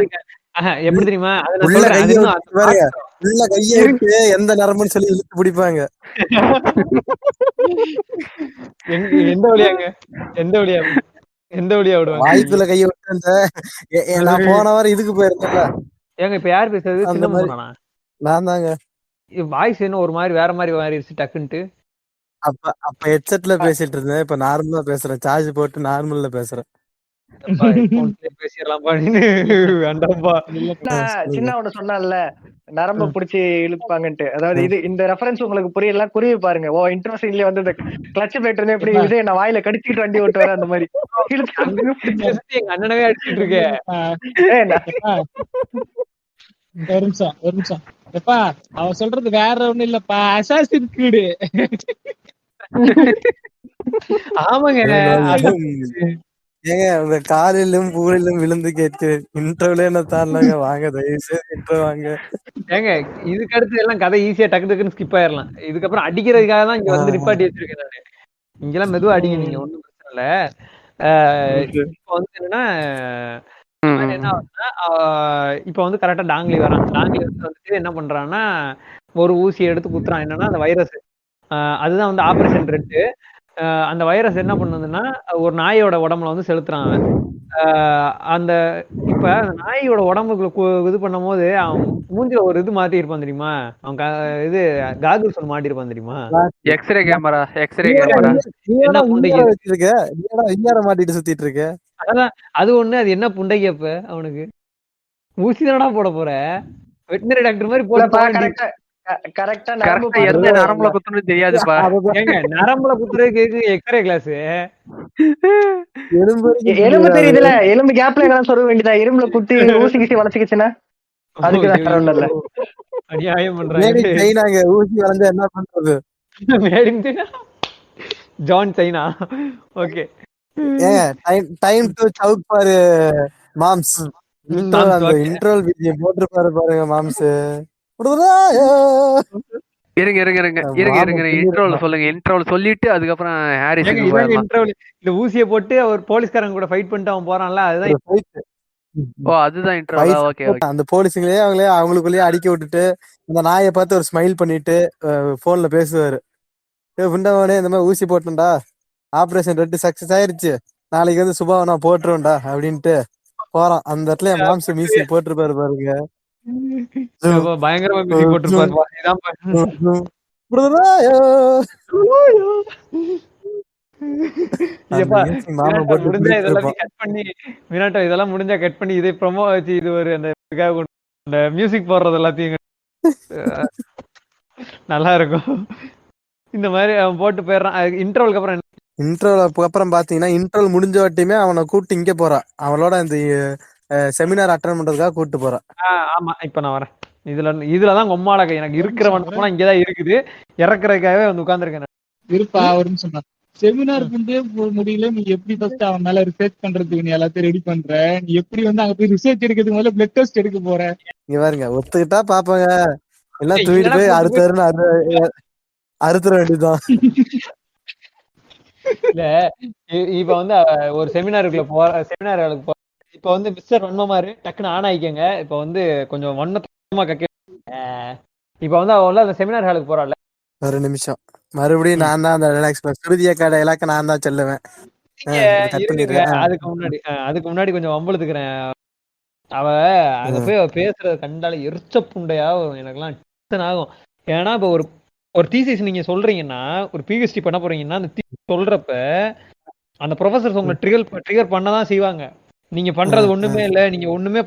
Speaker 2: எப்படி தெரியுமா?
Speaker 8: உள்ள கையை விட்டு எந்த நரம்புன்னு சொல்லி இழுத்து பிடிப்பாங்க.
Speaker 2: எந்த வழியா விடுவாங்க?
Speaker 8: வாய்ப்புல கையை விட்டு நான் போன வாரம் இதுக்கு போயிருந்தேன்ல.
Speaker 2: ஏங்க இப்ப யார் பேசுறது?
Speaker 8: நான் தாங்க.
Speaker 2: வாய்ஸ் என்ன ஒரு மாதிரி வேற மாதிரி மாறிடுச்சு டக்குன்ட்டு.
Speaker 8: அப்ப ஹெட்செட்ல பேசிட்டு இருந்தேன், இப்ப நார்மலா பேசுறேன். சார்ஜ் போட்டு நார்மல்ல பேசுறேன்.
Speaker 2: பேசிடலாம்ப்பா நீனு வேண்டாம்ப்பா.
Speaker 5: சின்ன ஒண்ணு சொன்னான்ல நரம்ப புடிச்சு இழுப்பாங்கன்ட்டு, அதாவது இது இந்த ரெஃபரன்ஸ் உங்களுக்கு புரியல, குருவி பாருங்க. ஓ இன்ட்ரோ சீன்லயே வந்து இந்த கிளட்ச் பிளேட் இருந்து எப்படி இது நான் வாயில கடிச்சிட்டு வண்டி ஓட்டு வர அந்த மாதிரி
Speaker 2: எங்க அண்ணனவே அடிச்சிட்டு இருக்கேன்.
Speaker 4: ஒரு நிமிஷம் எப்பா அவன் சொல்றது வேற ஒண்ணும் இல்லப்பா, அசாசின் கிரீடு.
Speaker 2: ஆமாங்க.
Speaker 8: ஏங்க உங்க காலிலும் பூரிலும் விழுந்து கேட்டு இன்டர்வியூல என்ன தாண்டாங்க, வாங்க தயவு செய்து இன்டர்வியூ வாங்க.
Speaker 2: ஏங்க இதுக்கு அடுத்து எல்லாம் கதை ஈஸியா டக்கு டக்குன்னு ஸ்கிப் ஆயிடலாம். இதுக்கப்புறம் அடிக்கிறதுக்காக தான் இங்க வந்து நிப்பாட்டி வச்சிருக்கேன் நானு. இங்கெல்லாம் மெதுவா அடிங்க, நீங்க ஒண்ணும் பிரச்சனை இல்ல. இப்ப வந்து என்னன்னா என்ன ஆகுதுன்னா, இப்ப வந்து கரெக்டா டாங்லி வரான். டாங்லி வந்துட்டு என்ன பண்றான்னா ஒரு ஊசியை எடுத்து குத்துறான். என்னன்னா அந்த வைரஸ், அதுதான் வந்து ஆபரேஷன் ரெட். அந்த வைரஸ் என்ன பண்ணுதுன்னா ஒரு நாயோட உடம்புல வந்து செலுத்துறான் அவன். அந்த இப்ப அந்த நாயோட உடம்புக்குள்ள இது பண்ணும் போது அவன் மூஞ்சில ஒரு இது மாட்டி இருப்பான் தெரியுமா, அவன் இது காகுல்ஸ் ஒன்று மாட்டி இருப்பான் தெரியுமா,
Speaker 3: எக்ஸ்ரே கேமரா.
Speaker 2: என்ன புண்டைக்கு
Speaker 8: வச்சிருக்க, மாட்டிட்டு சுத்திட்டு இருக்க.
Speaker 2: அதான் அது ஒண்ணு. அது என்ன புண்டைக்கு அப்ப அவனுக்கு ஊசி தானடா போட போற, வெட்டினரி டாக்டர் மாதிரி போட
Speaker 5: கரெக்டா
Speaker 3: எந்த நரம்புல குத்துன்னு தெரியாதுப்பா.
Speaker 2: ஏங்க நரம்புல குத்துறதுக்கு எக்ஸ்ரே கிளாஸ்,
Speaker 5: எலும்பு தெரியுதுல, எலும்பு கேப்ல எல்லாம் சொல்ல வேண்டியதா, எலும்புல குத்தி ஊசி கிசி வளைச்சுக்கிச்சுன்னா அதுக்கு ஒண்ணும் இல்ல.
Speaker 2: அநியாயம் பண்றாங்க.
Speaker 8: ஊசி வளைஞ்சா என்ன பண்றது,
Speaker 2: John China. Okay
Speaker 8: time to Chowk பாரு மாம்ஸ். இன்ட்ரோல் வீடியோ போட்டுருப்பாரு பாருங்க மாம்ஸ்.
Speaker 3: இருங்க இன்ட்ரோல சொல்லுங்க. இன்ட்ரோல சொல்லிட்டு அதுக்கப்புறம் ஹாரிஸ்
Speaker 2: இந்த ஊசியை போட்டு அவர் போலீஸ்காரங்க கூட ஃபைட் பண்ணிட்டு அவன் போறான்ல, அதுதான்.
Speaker 3: ஓ அதுதான் இன்ட்ரோல. ஓகே
Speaker 8: அந்த போலீஸுங்களே அவங்களுக்குள்ளேயே அடிக்க விட்டுட்டு அந்த நாயை பார்த்து ஒரு ஸ்மைல் பண்ணிட்டு போன்ல பேசுவாரு. புண்டவனே இந்த மாதிரி ஊசி போட்டேன்டா, ஆபரேஷன் ரெட் சக்சஸ் ஆயிருச்சு, நாளைக்கு வந்து சுபாவை நான் போட்டுருவேன்டா அப்படின்ட்டு போறான். அந்த இடத்துல என் மாம்ஸ் மியூசிக் போட்டிருப்பாரு பாருங்க,
Speaker 2: பயங்கரமா மியூசிக் போட்டிருப்பாரு. இதெல்லாம் முடிஞ்சா கட் பண்ணி இதை ப்ரோமோ வச்சு இது ஒரு அந்த மியூசிக் போடுறது எல்லாத்தையும் நல்லா இருக்கும். இந்த மாதிரி அவன் போட்டு போயிடுறான். இன்டர்வலுக்கு அப்புறம்
Speaker 8: இன்டர்வலுக்கு அப்புறம் பாத்தீங்கன்னா இன்டர்வல் முடிஞ்ச வாட்டியுமே அவனை கூப்பிட்டு இங்க போறான், அவளோட இந்த செமினார் அட்டெண்ட் பண்றதுக்காக கூப்பிட்டு போறான்.
Speaker 2: ஆமா இப்ப நான் வரேன். இதுலதான் கொம்மாளக்க எனக்கு இருக்கிறவன் இங்கதான் இருக்குது, இறக்குறதுக்காகவே வந்து உட்கார்ந்துருக்கேன்.
Speaker 4: இருப்பா ஒரு நிமிஷம். செமினார் பண்ணே முடியல, நீ எப்படி ஃபர்ஸ்ட் அவன் மேல ரிசர்ச் பண்றதுக்கு நீ எல்லாத்தையும் ரெடி பண்ற, நீ எப்படி வந்து அங்க போய் ரிசர்ச் எடுக்கிறதுக்கு முதல்ல பிளட் டெஸ்ட் எடுக்க போற?
Speaker 8: இங்க பாருங்க, ஒத்துக்கிட்டா பாப்பாங்க, எல்லாம் தூக்கிட்டு போய் அறுத்துற வேண்டியதுதான்.
Speaker 2: இல்ல இப்ப வந்து ஒரு செமினாருக்கு போற, இப்ப வந்து மிஸ்டர் வன்மமாரு டக்குன்னு ஆன் ஆயிக்கங்க. இப்ப வந்து கொஞ்சம் வன்மமா கக்க. இப்ப வந்து அவன் அந்த செமினார் ஹாலுக்கு போறாள்.
Speaker 8: ஒரு நிமிஷம், மறுபடியும் நான் தான் அந்த ரிலாக்ஸ் சுருதிய கடை இலக்க நான் தான் சொல்லுவேன்.
Speaker 2: அதுக்கு முன்னாடி கொஞ்சம் வம்பளுத்துக்கிறேன். அவ அங்க போய் பேசுறத கண்டால எரிச்ச புண்டையா எனக்கெல்லாம் டென்ஷன் ஆகும். ஏன்னா இப்ப ஒரு தீசிஸ் நீங்க சொல்றீங்கன்னா, ஒரு பிஹெச்டி பண்ண போறீங்கன்னா, அந்த சொல்றப்ப அந்த ப்ரொஃபசர்ஸ் உங்களை ட்ரிகர் பண்ணதான் செய்வாங்க. நீங்க பண்றது ஒண்ணுமே இல்ல, நீங்க ஒண்ணுமே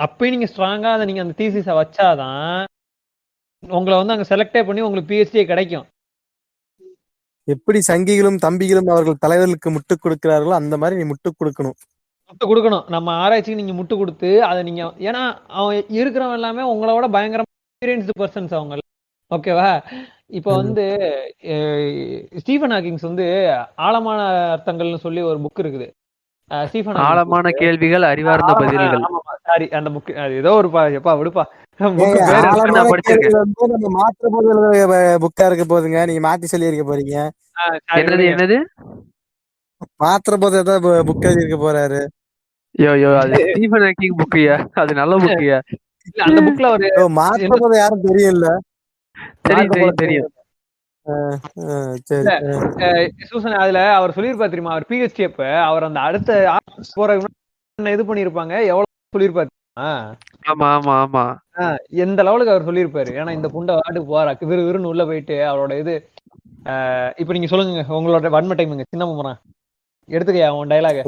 Speaker 2: அப்பயும் நீங்க ஸ்ட்ராங்கா அதை நீங்க அந்த தீசிஸ வச்சாதான் உங்களை வந்து அங்க செலக்டே பண்ணி உங்களுக்கு பிஹெச்டி கிடைக்கும்.
Speaker 8: எப்படி சங்கிகளும் தம்பிகளும் அவர்கள் தலைவர்களுக்கு முட்டு கொடுக்கிறார்களோ அந்த மாதிரி நீ முட்டு கொடுக்கணும்.
Speaker 2: நம்ம ஆராய்ச்சிக்கு நீங்க முட்டு கொடுத்து அதை நீங்க, ஏன்னா அவன் இருக்கிறவன் எல்லாமே உங்களோட பயங்கரமா எக்ஸ்பீரியன்ஸ்டு பர்சன்ஸ் அவங்க. ஓகேவா? இப்ப வந்து ஸ்டீஃபன் ஹாக்கிங்ஸ் வந்து ஆழமான அர்த்தங்கள்னு சொல்லி ஒரு புக் இருக்குது.
Speaker 3: ஆழமான கேள்விகள், அறிவார்ந்த பதில்கள்.
Speaker 2: சாரி, அந்த புக் ஏதோ ஒரு விடுப்பா,
Speaker 8: மாற்ற போது புக்கா இருக்க போதுங்க, நீங்க மாத்தி சொல்லி இருக்க போறீங்க.
Speaker 3: என்னது
Speaker 8: மாற்ற போது ஏதாவது புக் எழுதி இருக்க போறாரு.
Speaker 3: அது ஸ்டீஃபன் ஹாக்கிங் புக்கியா? அது நல்ல புக்கியா?
Speaker 2: அந்த புக்ல ஒரு
Speaker 8: மாற்ற போது யாரும் தெரியல.
Speaker 3: தெரியும்.
Speaker 2: சூசன் அதுல அவர் சொல்லியிருப்பாரு தெரியுமா, அவர் பிஹெச்டி அப்ப அவர் அந்த அடுத்த போற இது பண்ணிருப்பாங்க, எவ்வளவு சொல்லியிருப்பாரு.
Speaker 3: ஆமா ஆமா ஆமா,
Speaker 2: எந்த லெவலுக்கு அவர் சொல்லியிருப்பாரு. ஏன்னா இந்த புண்டை வாட்டுக்கு போறா விறுவிறுன்னு உள்ள போயிட்டு அவரோட இது. இப்ப நீங்க சொல்லுங்க உங்களோட வன்மை டைமுங்க. சின்ன முறை எடுத்துக்கையா உன் டைலாக.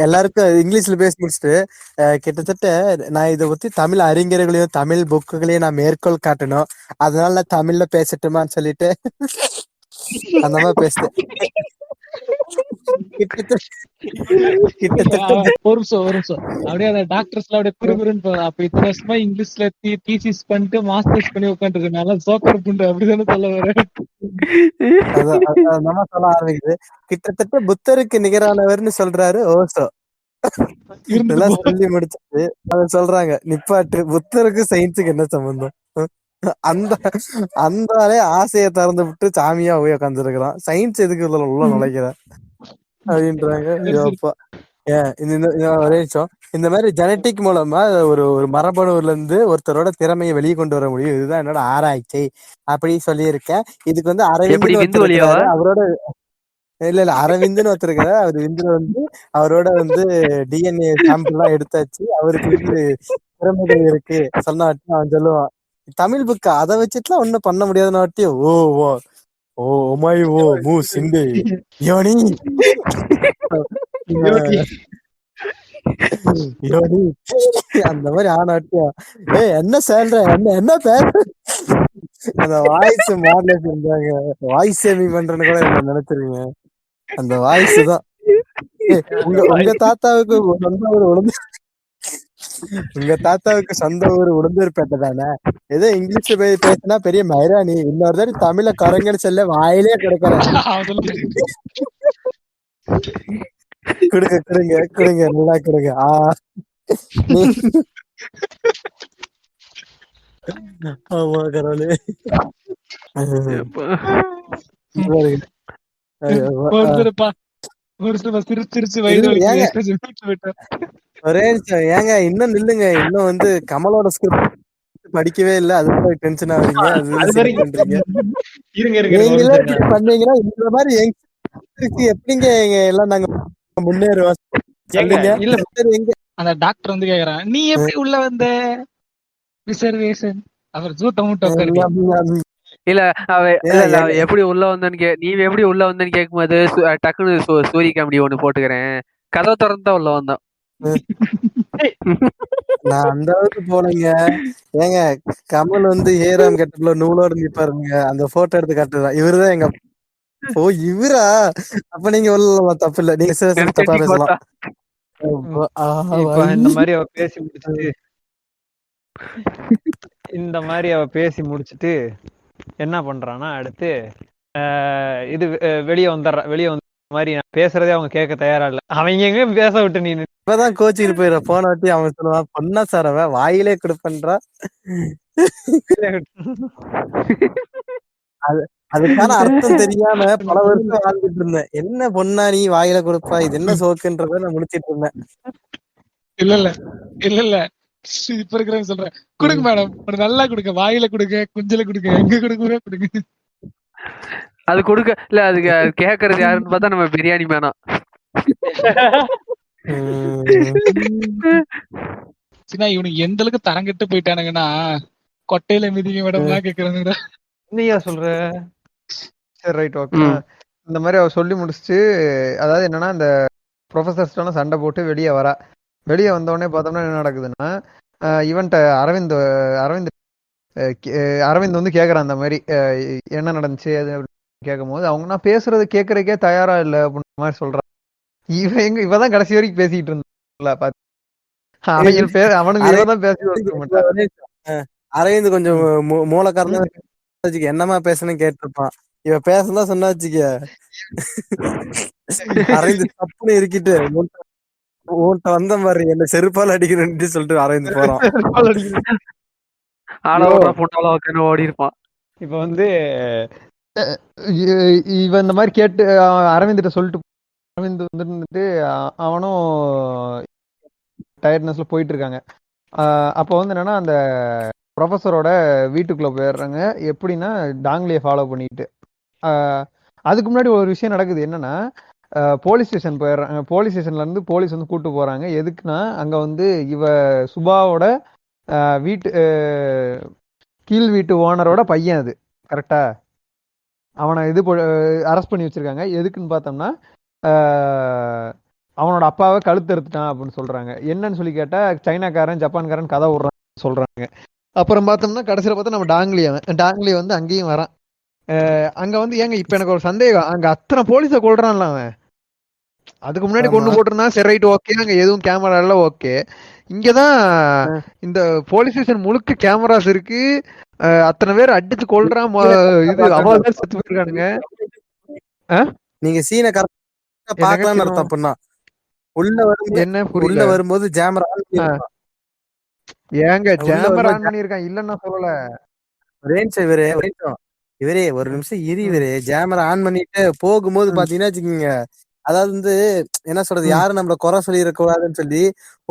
Speaker 8: எல்லாருக்கும் இங்கிலீஷ்ல பேசி முடிச்சுட்டு கிட்டத்தட்ட நான் இதை பத்தி தமிழ் அறிஞர்களையும் தமிழ் புக்குகளையும் நான் மேற்கோள் காட்டணும், அதனால நான் தமிழ்ல பேசட்டுமான்னு சொல்லிட்டு அந்த மாதிரி பேசிட்டேன். கிட்டத்தட்ட
Speaker 4: ஒரு நிமிஷம் அப்படியே அந்த டாக்டர்ஸ்ல அப்படியே குறுகுறுன்னு போறா. அப்ப இத்தனை வருஷமா இங்கிலீஷ்ல தீசிஸ் பண்ணிட்டு மாஸ்டர்ஸ் பண்ணி உட்காந்துருக்கனால சோக்கர் புண்டு அப்படிதானே சொல்ல வர.
Speaker 8: நம்ம சொல்ல ஆரம்பிக்குது. கிட்டத்தட்ட புத்தருக்கு நிகரானவர்னு சொல்றாரு ஓசோ. இதெல்லாம் சொல்லி முடிச்சுட்டு அத சொல்றாங்க, நிப்பாட்டு, புத்தருக்கு சயின்ஸுக்கு என்ன சம்பந்தம்? அந்த அந்த ஆசையை திறந்து விட்டு சாமியா போய் உட்காந்துருக்கிறான், சயின்ஸ் எதுக்கு உள்ள நுழைக்கிற அப்படின்றாங்க. ஐயோப்பா. ஒரே நிமிஷம். இந்த மாதிரி ஜெனட்டிக் மூலமா ஒரு ஒரு மரபணுல இருந்து ஒருத்தரோட திறமையை வெளியே கொண்டு வர முடியும், இதுதான் என்னோட ஆராய்ச்சி அப்படின்னு சொல்லியிருக்கேன். இதுக்கு வந்து அரவிந்த் இருக்காரு, அவரோட இல்ல அரவிந்த்னு ஒருத்தருக்காரு, அவர் விந்துல வந்து அவரோட வந்து டிஎன்ஏ சாம்பிள் எல்லாம் எடுத்தாச்சு, அவருக்கு வந்து திறமைகள் இருக்கு சொன்னாட்டி அவன் சொல்லுவான். தமிழ் புக்கு அதை வச்சுட்டுலாம் ஒண்ணும் பண்ண முடியாதுன்னாட்டி ஓ ஓ ஓ ஒமாய் ஓ மூ சிண்டு யோனி யோனி அந்த மாதிரி ஆனாட்டியா என்ன சொல்ற என்ன என்ன பேர் அந்த வாய்ஸ் மாடலேட் இருந்தாங்க, வாய்ஸ் சேமிங் பண்றேன்னு கூட என்ன நினைச்சிருங்க. அந்த வாய்ஸ் தான். உங்க தாத்தாவுக்கு சொந்த ஊர் உங்க தாத்தாவுக்கு சொந்த ஊர் உளுந்தூர்பேட்டை தானே, ஏதோ இங்கிலீஷ்ல பேசினா பெரிய மைராணி, இன்னொரு தடவை தமிழ கரங்கன்னு சொல்ல வாயிலே கிடைக்கிறேன். கொடுங்க கொடுங்க கொடுங்க நல்லா கொடுங்க. ஆமா கடவுளே. ஒரே நிமிஷம் ஏங்க, இன்னும் நில்லுங்க, இன்னும் வந்து கமலோட ஸ்கிரிப்ட் படிக்கவே இல்ல, அது டென்ஷன் ஆகுறீங்க. நீங்க பண்ணீங்கன்னா இந்த மாதிரி எப்படிங்க எல்லாம் நாங்க முன்னேறுவோம் சொல்லுங்க.
Speaker 4: அந்த டாக்டர் வந்து கேக்குறான், நீ எப்படி உள்ள வந்த ரிசர்வேஷன், அவர் ஜூட்ட மூட்டை
Speaker 3: இல்ல அவ எப்படி உள்ள வந்தேன்னு நீ எப்படி உள்ள வந்தேன்னு கேட்கும்போது டக்குனு சூரிய காமெடி ஒண்ணு போட்டுக்கிறேன், கதை திறந்துதான் உள்ள வந்தோம்.
Speaker 8: நான் அந்த அளவுக்கு போனீங்க ஏங்க. கமல் வந்து ஏராம் கட்டத்துல நூலோடு நிப்பாருங்க, அந்த போட்டோ எடுத்து காட்டுதான் இவருதான் எங்க. ஓ இவரா? அப்ப நீங்க உள்ள தப்பு இல்ல, நீங்க தப்பா பேசலாம்.
Speaker 2: இந்த மாதிரி அவ பேசி முடிச்சுட்டு என்ன பண்றான்னா அடுத்து இது வெளியே வந்துடுறா. வெளியே வந்து மாதிரி நான் பேசுறதே அவங்க கேட்க தயாரா இல்ல, அவங்க எங்க பேச விட்டு நீ
Speaker 8: இப்பதான் கோச்சிட்டு போயிடுற. போன வாட்டி அவன் சொல்லுவான் பொண்ணா சார் அவ வாயிலே கொடுப்பன்றா. அதுக்கான அர்த்தம் தெரியாம பல வருஷம் வாழ்ந்துட்டு இருந்தேன். என்ன பொண்ணா நீ வாயில கொடுப்பா, இது என்ன சோக்குன்றத நான் முடிச்சிட்டு இருந்தேன்.
Speaker 4: இல்ல இல்ல இல்ல இல்ல இப்ப இருக்கிறேன்னு சொல்றேன், கொடுங்க மேடம், ஒரு நல்லா கொடுங்க, வாயில கொடுங்க, குஞ்சில கொடுங்க, எங்க கொடுங்க கொடுங்க.
Speaker 3: அது கொடுக்க இல்ல, அதுக்கு கேக்குறது யாருன்னு பார்த்தா நம்ம பிரியாணி மேனா.
Speaker 4: இவனுக்கு எந்த அளவுக்கு தரங்கிட்டு போயிட்டானுங்கன்னா கொட்டையில மிதிக்க மேடம்லாம் கேக்குறானுங்கடா.
Speaker 2: என்னையா சொல்ற? சரி ரைட் ஓகே. இந்த மாதிரி அவ சொல்லி முடிச்சுட்டு, அதாவது என்னன்னா இந்த ப்ரொஃபசர்ஸ்டான சண்டை போட்டு வெளியே வரா. வெளியே வந்தோடனே பார்த்தோம்னா என்ன நடக்குதுன்னா, இவன்ட்ட அரவிந்த் அரவிந்த் வந்து கேட்குறான் அந்த மாதிரி என்ன நடந்துச்சு அது கேட்கும் போது, அவங்க நான் பேசுறது கேட்கறதுக்கே தயாரா இல்லை அப்படின்ற மாதிரி சொல்றான். இவதான் கடைசி வரைக்கும் பேசிட்டு இருந்தா பாத்து, அவனுக்கு தான் பேசி.
Speaker 8: அரவிந்த் கொஞ்சம் மூலக்காரன் என்னமா பேசணும்னு கேட்டிருப்பான். இவ பேசலாம் சொன்னா வச்சுக்க, அரவிந்த் தப்புன்னு இருக்கிட்டு உன்கிட்ட வந்த மாதிரி என்ன செருப்பால் அடிக்கிறேன்னு சொல்லிட்டு அரவிந்த் போறான்.
Speaker 3: ஓடி இருப்பான்.
Speaker 2: இப்ப வந்து இவன் இந்த மாதிரி கேட்டு அரவிந்த் சொல்லிட்டு, அரவிந்த் வந்துட்டு அவனும் டயர்ட்னஸ்ல போயிட்டு இருக்காங்க. அப்போ வந்து என்னன்னா அந்த ப்ரொஃபஸரோட வீட்டுக்குள்ள போயிடுறாங்க. எப்படின்னா டாங்லியை ஃபாலோ பண்ணிட்டு. அதுக்கு முன்னாடி ஒரு விஷயம் நடக்குது. என்னன்னா போலீஸ் ஸ்டேஷன் போயிடுறாங்க. போலீஸ் ஸ்டேஷன்ல இருந்து போலீஸ் வந்து கூட்டு போறாங்க. எதுக்குன்னா அங்க வந்து இவ சுபாவோட வீட்டு கீழ் வீட்டு ஓனரோட பையன், அது கரெக்டா அவனை இது அரெஸ்ட் பண்ணி வச்சிருக்காங்க. எதுக்குன்னு பார்த்தோம்னா அவனோட அப்பாவை கழுத்து எடுத்துட்டான் அப்படின்னு சொல்றாங்க. என்னன்னு சொல்லி கேட்டா சைனாக்காரன் ஜப்பான்காரன் கதை விடுறான்னு சொல்றாங்க. அப்புறம் பார்த்தோம்னா கடைசியில் பார்த்தா நம்ம டாங்லி வந்து அங்கேயும் வரான். அங்க வந்து ஏங்க இப்ப எனக்கு ஒரு சந்தேகம், அங்க அத்தனை போலீஸை கொள்றான்ல அவன். அதுக்கு முன்னாடி கொண்டு போட்டிருந்தா சரி ரைட் ஓகே, அங்க எதுவும் கேமரா இல்ல ஓகே. இங்கதான் இந்த போலீஸ் ஸ்டேஷன் முழுக்க கேமராஸ் இருக்கு. அத்தனை பேர் அடிச்சு கொள்றான். இது அவ்வளவு பேர் செத்து போயிருக்கானுங்க.
Speaker 8: நீங்க சீனை கரெக்டா பாக்கலாம்னு அர்த்தம். அப்படின்னா உள்ள வரும்போது கேமரா
Speaker 2: ஏங்க கேமரா ஆன் பண்ணிருக்கான் இல்லன்னா சொல்லல.
Speaker 8: இவரே ஒரு நிமிஷம் இவரே கேமரா ஆன் பண்ணிட்டு போகும்போது பாத்தீங்கன்னா வச்சுக்கோங்க, அதாவது வந்து என்ன சொல்றது, யாரும் நம்மள குறை சொல்லிட கூடாதுன்னு சொல்லி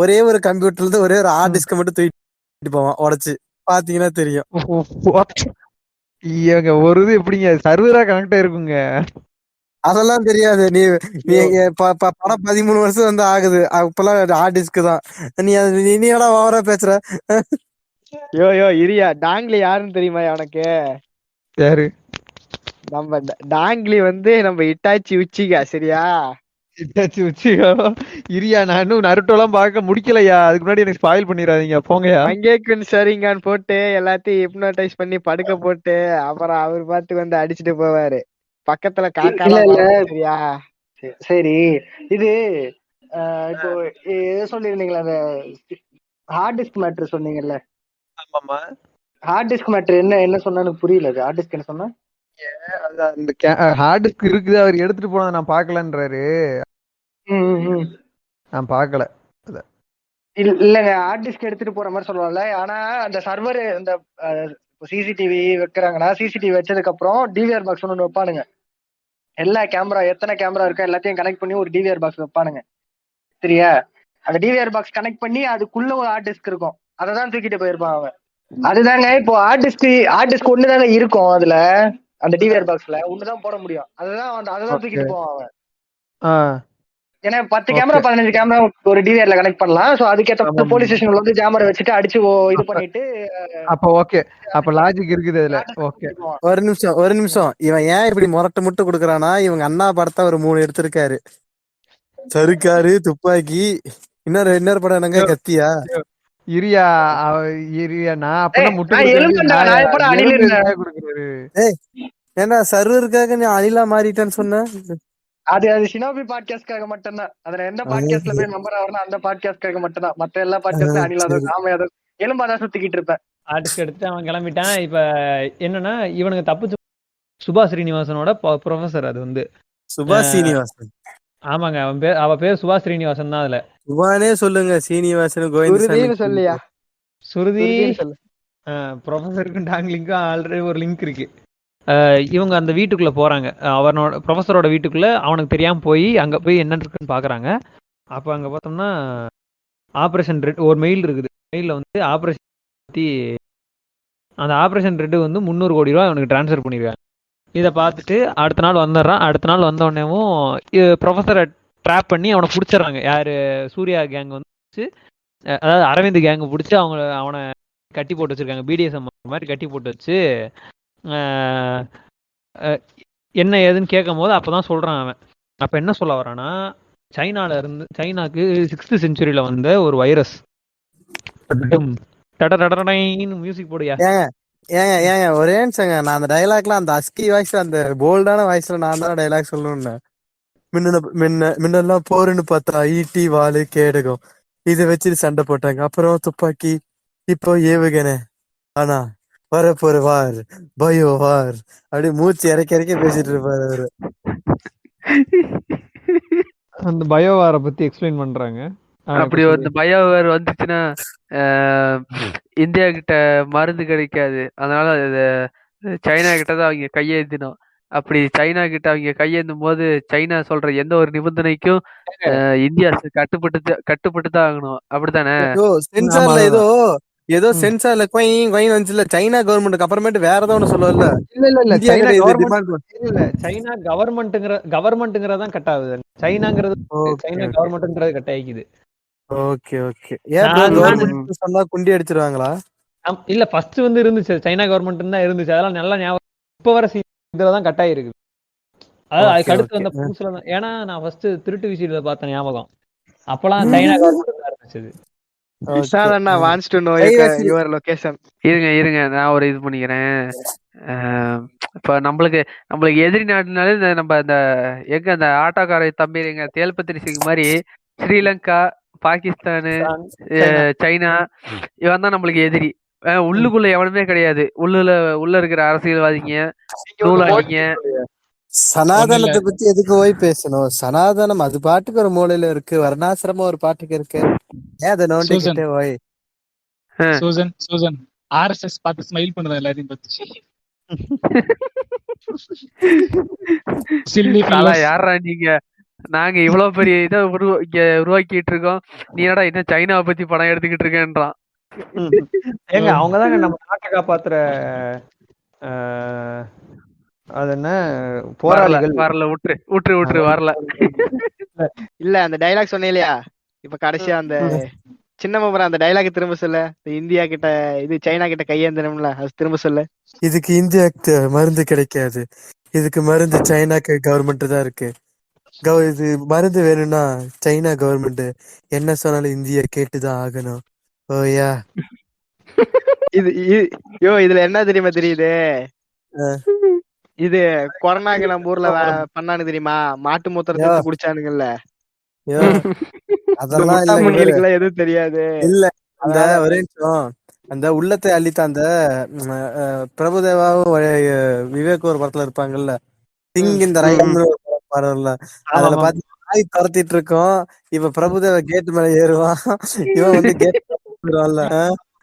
Speaker 8: ஒரே ஒரு கம்ப்யூட்டர்ல இருந்து ஒரே ஒரு ஹார்ட் டிஸ்க மட்டும் தூக்கிட்டு போவான் உடைச்சு. பாத்தீங்கன்னா தெரியும்.
Speaker 2: ஒரு இது எப்படிங்க சர்வரா கனெக்ட் ஆயிருக்குங்க,
Speaker 8: அதெல்லாம் தெரியாது. நீ படம் 13 வருஷம் வந்து ஆகுது, அப்பெல்லாம் ஹார்ட் டிஸ்க் தான். நீ எடா ஓவரா பேசுற.
Speaker 7: யோ இரியா, டாங்லி யாருன்னு தெரியுமா உனக்கு?
Speaker 2: யாரு?
Speaker 7: நம்ம டாங்லி வந்து நம்ம இட்டாச்சி உச்சிகா. சரியா?
Speaker 2: இட்டாச்சி உச்சிகா இரியா, நான் இன்னும் நருட்டோலாம் பார்க்க முடிக்கலையா, அதுக்கு முன்னாடி எனக்கு ஸ்பாயில் பண்ணிடாதீங்க போங்கயா.
Speaker 7: அங்கேக்குன்னு சரிங்கான்னு போட்டு எல்லாத்தையும் ஹிப்னோடைஸ் பண்ணி படுக்க போட்டு அப்புறம் அவர் பார்த்து வந்து அடிச்சுட்டு போவாரு. பக்கத்துல காக்கா. சரியா? சரி, இது இப்போ சொல்லிருந்தீங்களா அந்த ஹார்ட் டிஸ்க் மேட்ரு சொன்னீங்கல்ல?
Speaker 2: ஆமாமா,
Speaker 7: ஹார்ட் டிஸ்க் மேட்ரு என்ன சொன்னான்னு புரியல. ஹார்ட் டிஸ்க் என்ன சொன்னா?
Speaker 2: அந்த ஹார்ட் டிஸ்க் இருக்குது, அவர் எடுத்துட்டு போனதை நான் பாக்கலன்றாரு. நான் பாக்கல.
Speaker 7: இல்லங்க, ஹார்ட் டிஸ்க் எடுத்துட்டு போற மாதிரி சொல்லலாம்ல. ஆனா அந்த சர்வர் இந்த சிசிடிவி வைக்கிறாங்கன்னா, சிசிடிவி வச்சதுக்கு அப்புறம் டிவிஆர் பாக்ஸ் ஒன்று வைப்பானுங்க. எல்லா கேமரா எத்தனை கேமரா இருக்கோ எல்லாத்தையும் கனெக்ட் பண்ணி ஒரு டிவிஆர் பாக்ஸ் வைப்பானுங்க. சரியா? அந்த டிவிஆர் பாக்ஸ் கனெக்ட் பண்ணி அதுக்குள்ள ஒரு ஹார்ட் டிஸ்க் இருக்கும், அதை தான் தூக்கிட்டு போயிருப்பான் அவன். அதுதாங்க இப்போ ஹார்ட் டிஸ்க் ஒண்ணுதாங்க இருக்கும் அதுல, அந்த டிவிஆர் பாக்ஸ்ல ஒண்ணுதான் போட முடியும். அதான் தூக்கிட்டு போவான் அவன். ஏன்னா 10 கேமரா 15 கேமரா ஒரு டிவிஆர்ல கனெக்ட் பண்ணலாம். சோ அதுக்கேற்ற போலீஸ் ஸ்டேஷன்ல வந்து கேமரா வச்சுட்டு அடிச்சு இது பண்ணிட்டு.
Speaker 2: அப்ப ஓகே, அப்ப லாஜிக் இருக்குது அதுல. ஓகே,
Speaker 8: ஒரு நிமிஷம் இவன் ஏன் இப்படி முரட்டு முட்டு கொடுக்குறானா, இவங்க அண்ணா படத்தை ஒரு 3 எடுத்திருக்காரு. சருக்காரு, துப்பாக்கி, இன்னொரு படம் என்னங்க, கத்தியா?
Speaker 2: இரியா நான் அப்பதான் முட்டு
Speaker 8: ஏன்னா சர்வருக்காக நீ அணிலா மாறிட்டான்னு சொன்ன.
Speaker 7: அது ஷினோபி பாட்காஸ்ட்காக மட்டும்தான். அதுல எந்த பாட்காஸ்ட்ல போய் மெம்பர் ஆகணும் அந்த பாட்காஸ்ட்காக மட்டும்தான். மத்த எல்லா பாட்காஸ்ட்ல அணிலாதான் ராமையாதான் எலும்பாதான் சுத்திக்கிட்டு இருப்பேன்.
Speaker 2: ஆர்டிஸ்ட் எடுத்து அவன் கிளம்பிட்டான். இப்ப என்னன்னா இவனுக்கு தப்பு சுபாஷ் ஸ்ரீனிவாசனோட ப்ரொஃபசர். அது வந்து
Speaker 8: சுபாஷ் சீனிவாசன்.
Speaker 2: ஆமாங்க, அவ பேர் சுபாஷ் ஸ்ரீனிவாசன் தான். அதுல
Speaker 8: சுபானே சொல்லுங்க, சீனிவாசன் கோவிந்தசாமி
Speaker 7: சொல்லியா?
Speaker 2: சுருதி ப்ரொஃபசருக்கும் டாங்லிங்கும் ஆல்ரெடி ஒரு லிங்க் இருக்கு. இவங்க அந்த வீட்டுக்குள்ள போறாங்க, அவனோட ப்ரொஃபஸரோட வீட்டுக்குள்ள. அவனுக்கு தெரியாம போய் அங்க போய் என்ன இருக்குன்னு பாக்குறாங்க. அப்ப அங்க பார்த்தோம்னா ஆபரேஷன் ரெட் ஒரு மெயில் இருக்குது. மெயில வந்து ஆபரேஷன் பத்தி, அந்த ஆபரேஷன் ரெட் வந்து 300 கோடி ரூபாய் அவனுக்கு டிரான்ஸ்ஃபர் பண்ணிருக்காங்க. இதை பார்த்துட்டு அடுத்த நாள் வந்துடுறான். அடுத்த நாள் வந்த உடனேவும் ப்ரொஃபஸரை ட்ராப் பண்ணி அவனை பிடிச்சிடறாங்க. யாரு? சூர்யா கேங் வந்து, அதாவது அரவிந்த் கேங்க பிடிச்சி அவனை கட்டி போட்டு வச்சிருக்காங்க. பிடிஎஸ்எம் மாதிரி கட்டி போட்டு வச்சு என்ன ஏதுன்னு கேட்கும் போது அப்பதான் சொல்றான் அவன். அப்ப என்ன சொல்ல வரானா, சைனாக்கு 6th செஞ்சுரியில வந்த ஒரு வைரஸ். மியூசிக் போடுயா.
Speaker 8: ஏங்க ஒரே நிமிஷங்க, நான் அந்த டைலாக்ல அந்த அஸ்கி வாய்ஸ்ல அந்த போல்டான வாய்ஸ்ல நான் தான் டைலாக் சொல்லணும்னு. முன்னெல்லாம் போருன்னு பார்த்தா ஈட்டி வாளு கேடகம் இதை வச்சுட்டு சண்டை போட்டாங்க. அப்புறம் துப்பாக்கி, இப்போ ஏவுகணை. ஆனா வரப்போற வார் பயோ வார், அப்படியே மூச்சு இறக்க பேசிட்டு இருப்பாரு அவரு.
Speaker 2: அந்த பயோவாரை பத்தி எக்ஸ்பிளைன் பண்றாங்க.
Speaker 3: அப்படி ஒரு பயோவார் வந்துச்சுன்னா இந்தியா கிட்ட மருந்து கிடைக்காது. அதனால சைனா கிட்டதான் அவங்க கையேந்தினோம். அப்படி சைனா கிட்ட அவங்க கையேந்தும் போது சைனா சொல்ற எந்த ஒரு நிபந்தனைக்கும் இந்தியா கட்டுப்பட்டு தான் ஆகணும். அப்படித்தானே?
Speaker 8: சென்சார்ல ஏதோ சென்சார்ல வந்துச்சுல சைனா கவர்மெண்ட்டுக்கு அப்புறமேட்டு வேற ஏதோ ஒண்ணு சொல்லல.
Speaker 2: இல்ல சைனா கவர்மெண்ட்ங்கிறதான் கட் ஆகுது. சைனாங்கிறது சைனா கவர்மெண்ட்ங்கிறது கட் ஆகிக்குது.
Speaker 8: Okay okay. ஏன் கவர்மெண்ட் சொன்னா குண்டி அடிச்சிருவாங்களா?
Speaker 2: இல்ல ஃபர்ஸ்ட் வந்து இருந்துச்சு, சைனா கவர்மெண்ட் தான் இருந்துச்சு. அதெல்லாம் நல்லா ஞாபகம். இப்ப வர இதுலதான் கட் ஆகிருக்கு. அதாவது அதுக்கு
Speaker 8: ஓகே
Speaker 2: அடுத்து
Speaker 8: ஓகே.
Speaker 2: வந்த புதுசுல தான். ஏன்னா நான் ஃபர்ஸ்ட் திருட்டு விசில பார்த்த ஞாபகம். அப்பெல்லாம் சைனா கவர்மெண்ட் ஆரம்பிச்சது.
Speaker 8: ஓகே.
Speaker 7: விஷால் அண்ணா வாண்ட்ஸ் டு நோ
Speaker 8: கைவசி
Speaker 7: யுவர் லொகேஷன்.
Speaker 3: இருங்க நான் ஒரு இது பண்ணிக்கிறேன். இப்ப நம்மளுக்கு எதிரி நாடுனாலே நம்ம அந்த எங்க அந்த ஆட்டோக்கார தம்பி எங்க தேல்பத்திரி சிங் மாதிரி ஸ்ரீலங்கா, பாகிஸ்தானு, சைனா இவன் தான் நம்மளுக்கு எதிரி. உள்ளுக்குள்ள எவனுமே கிடையாது. உள்ள இருக்கிற அரசியல்வாதிங்க, நூலாளிங்க.
Speaker 8: சனாதனத்தை பத்தி எதுக்கு போய் பேசணும்? சனாதனம் அது பாட்டுக்கு ஒரு மூலையில இருக்கு, வர்ணாசிரமம் ஒரு பாட்டுக்கு இருக்கு. ஏன் அதை நோண்டிக்கிட்டே போய்
Speaker 4: சூசன் ஆர்எஸ்எஸ் பார்த்து ஸ்மைல் பண்ணுறேன் எல்லாரையும் பத்தி.
Speaker 3: யாரா நீங்க? நாங்க இவ்வளவு பெரிய இதை இங்க உருவாக்கிட்டு இருக்கோம், நீ என்னடா இன்னும் சைனாவை பத்தி படம் எடுத்துக்கிட்டு இருக்கேன்றான்.
Speaker 2: ஏங்க அவங்கதாங்க நம்ம நாட்டை காப்பாத்துற அது என்ன போராளிகள்.
Speaker 3: வரல விட்டுரு வரல.
Speaker 7: இல்ல அந்த டைலாக் சொன்னே இல்லையா, இப்ப கடைசியா அந்த சின்ன மபுரம் அந்த டைலாக் திரும்ப சொல்ல. இந்தியா கிட்ட இது சைனா கிட்ட கையேந்தணும்ல, அது திரும்ப சொல்ல.
Speaker 8: இதுக்கு இந்தியாவுக்கு மருந்து கிடைக்காது, இதுக்கு மருந்து சைனாக்கு கவர்மெண்ட் தான் இருக்கு. இது மருந்து வேணும்னா சைனா கவர்மெண்ட் என்ன சொன்னாலும் இந்தியா கேட்டுதான் ஆகணும். ஓயா
Speaker 7: இதுல என்ன தெரியுமா தெரியுது, இது கொரோனாக்கு நம்ம ஊர்ல பண்ணானு தெரியுமா, மாட்டு மூத்திரத்தை குடிச்சானுங்கல்ல.
Speaker 8: அதெல்லாம்
Speaker 7: எதுவும் தெரியாது.
Speaker 8: இல்ல அந்த ஒரே நிமிஷம், அந்த உள்ளத்தை அள்ளித்த அந்த பிரபுதேவாவும் விவேக் ஒரு படத்துல இருப்பாங்கல்ல, திங் இந்த ரயில்ல அதுல பாத்து நாய் துரத்திட்டு இருக்கோம். இப்ப பிரபுதேவ கேட்டு மேல ஏறுவான், இவன் வந்து கேட் போயிருவான்ல.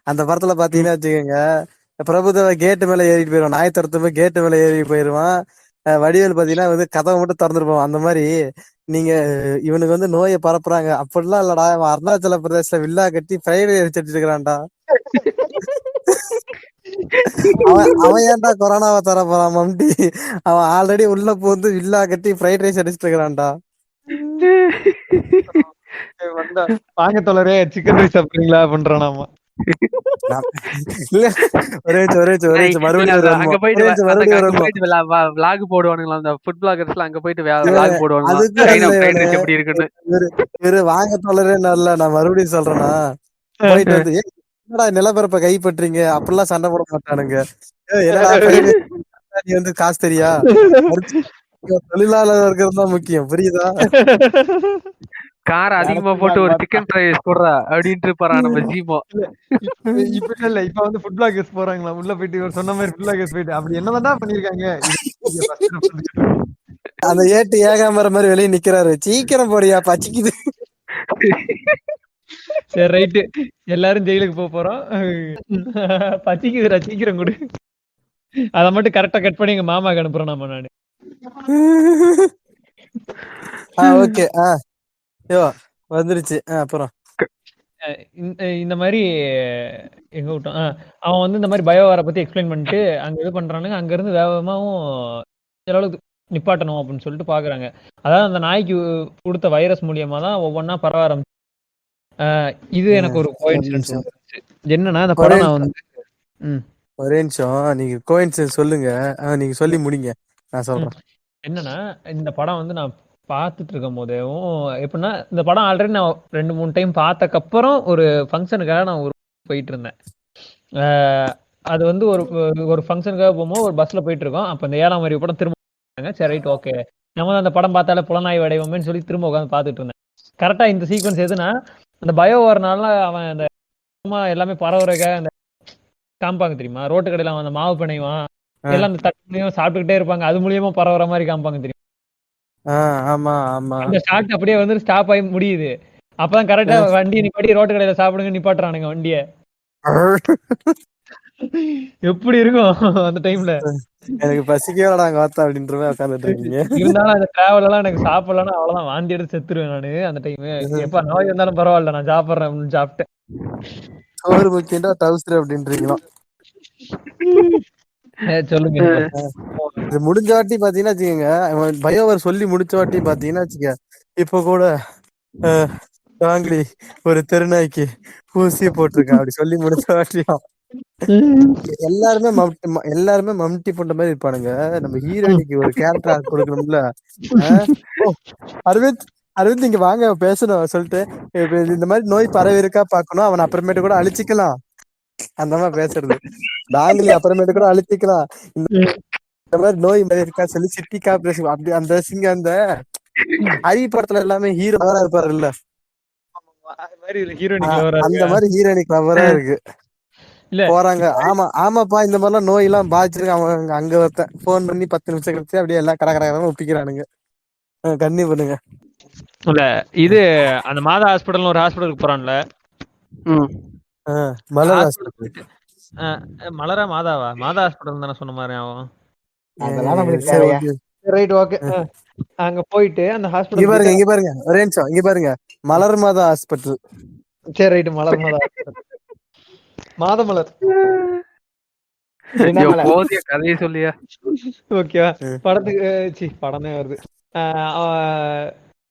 Speaker 8: அந்த படத்துல பாத்தீங்கன்னா வச்சுக்கோங்க, பிரபுதேவ கேட்டு மேல ஏறிட்டு போயிருவான், நாய் துரத்தும் கேட்டு மேல ஏறி போயிருவான். வடிவேல் பாத்தீங்கன்னா வந்து கதவை மட்டும் திறந்துருப்போம். அந்த மாதிரி நீங்க இவனுக்கு வந்து நோயை பரப்புறாங்க அப்படிலாம் இல்லடா, அவன் அருணாச்சல பிரதேசல வில்லா கட்டி ஃப்ரைட் ரைஸ் இருக்கிறான்டா. அவன் ஏன்டா கொரோனாவை தர போறான் மம்டி, அவன் ஆல்ரெடி உள்ள போந்து வில்லா கட்டி ஃப்ரைட் ரைஸ் அடிச்சுட்டு இருக்கிறான்டா.
Speaker 2: வாங்க தோழரே சிக்கன் ரைஸ் சாப்பிடுறீங்களா பண்றானாமா.
Speaker 3: அங்க போயிட்டு விளாக் போடுவானுங்களா அந்த ஃபுட் பிளாகர்ஸ்ல, அங்க போயிட்டு விளாக் போடுவானுங்க.
Speaker 8: வாங்க தோழரே நல்ல, நான் மறுபடியும் சொல்றேன்னா போயிட்டு வந்து என்னடா நிலப்பரப்ப கைப்பற்றீங்க அப்படிலாம் சண்டை போட மாட்டானுங்க. நீ வந்து காசு தெரியா, தொழிலாளர் இருக்கிறது தான் முக்கியம், புரியுதா?
Speaker 3: கார அதிகமா போட்டு ஒரு சிக்கன் ஃப்ரை போடுறா அப்படின்ட்டு போறான் நம்ம ஜீமோ.
Speaker 2: இப்ப இல்ல, இப்ப வந்து ஃபுட் பிளாகர்ஸ் போறாங்களா உள்ள போயிட்டு, இவர் சொன்ன மாதிரி ஃபுட் பிளாகர்ஸ் போயிட்டு அப்படி என்னதான் பண்ணிருக்காங்க.
Speaker 8: அந்த ஏட்டு ஏகாமர மாதிரி வெளியே நிக்கிறாரு, சீக்கிரம் போறியா பச்சிக்குது.
Speaker 2: சரி ரைட்டு, எல்லாரும் ஜெயிலுக்கு போறோம். பச்சிக்குதுடா சீக்கிரம் கொடு. அத மட்டும் கரெக்டா கட் பண்ணி எங்க மாமாக்கு அனுப்புறேன் நாம. நானு
Speaker 8: ஓகே வந்துருச்சு. அப்புறம்
Speaker 2: இந்த மாதிரி எங்க விட்டோம், அவன் வந்து இந்த மாதிரி பயோவாரை பத்தி எக்ஸ்பிளைன் பண்ணிட்டு அங்க இது பண்றானுங்க. அங்க இருந்து வேகமாவும் அளவுக்கு நிப்பாட்டணும் அப்படின்னு சொல்லிட்டு பாக்குறாங்க. அதாவது அந்த நாய்க்கு கொடுத்த வைரஸ் மூலியமா தான் ஒவ்வொன்னா பரவ ஆரம்பிச்சு. இது எனக்கு ஒரு கோயின்சிடன்ஸ் என்னன்னா, அந்த படம் நான் வந்து
Speaker 8: ஒரே நிமிஷம் நீங்க கோயின்சிடன்ஸ் சொல்லுங்க, நீங்க சொல்லி முடிங்க, நான் சொல்றேன்.
Speaker 2: என்னன்னா, இந்த படம் வந்து நான் பார்த்துட்டு இருக்கும் போதேவும் எப்படின்னா, இந்த படம் ஆல்ரெடி நான் 2-3 டைம் பார்த்தக்கப்புறம் ஒரு ஃபங்க்ஷனுக்காக நான் போயிட்டு இருந்தேன். அது வந்து ஒரு ஃபங்க்ஷனுக்காக போகும்போது ஒரு பஸ்ல போயிட்டு இருக்கோம். அப்ப இந்த 7ஆம் அறிவு படம் திரும்ப சரி ரைட் ஓகே, நம்ம அந்த படம் பார்த்தாலே புலனாய்வு அடைவோமேன்னு சொல்லி திரும்ப உட்காந்து பார்த்துட்டு இருந்தேன். கரெக்டா இந்த சீக்வன்ஸ் எதுனா, அந்த பயோ வரனால அவன் அந்த எல்லாமே பரவுறதுக்காக அந்த காமிப்பாங்க தெரியுமா, ரோட்டு கடையில அவன் அந்த மாவு பிணைவான், எல்லாம் அந்த தட்டு சாப்பிட்டுக்கிட்டே இருப்பாங்க, அது மூலியமா பரவுற மாதிரி காமிப்பாங்க தெரியும். அந்த ஷாட் அப்படியே வந்து ஸ்டாப் ஆகி முடியுது. அப்பதான் கரெக்டா வண்டியை நிப்பாட்டி ரோட்டு கடையில சாப்பிடுங்க நிப்பாட்டுறானுங்க வண்டிய. எப்படி இருக்கும் அந்த டைம்ல?
Speaker 8: எனக்கு பசிக்கலடா வாத்தா அப்படின்ற மாதிரி உட்கார்ந்துட்டு இருக்கீங்க.
Speaker 2: இருந்தாலும் அந்த டிராவல் எல்லாம் எனக்கு சாப்பிடலன்னா அவ்வளவுதான், வாந்தி எடுத்து செத்துருவேன் நானு அந்த டைம். எப்ப நோய் இருந்தாலும் பரவாயில்ல, நான் சாப்பிடுறேன் அப்படின்னு சாப்பிட்டேன்.
Speaker 8: சோறு முக்கியண்டா டவுசர் அப்படின்றீங்களா?
Speaker 2: சொல்லுங்க.
Speaker 8: இது முடிஞ்ச வாட்டி பாத்தீங்கன்னா வச்சுக்கோங்க, பயோவர் சொல்லி முடிச்ச வாட்டி பாத்தீங்கன்னா வச்சுக்க, இப்ப கூட வாங்கி ஒரு தெருநாய்க்கு ஊசி போட்டிருக்கேன் அப்படி சொல்லி முடிச்ச வாட்டியும் எல்லாருமே மம்டி பண்ற மாதிரி இருப்பானுங்க. நம்ம ஹீரோயினிக்கு ஒரு கேரக்டர் கொடுக்கணும்ல. ஓ அரவிந்த் அரவிந்த் இங்க வாங்க பேசணும் சொல்லிட்டு இப்ப இந்த மாதிரி நோய் பரவி இருக்கா பாக்கணும், அவன் அப்புறமேட்டு கூட அழிச்சிக்கலாம் அந்த மாதிரி பேசுறது. டாங்கிலி அப்புறமேட்டு கூட அழிச்சிக்கலாம், இந்த மாதிரி நோய் மாதிரி இருக்கா சொல்லி சிட்டி கார்பரேஷன் அப்படி அந்த சிங்க அந்த அரிய படத்துல எல்லாமே ஹீரோ இருப்பாரு இல்ல, அந்த மாதிரி ஹீரோயினிக் கவரா இருக்கு.
Speaker 2: இல்ல
Speaker 8: போறாங்க, ஆமா ஆமாப்பா இந்த மாதிரிலாம் நோய் எல்லாம் பாதிச்சிருக்கு, அவங்க அங்க ஒருத்தன் போன் பண்ணி 10 நிமிஷம் கழிச்சு அப்படியே எல்லாம் கடற்கரை ஒப்பிக்கிறானுங்க. கண்ணி பண்ணுங்க.
Speaker 2: இல்ல இது அந்த மாதா ஹாஸ்பிடல்னு ஒரு ஹாஸ்பிடலுக்கு போறான்ல,
Speaker 8: மலர்
Speaker 2: மலரா மாதாவா, மாதா ஹாஸ்பிடல் தானே சொன்ன மாதிரி அவன்.
Speaker 7: அதெல்லாம் நம்மளுக்கு தேவையா?
Speaker 2: Right okay. அங்க போயிட்டு அந்த ஹாஸ்பிடல்
Speaker 8: இங்க பாருங்க ஒரே நிமிஷம், இங்க பாருங்க மலர் மாதா ஹாஸ்பிட்டல்.
Speaker 2: சரி ரைட், மலர் மாதா மாதமலர்.
Speaker 3: போதிய கதையை சொல்லியா?
Speaker 2: ஓகேவா, படத்துக்கு படமே வருது.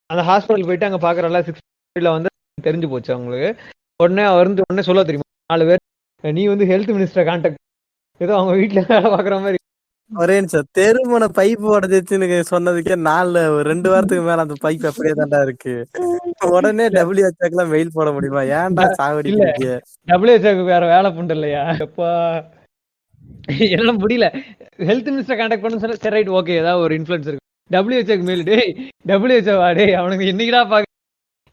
Speaker 2: அந்த ஹாஸ்பிட்டல் போயிட்டு அங்க பாக்குறல 6 வந்து தெரிஞ்சு போச்சு அவங்களுக்கு. உடனே சொல்ல தெரியுமா 4 பேர், நீ வந்து ஹெல்த் மினிஸ்டர் கான்டாக்ட், ஏதோ அவங்க வீட்டுல வேலை பாக்குற மாதிரி.
Speaker 8: ஒரே நிமிஷம், தெருமுன பைப் உடஞ்சிச்சுன்னு சொன்னதுக்கே 2 வாரத்துக்கு மேல அந்த பைப் அப்படியே தாண்டா இருக்கு. உடனே WHO மெயில் போட முடியுமா? ஏன்டா சாவடிக்கிறீங்க?
Speaker 2: WHO வேற வேலை புண்டு இல்லையா? எப்பா என்னால முடியல. ஹெல்த் மினிஸ்டர் கான்டாக்ட் பண்ணு சொல்ல, சரி ரைட் ஓகே, ஏதாவது ஒரு இன்ஃபுளுன்ஸ் இருக்கு. WHO மெயில், டேய் WHO டேய் அவனுக்கு என்னைக்குடா பாக்க.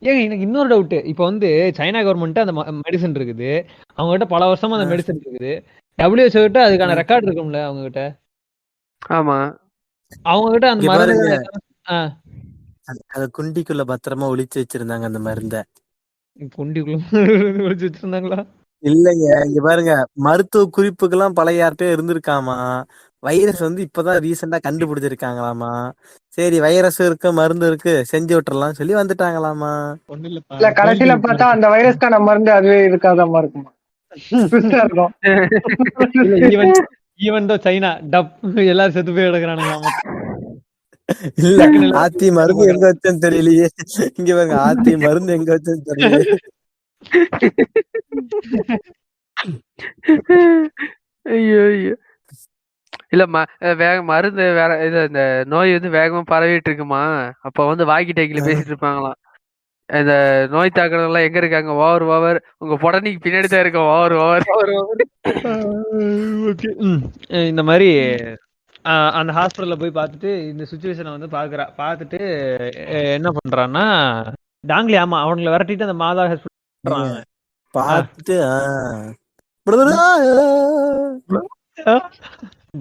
Speaker 2: ஏங்க எனக்கு இன்னொரு டவுட், இப்போ வந்து சைனா கவர்மெண்ட் அந்த மெடிசன் இருக்குது, அவங்க கிட்ட பல வருஷமா அந்த மெடிசன் இருக்குது. WHO கிட்ட அதுக்கான ரெக்கார்ட் இருக்கும்ல அவங்க கிட்ட.
Speaker 3: ஆமா,
Speaker 2: அவங்க கிட்ட அந்த மருந்து
Speaker 8: அத குண்டிக்குள்ள பத்திரமா ஒளிச்சு வச்சிருந்தாங்க அந்த மருந்த.
Speaker 2: குண்டிக்குள்ள ஒளிச்சு வச்சிருந்தாங்களா?
Speaker 8: இல்லைங்க, இங்க பாருங்க, மருத்துவ குறிப்புக்கெல்லாம் பழைய யார்கிட்டயும் இருந்திருக்காமா. வைரஸ் வந்து இப்பதான் ரீசெண்டா கண்டுபிடிச்சிருக்காங்களாமா. சரி வைரஸ் இருக்கு, மருந்து இருக்கு, செஞ்சு விட்டுறலாம் சொல்லி வந்துட்டாங்களாமா.
Speaker 5: இல்ல கடைசியில பார்த்தா அந்த வைரஸ்க்கான மருந்து அதுவே இருக்காதாமா இருக்குமா?
Speaker 2: ஈவன் தோ சைனா டப் எல்லாரும் செத்து போய் எடுக்கிறானுங்க.
Speaker 8: இல்ல ஆத்தி மருந்து எங்க வச்சேன்னு தெரியலையே. இங்க பாருங்க, ஆத்தி மருந்து எங்க வச்சேன்னு தெரியலையே.
Speaker 3: ஐயோ ஐயோ. இல்ல மருந்து வேற இது, இந்த நோய் வந்து வேகமா பரவிட்டு இருக்குமா, அப்ப வந்து வாக்கி டாக்கில பேசிட்டு இருப்பாங்களாம். இந்த நோய் தாக்குறவங்க எல்லாம் எங்க இருக்காங்க, ஓவர் உங்க பொடனிக்கு பின்னாடி தான் இருக்க, ஓவர்.
Speaker 2: இந்த மாதிரி அந்த ஹாஸ்பிட்டல்ல போய் பார்த்துட்டு இந்த சுச்சுவேஷனை வந்து பார்த்துட்டு என்ன பண்றான்னா டாங்லி, ஆமா அவங்களை விரட்டிட்டு அந்த மாதா ஹாஸ்பிட்டல்
Speaker 8: பார்த்துட்டு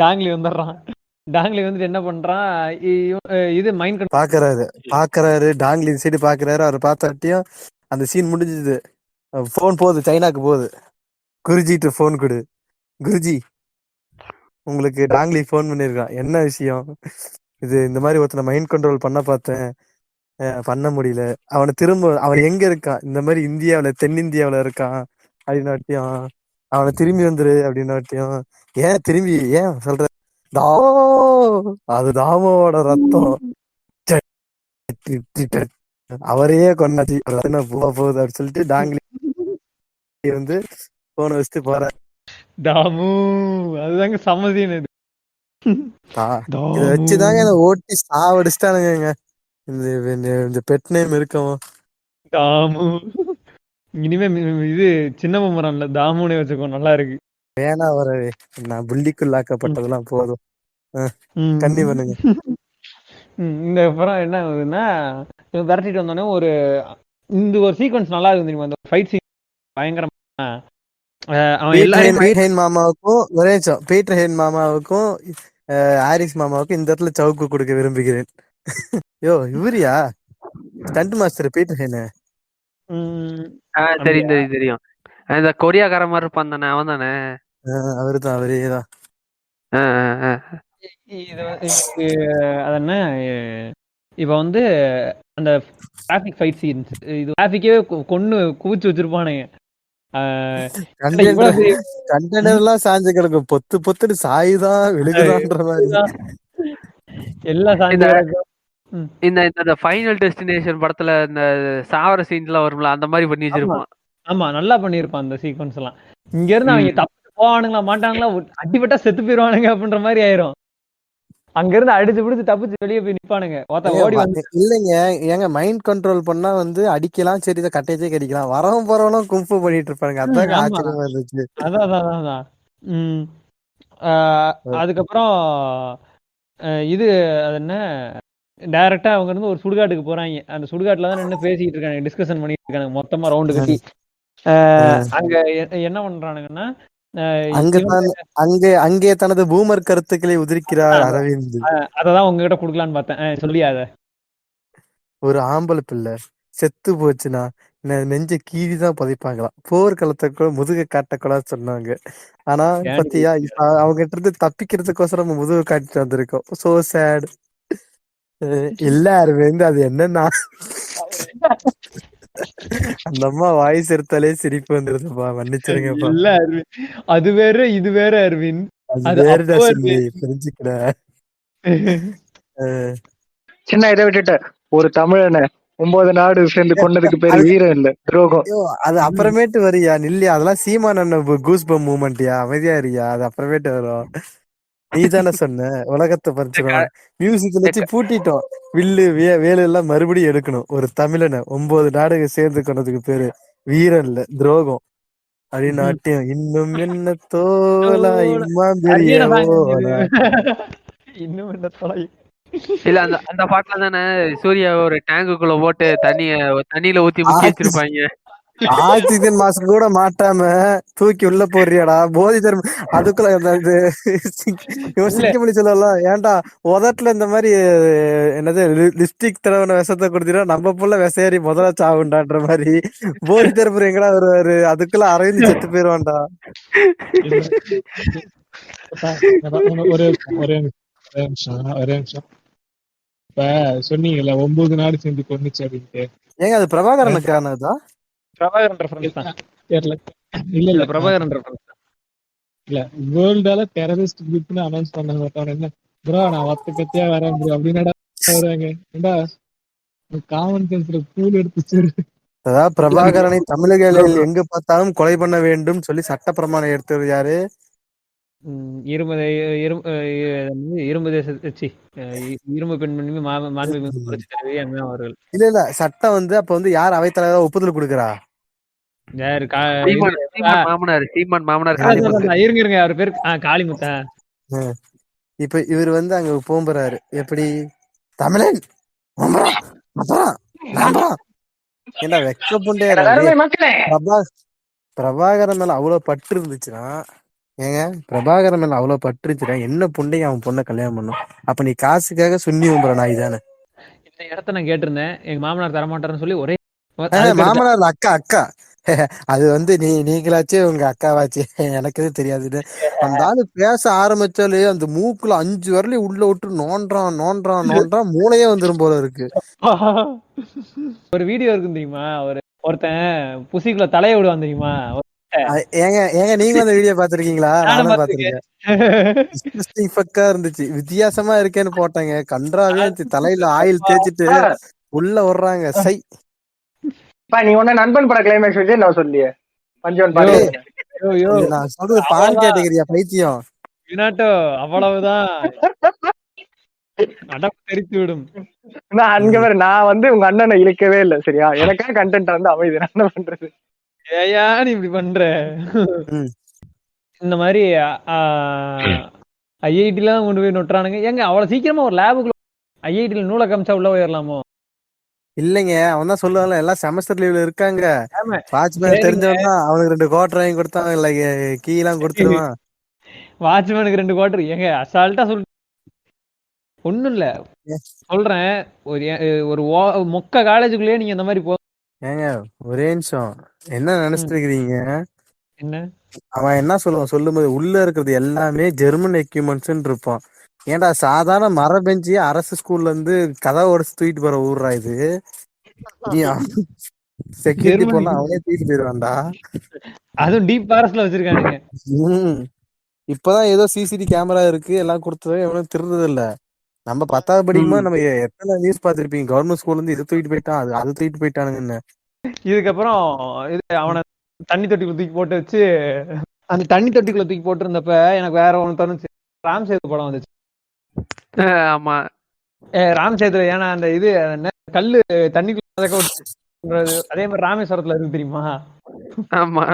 Speaker 2: டாங்லி வந்துடுறான். டாங்லி வந்துட்டு என்ன பண்றான், இது மைண்ட்
Speaker 8: பாக்குறாரு டாங்லி சைடு பாக்குறாரு. அவர் பார்த்தாட்டியும் அந்த சீன் முடிஞ்சது. போன் போகுது, சைனாக்கு போகுது. குருஜிட்டு போன் கொடு, குருஜி உங்களுக்கு டாங்லி போன் பண்ணிருக்கான், என்ன விஷயம் இது, இந்த மாதிரி ஒருத்தனை மைண்ட் கண்ட்ரோல் பண்ண பார்த்தேன், பண்ண முடியல, அவன் எங்க இருக்கான், இந்த மாதிரி இந்தியாவில தென்னிந்தியாவில இருக்கான் அப்படின்னாட்டியும், அவனை திரும்பி வந்துரு அப்படின்னாட்டியும், ஏன் திரும்பி ஏன் சொல்ற, அது தாமோட ரத்தம், அவரையே கொண்டாச்சு போகுது அப்படின்னு சொல்லிட்டு டாங்லி வந்து போன வச்சுட்டு போற.
Speaker 2: தாமு அதுதாங்க சம்மதின்னு
Speaker 8: இத வச்சுதாங்க ஓட்டி சாவடிச்சிட்டானுங்க. இந்த பெட் நேம் இருக்கவும்
Speaker 2: தாமு. இனிமே இது சின்ன மரம்ல தாமுனே வச்சுக்கோ, நல்லா இருக்கு.
Speaker 8: வேணா வரவே, நான் புள்ளிக்குள்ளாக்கப்பட்டதெல்லாம் போதும். கண்ணி பண்ணுங்க.
Speaker 2: இந்த படம் என்ன ஆகுதுன்னா, விரட்டிட்டு வந்தோடனே இந்த ஒரு சீக்வன்ஸ் நல்லா இருக்கு தெரியுமா, அந்த ஃபைட் சீன் பயங்கரமா.
Speaker 8: அவன் மாமாவுக்கும் ஒரே பீட்டர் ஹேன் மாமாவுக்கும் ஹாரிஸ் மாமாவுக்கும் இந்த இடத்துல சவுக்கு கொடுக்க விரும்புகிறேன். யோ இவரியா ஸ்டண்ட் மாஸ்டர் பீட்டர் ஹேன்?
Speaker 3: தெரியும். இந்த கொரியாக்கார மாதிரி இருப்பான் தானே, அவன் தானே?
Speaker 8: அவருதான், அவரேதான்.
Speaker 2: அது என்ன, இப்ப வந்து அந்த டிராபிக் ஃபைட் சீன்ஸ், இது டிராபிக்கே கொன்னு குவிச்சு வச்சிருப்பானுங்க.
Speaker 8: கண்டெய்னர்லாம் சாஞ்சு கிடக்கும், பொத்து பொத்துட்டு சாயுதான் விழுகுதான்ற மாதிரி
Speaker 2: எல்லாம் சாஞ்சு கிடக்கும்.
Speaker 3: இந்த ஃபைனல் டெஸ்டினேஷன் படத்துல இந்த சாவர சீன்ஸ் எல்லாம் வரும்ல, அந்த மாதிரி பண்ணி வச்சிருப்பான்.
Speaker 2: ஆமா நல்லா பண்ணிருப்பான் அந்த சீக்வன்ஸ் எல்லாம். இங்க இருந்து அவங்க போவானுங்களா மாட்டானுங்களா, அடிபட்டா செத்து போயிருவானுங்க அப்படின்ற மாதிரி ஆயிரும். அங்க இருந்து அடிச்சு பிடிச்சு தப்பிச்சு வெளியே போய் நிப்பானுங்க. ஓடி வந்து
Speaker 8: இல்லைங்க, ஏங்க மைண்ட் கண்ட்ரோல் பண்ணா வந்து அடிக்கலாம், சரி இதை கட்டையச்சே கடிக்கலாம். வரவன் போறவனும் கும்பு பண்ணிட்டு இருப்பானுங்க. அதாங்க
Speaker 2: ஆமா.
Speaker 8: ஆச்சரியமா இருந்துச்சு.
Speaker 2: அதான். அதுக்கப்புறம் இது அது என்ன, டைரக்டா அவங்க இருந்து ஒரு சுடுகாட்டுக்கு போறாங்க. அந்த சுடுகாட்டுல தான் நின்று பேசிட்டு இருக்காங்க, டிஸ்கஷன் பண்ணிட்டு இருக்காங்க மொத்தமா ரவுண்டு கட்டி. அங்க என்ன பண்றானுங்கன்னா,
Speaker 8: அங்கே தனது பூமர் கருத்துக்களை உதிர்க்கிறார் அரவிந்த்.
Speaker 2: அததான் உங்ககிட்ட குடுக்கலான்னு பார்த்தேன். சொல்லியா அத. ஒரு
Speaker 8: ஆம்பளை பிள்ளை செத்து போச்சுன்னா நெஞ்ச கீழிதான் புதைப்பாங்களாம். போர்க்களத்தை கூட முதுக காட்டக்கூடாது சொன்னாங்க. ஆனா பத்தியா இப்ப அவங்க கிட்ட இருந்து தப்பிக்கிறதுக்கோசரம் நம்ம முதுக காட்டிட்டு வந்திருக்கோம். So sad. எல்லாருமே வந்து அது என்னன்னா அந்த அம்மா வாய்ஸ் எடுத்தாலே சிரிப்பு வந்துருதுப்பா, மன்னிச்சிருங்கப்பா.
Speaker 2: இல்ல அரவிந்த், அது வேற இது வேற அரவிந்த்.
Speaker 8: அது வேற சொல்லி தெரிஞ்சுக்கிற.
Speaker 5: சின்ன இதை விட்டுட்ட, ஒரு தமிழனை 9 நாடு சேர்ந்து கொண்டதுக்கு பேரு வீரம் இல்ல, துரோகம்.
Speaker 8: அது அப்புறமேட்டு வரியா நில்லையா, அதெல்லாம் சீமான கூஸ் பம் மூமெண்ட்யா, அமைதியா இருக்கியா, அது அப்புறமேட்டு வரும். நீ தானே சொன்ன உலகத்தை பறிச்சிடும், மியூசிக் வச்சு பூட்டிட்டோம், வில்லு வேலு எல்லாம் மறுபடியும் எடுக்கணும். ஒரு தமிழனை 9 நாடுக சேர்ந்து கொண்டதுக்கு பேரு வீரம் இல்ல, துரோகம். அப்படி நாட்டியம் இன்னும் என்ன தோலா இம்மா பெரிய
Speaker 2: இன்னும் என்ன தோலை.
Speaker 3: இல்ல அந்த பாட்டுல தானே சூர்யா ஒரு டேங்குக்குள்ள போட்டு தண்ணியில ஊத்தி முக்கி வச்சிருப்பாங்க.
Speaker 8: ஆக்சிஜன் மாஸ்க் கூட மாட்டாம தூக்கி உள்ள போடுறியாடா போதி தர்மம். அதுக்குள்ள சிங்கமணி சொல்லலாம், ஏன்டா உதட்டுல இந்த மாதிரி என்னது லிப்ஸ்டிக் தடவை விஷத்தை கொடுத்தீங்கன்னா நம்ம புள்ள விசையறி முதல்ல சாவுண்டான்ற மாதிரி போதி தர்மர் எங்கடா வருவாரு, அதுக்குள்ள அரவிந்த் செத்து போயிருவான்டா.
Speaker 4: ஒரே நிமிஷம். இப்ப சொன்னீங்கல்ல 9 நாடு சேர்ந்து கொண்டுச்சு அப்படின்ட்டு.
Speaker 8: ஏங்க அது பிரபாகரனுக்கானதா?
Speaker 2: பிரபாகரன் ரெஃபரன்ஸ் தான்.
Speaker 4: தெரியல. இல்ல
Speaker 2: பிரபாகரன் ரெஃபரன்ஸ் தான்.
Speaker 4: இல்ல வேர்ல்டால டெரரிஸ்ட் குரூப்னு அனௌன்ஸ் பண்ணாங்க. என்ன ப்ரோ நான் கத்தியா வரேன் ப்ரோ அப்படின்னா வருவாங்க. ஏண்டா காமன் சென்ஸ்ல கூல் எடுத்து.
Speaker 8: அதாவது பிரபாகரனை தமிழர்களில் எங்கு பார்த்தாலும் கொலை பண்ண வேண்டும் சொல்லி சட்ட பிரமாணம் எடுத்தது யாரு?
Speaker 2: இரும்பு தேச இரும்பு பெண்மணி அவர்கள்.
Speaker 8: இல்ல சட்டம் வந்து அப்ப வந்து யார் அவைத்தலைவரா ஒப்புதல் கொடுக்கறா?
Speaker 2: இருங்க அவர் பேரு காளிமுத்தா.
Speaker 8: இப்ப இவர் வந்து அங்க போம்பறாரு, எப்படி தமிழன் என்ன வெக்க புண்டையா. பிரபாகரன் மேல அவ்வளவு பற்று இருந்துச்சுன்னா, ஏங்க பிரபாகரன் மேல அவ்வளவு பற்று இருந்துச்சுன்னா என்ன புண்டையும் அவன் பொண்ணை கல்யாணம் பண்ணும். அப்ப நீ காசுக்காக சுண்ணி உம்புற நாய் தானே.
Speaker 2: இந்த இடத்த நான் கேட்டிருந்தேன், எங்க மாமனார் தரமாட்டாருன்னு சொல்லி ஒரே
Speaker 8: மாமனார் அக்கா அது வந்து நீங்களாச்சே உங்க அக்காவாச்சே, எனக்கு எதுவும் தெரியாதுன்னு. அந்த ஆளு பேச ஆரம்பிச்சாலே அந்த மூக்குல 5 வரலையும் உள்ள விட்டு நோன்றான் மூளையே வந்துரும் போல இருக்கு.
Speaker 2: ஒரு வீடியோ இருக்கு தெரியுமா, ஒருத்தன் புசிக்குள்ள தலைய விடுவான் தெரியுமா.
Speaker 8: ஏங்க நீங்க அந்த வீடியோ பாத்திருக்கீங்களா? நானும் பாத்திருக்கேன். இருந்துச்சு, வித்தியாசமா இருக்கேன்னு போட்டாங்க. கன்றாவே தலையில ஆயில் தேய்ச்சிட்டு உள்ள வர்றாங்க. சை
Speaker 5: நீ ஒன்ன நண்பன் பட கிளைமேக்ஸ் வச்சு நான் சொல்லியே பஞ்சவன் பாரு.
Speaker 8: நான் சொல்றது பான் கேட்டகரியா பைத்தியம்.
Speaker 2: அவ்வளவுதான் தெரித்து விடும்.
Speaker 5: நான் வந்து உங்க அண்ணனை இழுக்கவே இல்லை சரியா, எனக்காக கண்டென்ட் வந்து அமைதி. என்ன பண்றது,
Speaker 2: ஏயா நீ இப்படி பண்ற? இந்த மாதிரி ஐஐடில தான் கொண்டு போய் நொட்டுறானுங்க. ஏங்க அவ்வளவு சீக்கிரமா ஒரு லேபுக்குள்ள ஐஐடில நூலை காமிச்சா உள்ள போயிடலாமோ?
Speaker 8: இல்லைங்க, அவன் தான் சொல்லுவாங்க எல்லாம் செமஸ்டர் லீவ்ல இருக்காங்க, வாட்ச்மேன் தெரிஞ்சவன் தான் அவனுக்கு 2 குவார்டர் வாங்கி கொடுத்தான், இல்ல கீ எல்லாம் கொடுத்துருவான்.
Speaker 2: வாட்ச்மேனுக்கு 2 குவார்டர் ஏங்க அசால்ட்டா சொல். ஒண்ணும் இல்ல சொல்றேன், ஒரு மொக்க காலேஜுக்குள்ளேயே நீங்க இந்த மாதிரி
Speaker 8: ஏங்க ஒரே நிமிஷம், என்ன நினைச்சிட்டு இருக்கிறீங்க?
Speaker 2: என்ன
Speaker 8: அவன் என்ன சொல்லுவான் சொல்லும்போது, உள்ள இருக்கிறது எல்லாமே ஜெர்மன் எக்யூப்மெண்ட்ஸ் இருப்பான். ஏன்டா சாதாரண மர பெஞ்சு அரசு ஸ்கூல்ல இருந்து கதை உடச்சு தூக்கிட்டு போற ஊர்ரா இது. செக்யூரிட்டி போனா அவனே தூக்கிட்டு போயிருவான்டா.
Speaker 2: அதுவும் டீப் ஃபாரஸ்ட்ல வச்சிருக்கானுங்க.
Speaker 8: இப்பதான் ஏதோ சிசிடி கேமரா இருக்கு எல்லாம் கொடுத்தது, எவனும் திருடுறது இல்ல. நம்ம 10வது படிக்கும்போது நம்ம எத்தனை நியூஸ் பாத்துருப்பீங்க, கவர்மெண்ட் ஸ்கூல்ல இருந்து இது தூக்கிட்டு போயிட்டான், அது தூக்கிட்டு போயிட்டானுங்கன்னு.
Speaker 2: இதுக்கப்புறம் இது அவனை தண்ணி தொட்டி தூக்கி போட்டு வச்சு அந்த தண்ணி தொட்டிக்குள்ள தூக்கி போட்டிருந்தப்ப எனக்கு வேற ஒண்ணு தோணுச்சு. ராம் சேது படம் வந்துச்சு.
Speaker 3: ஆமா
Speaker 2: ராம் சேதுல ஏன்னா அந்த இது கல்லு தண்ணிக்குள்ள மிதக்க விட்டுறது, அதே மாதிரி ராமேஸ்வரத்துல இருக்கு தெரியுமா?
Speaker 3: ஆமா